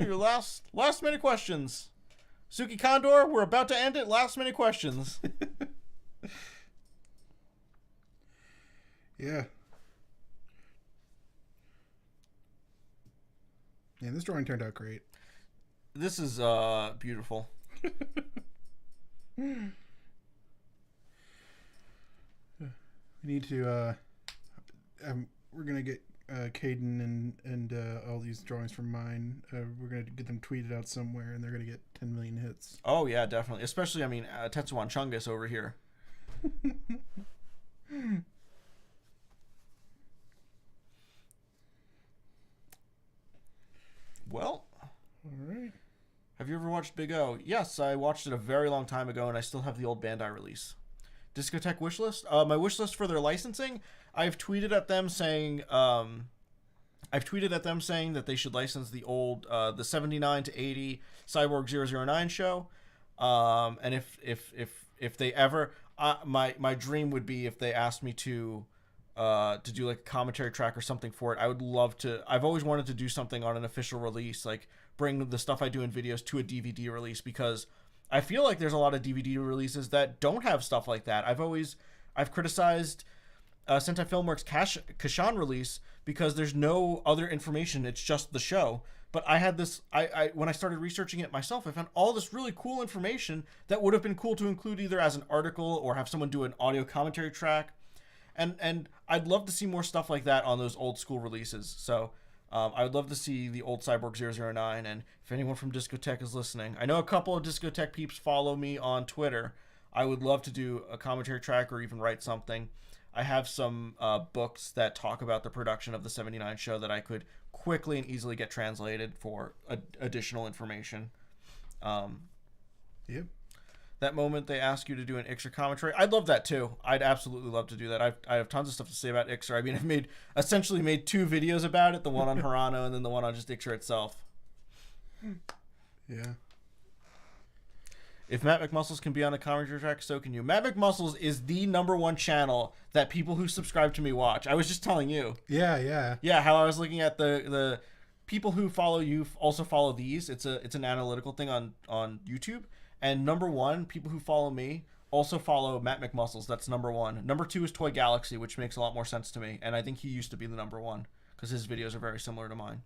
your last minute questions. Suki Condor, we're about to end it. Last minute questions. Yeah. Yeah, this drawing turned out great. This is beautiful. We need to we're gonna get Caden and all these drawings from mine. We're gonna get them tweeted out somewhere, and they're gonna get 10 million hits. Oh yeah, definitely. Especially, I mean, Tetsuwan Chungus over here. Well, all right. Have you ever watched Big O? Yes, I watched it a very long time ago, and I still have the old Bandai release. Discotek wishlist. My wishlist for their licensing. I've tweeted at them saying that they should license the old the 79 to 80 Cyborg 009 show. And if they ever, my dream would be if they asked me to do like a commentary track or something for it. I would love to. I've always wanted to do something on an official release, like bring the stuff I do in videos to a DVD release, because I feel like there's a lot of DVD releases that don't have stuff like that. I've criticized Sentai Filmworks' Kashan release because there's no other information. It's just the show. But I had this, when I started researching it myself, I found all this really cool information that would have been cool to include either as an article or have someone do an audio commentary track. And I'd love to see more stuff like that on those old school releases. So I would love to see the old Cyborg 009. And if anyone from Discotek is listening, I know a couple of Discotek peeps follow me on Twitter. I would love to do a commentary track or even write something. I have some books that talk about the production of the 79 show that I could quickly and easily get translated for additional information. Yep. That moment they ask you to do an Ixer commentary, I'd love that too. I'd absolutely love to do that. I have tons of stuff to say about Ixer. I mean, I've essentially made 2 videos about it, the one on Harano and then the one on just Ixer itself. Yeah. If Matt McMuscles can be on a commentary track, so can you. Matt McMuscles is the #1 channel that people who subscribe to me watch. I was just telling you. Yeah. Yeah, how I was looking at the people who follow you also follow these. It's an analytical thing on YouTube. And #1, people who follow me also follow Matt McMuscles. That's #1. #2 is Toy Galaxy, which makes a lot more sense to me. And I think he used to be the #1 because his videos are very similar to mine.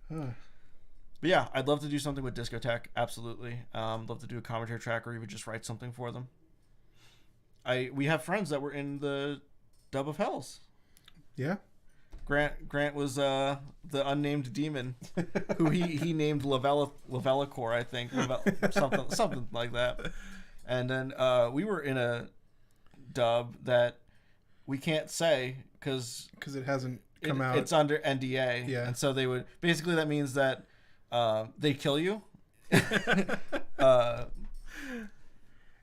But yeah, I'd love to do something with Discotech. Absolutely. Love to do a commentary track or even just write something for them. We have friends that were in the Dub of Hells. Yeah. Grant was the unnamed demon who he named Lavella-Core, I think. Something like that. And then we were in a dub that we can't say because it hasn't come out. It's under NDA. Yeah. And so they would basically, that means that they kill you. It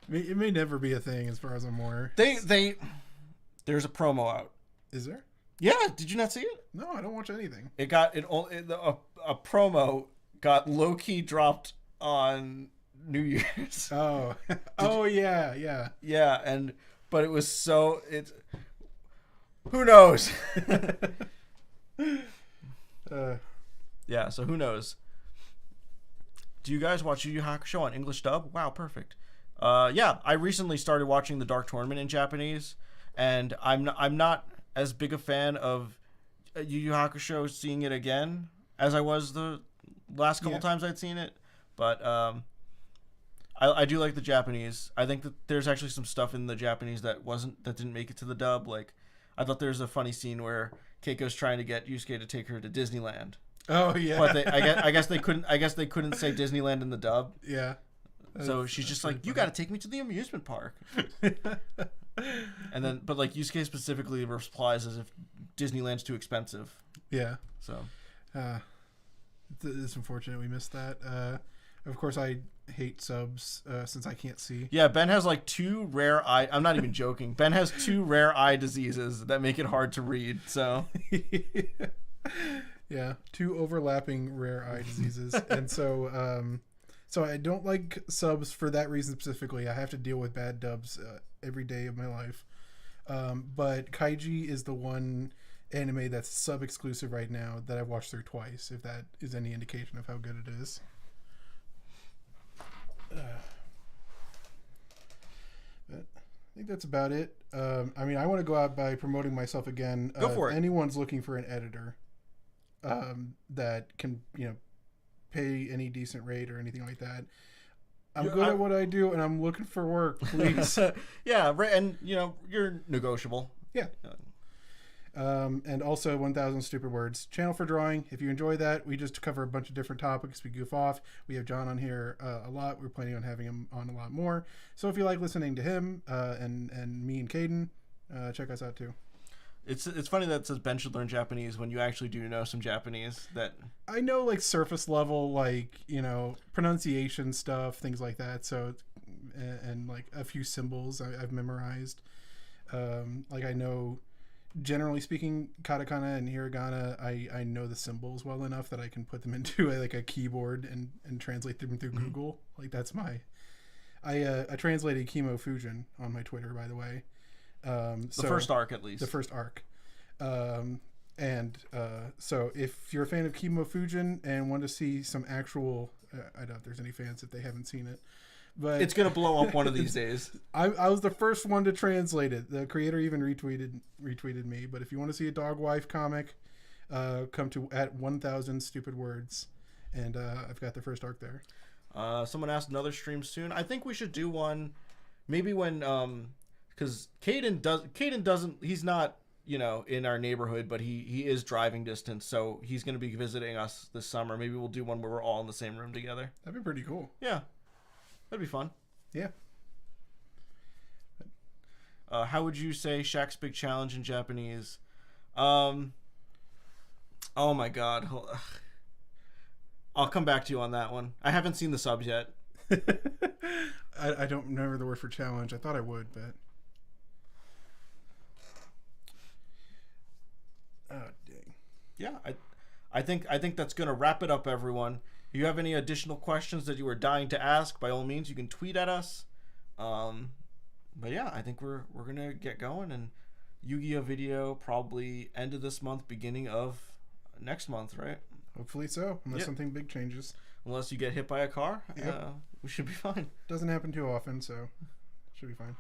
may never be a thing as far as I'm aware. There's a promo out. Is there? Yeah, did you not see it? No, I don't watch anything. A promo got low key dropped on New Year's. Oh, yeah. Yeah, but it was who knows? Yeah, so who knows? Do you guys watch Yu Yu Hakusho on English dub? Wow, perfect. Yeah, I recently started watching the Dark Tournament in Japanese, and I'm not as big a fan of Yu Yu Hakusho seeing it again as I was the last couple times I'd seen it, but I do like the Japanese. I think that there's actually some stuff in the Japanese that didn't make it to the dub. Like, I thought there was a funny scene where Keiko's trying to get Yusuke to take her to Disneyland. Oh yeah. But I guess they couldn't say Disneyland in the dub. Yeah. So she's just like, you got to take me to the amusement park. And then, but like Yusuke specifically replies as if Disneyland's too expensive. Yeah. So. It's unfortunate we missed that. Of course, I hate subs since I can't see. Yeah, Ben has like 2 rare eye. I'm not even joking. Ben has 2 rare eye diseases that make it hard to read. So. Yeah, 2 overlapping rare eye diseases, and so I don't like subs for that reason specifically. I have to deal with bad dubs every day of my life. But Kaiji is the one anime that's sub exclusive right now that I've watched through twice, if that is any indication of how good it is. But I think that's about it. I mean, I want to go out by promoting myself again. Go for it. If anyone's looking for an editor that can, pay any decent rate or anything like that, I'm good at what I do, and I'm looking for work, please. Yeah, and you're negotiable. Yeah. And also 1,000 Stupid Words channel for drawing. If you enjoy that, we just cover a bunch of different topics. We goof off. We have John on here a lot. We're planning on having him on a lot more. So if you like listening to him and me and Caden, check us out too. It's funny that it says Ben should learn Japanese when you actually do know some Japanese. That I know, like surface level, like pronunciation stuff, things like that. So and like a few symbols I've memorized. Like I know, generally speaking, katakana and hiragana, I know the symbols well enough that I can put them into a keyboard and translate them through Google. Like that's I translated Chemo Fujin on my Twitter, by the way. The first arc, at least. The first arc. So if you're a fan of Chemo Fujin and want to see some actual, I doubt there's any fans if they haven't seen it, but it's gonna blow up one of these days. I was the first one to translate it. The creator even retweeted me. But if you want to see a dog wife comic, come to at 1,000 Stupid Words, and I've got the first arc there. Someone asked another stream soon. I think we should do one, maybe when because Caden doesn't. He's not in our neighborhood, but he is driving distance, so he's going to be visiting us this summer. Maybe we'll do one where we're all in the same room together. That'd be pretty cool. Yeah. That'd be fun. Yeah. How would you say Shaq's big challenge in Japanese? Oh my god. I'll come back to you on that one. I haven't seen the subs yet. I don't remember the word for challenge. I thought I would, but oh dang. Yeah, I think that's gonna wrap it up, everyone. If you have any additional questions that you were dying to ask, by all means, you can tweet at us. But yeah, I think we're gonna get going, and Yu-Gi-Oh video probably end of this month, beginning of next month, right? Hopefully so, unless something big changes. Unless you get hit by a car, Yep. we should be fine. Doesn't happen too often, so should be fine.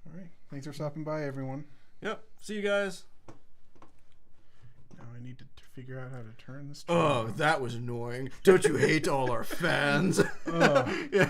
All right, thanks for stopping by, everyone. Yep. See you guys. Now I need to figure out how to turn this. Oh, that was annoying. Don't you hate all our fans? Oh. Yeah.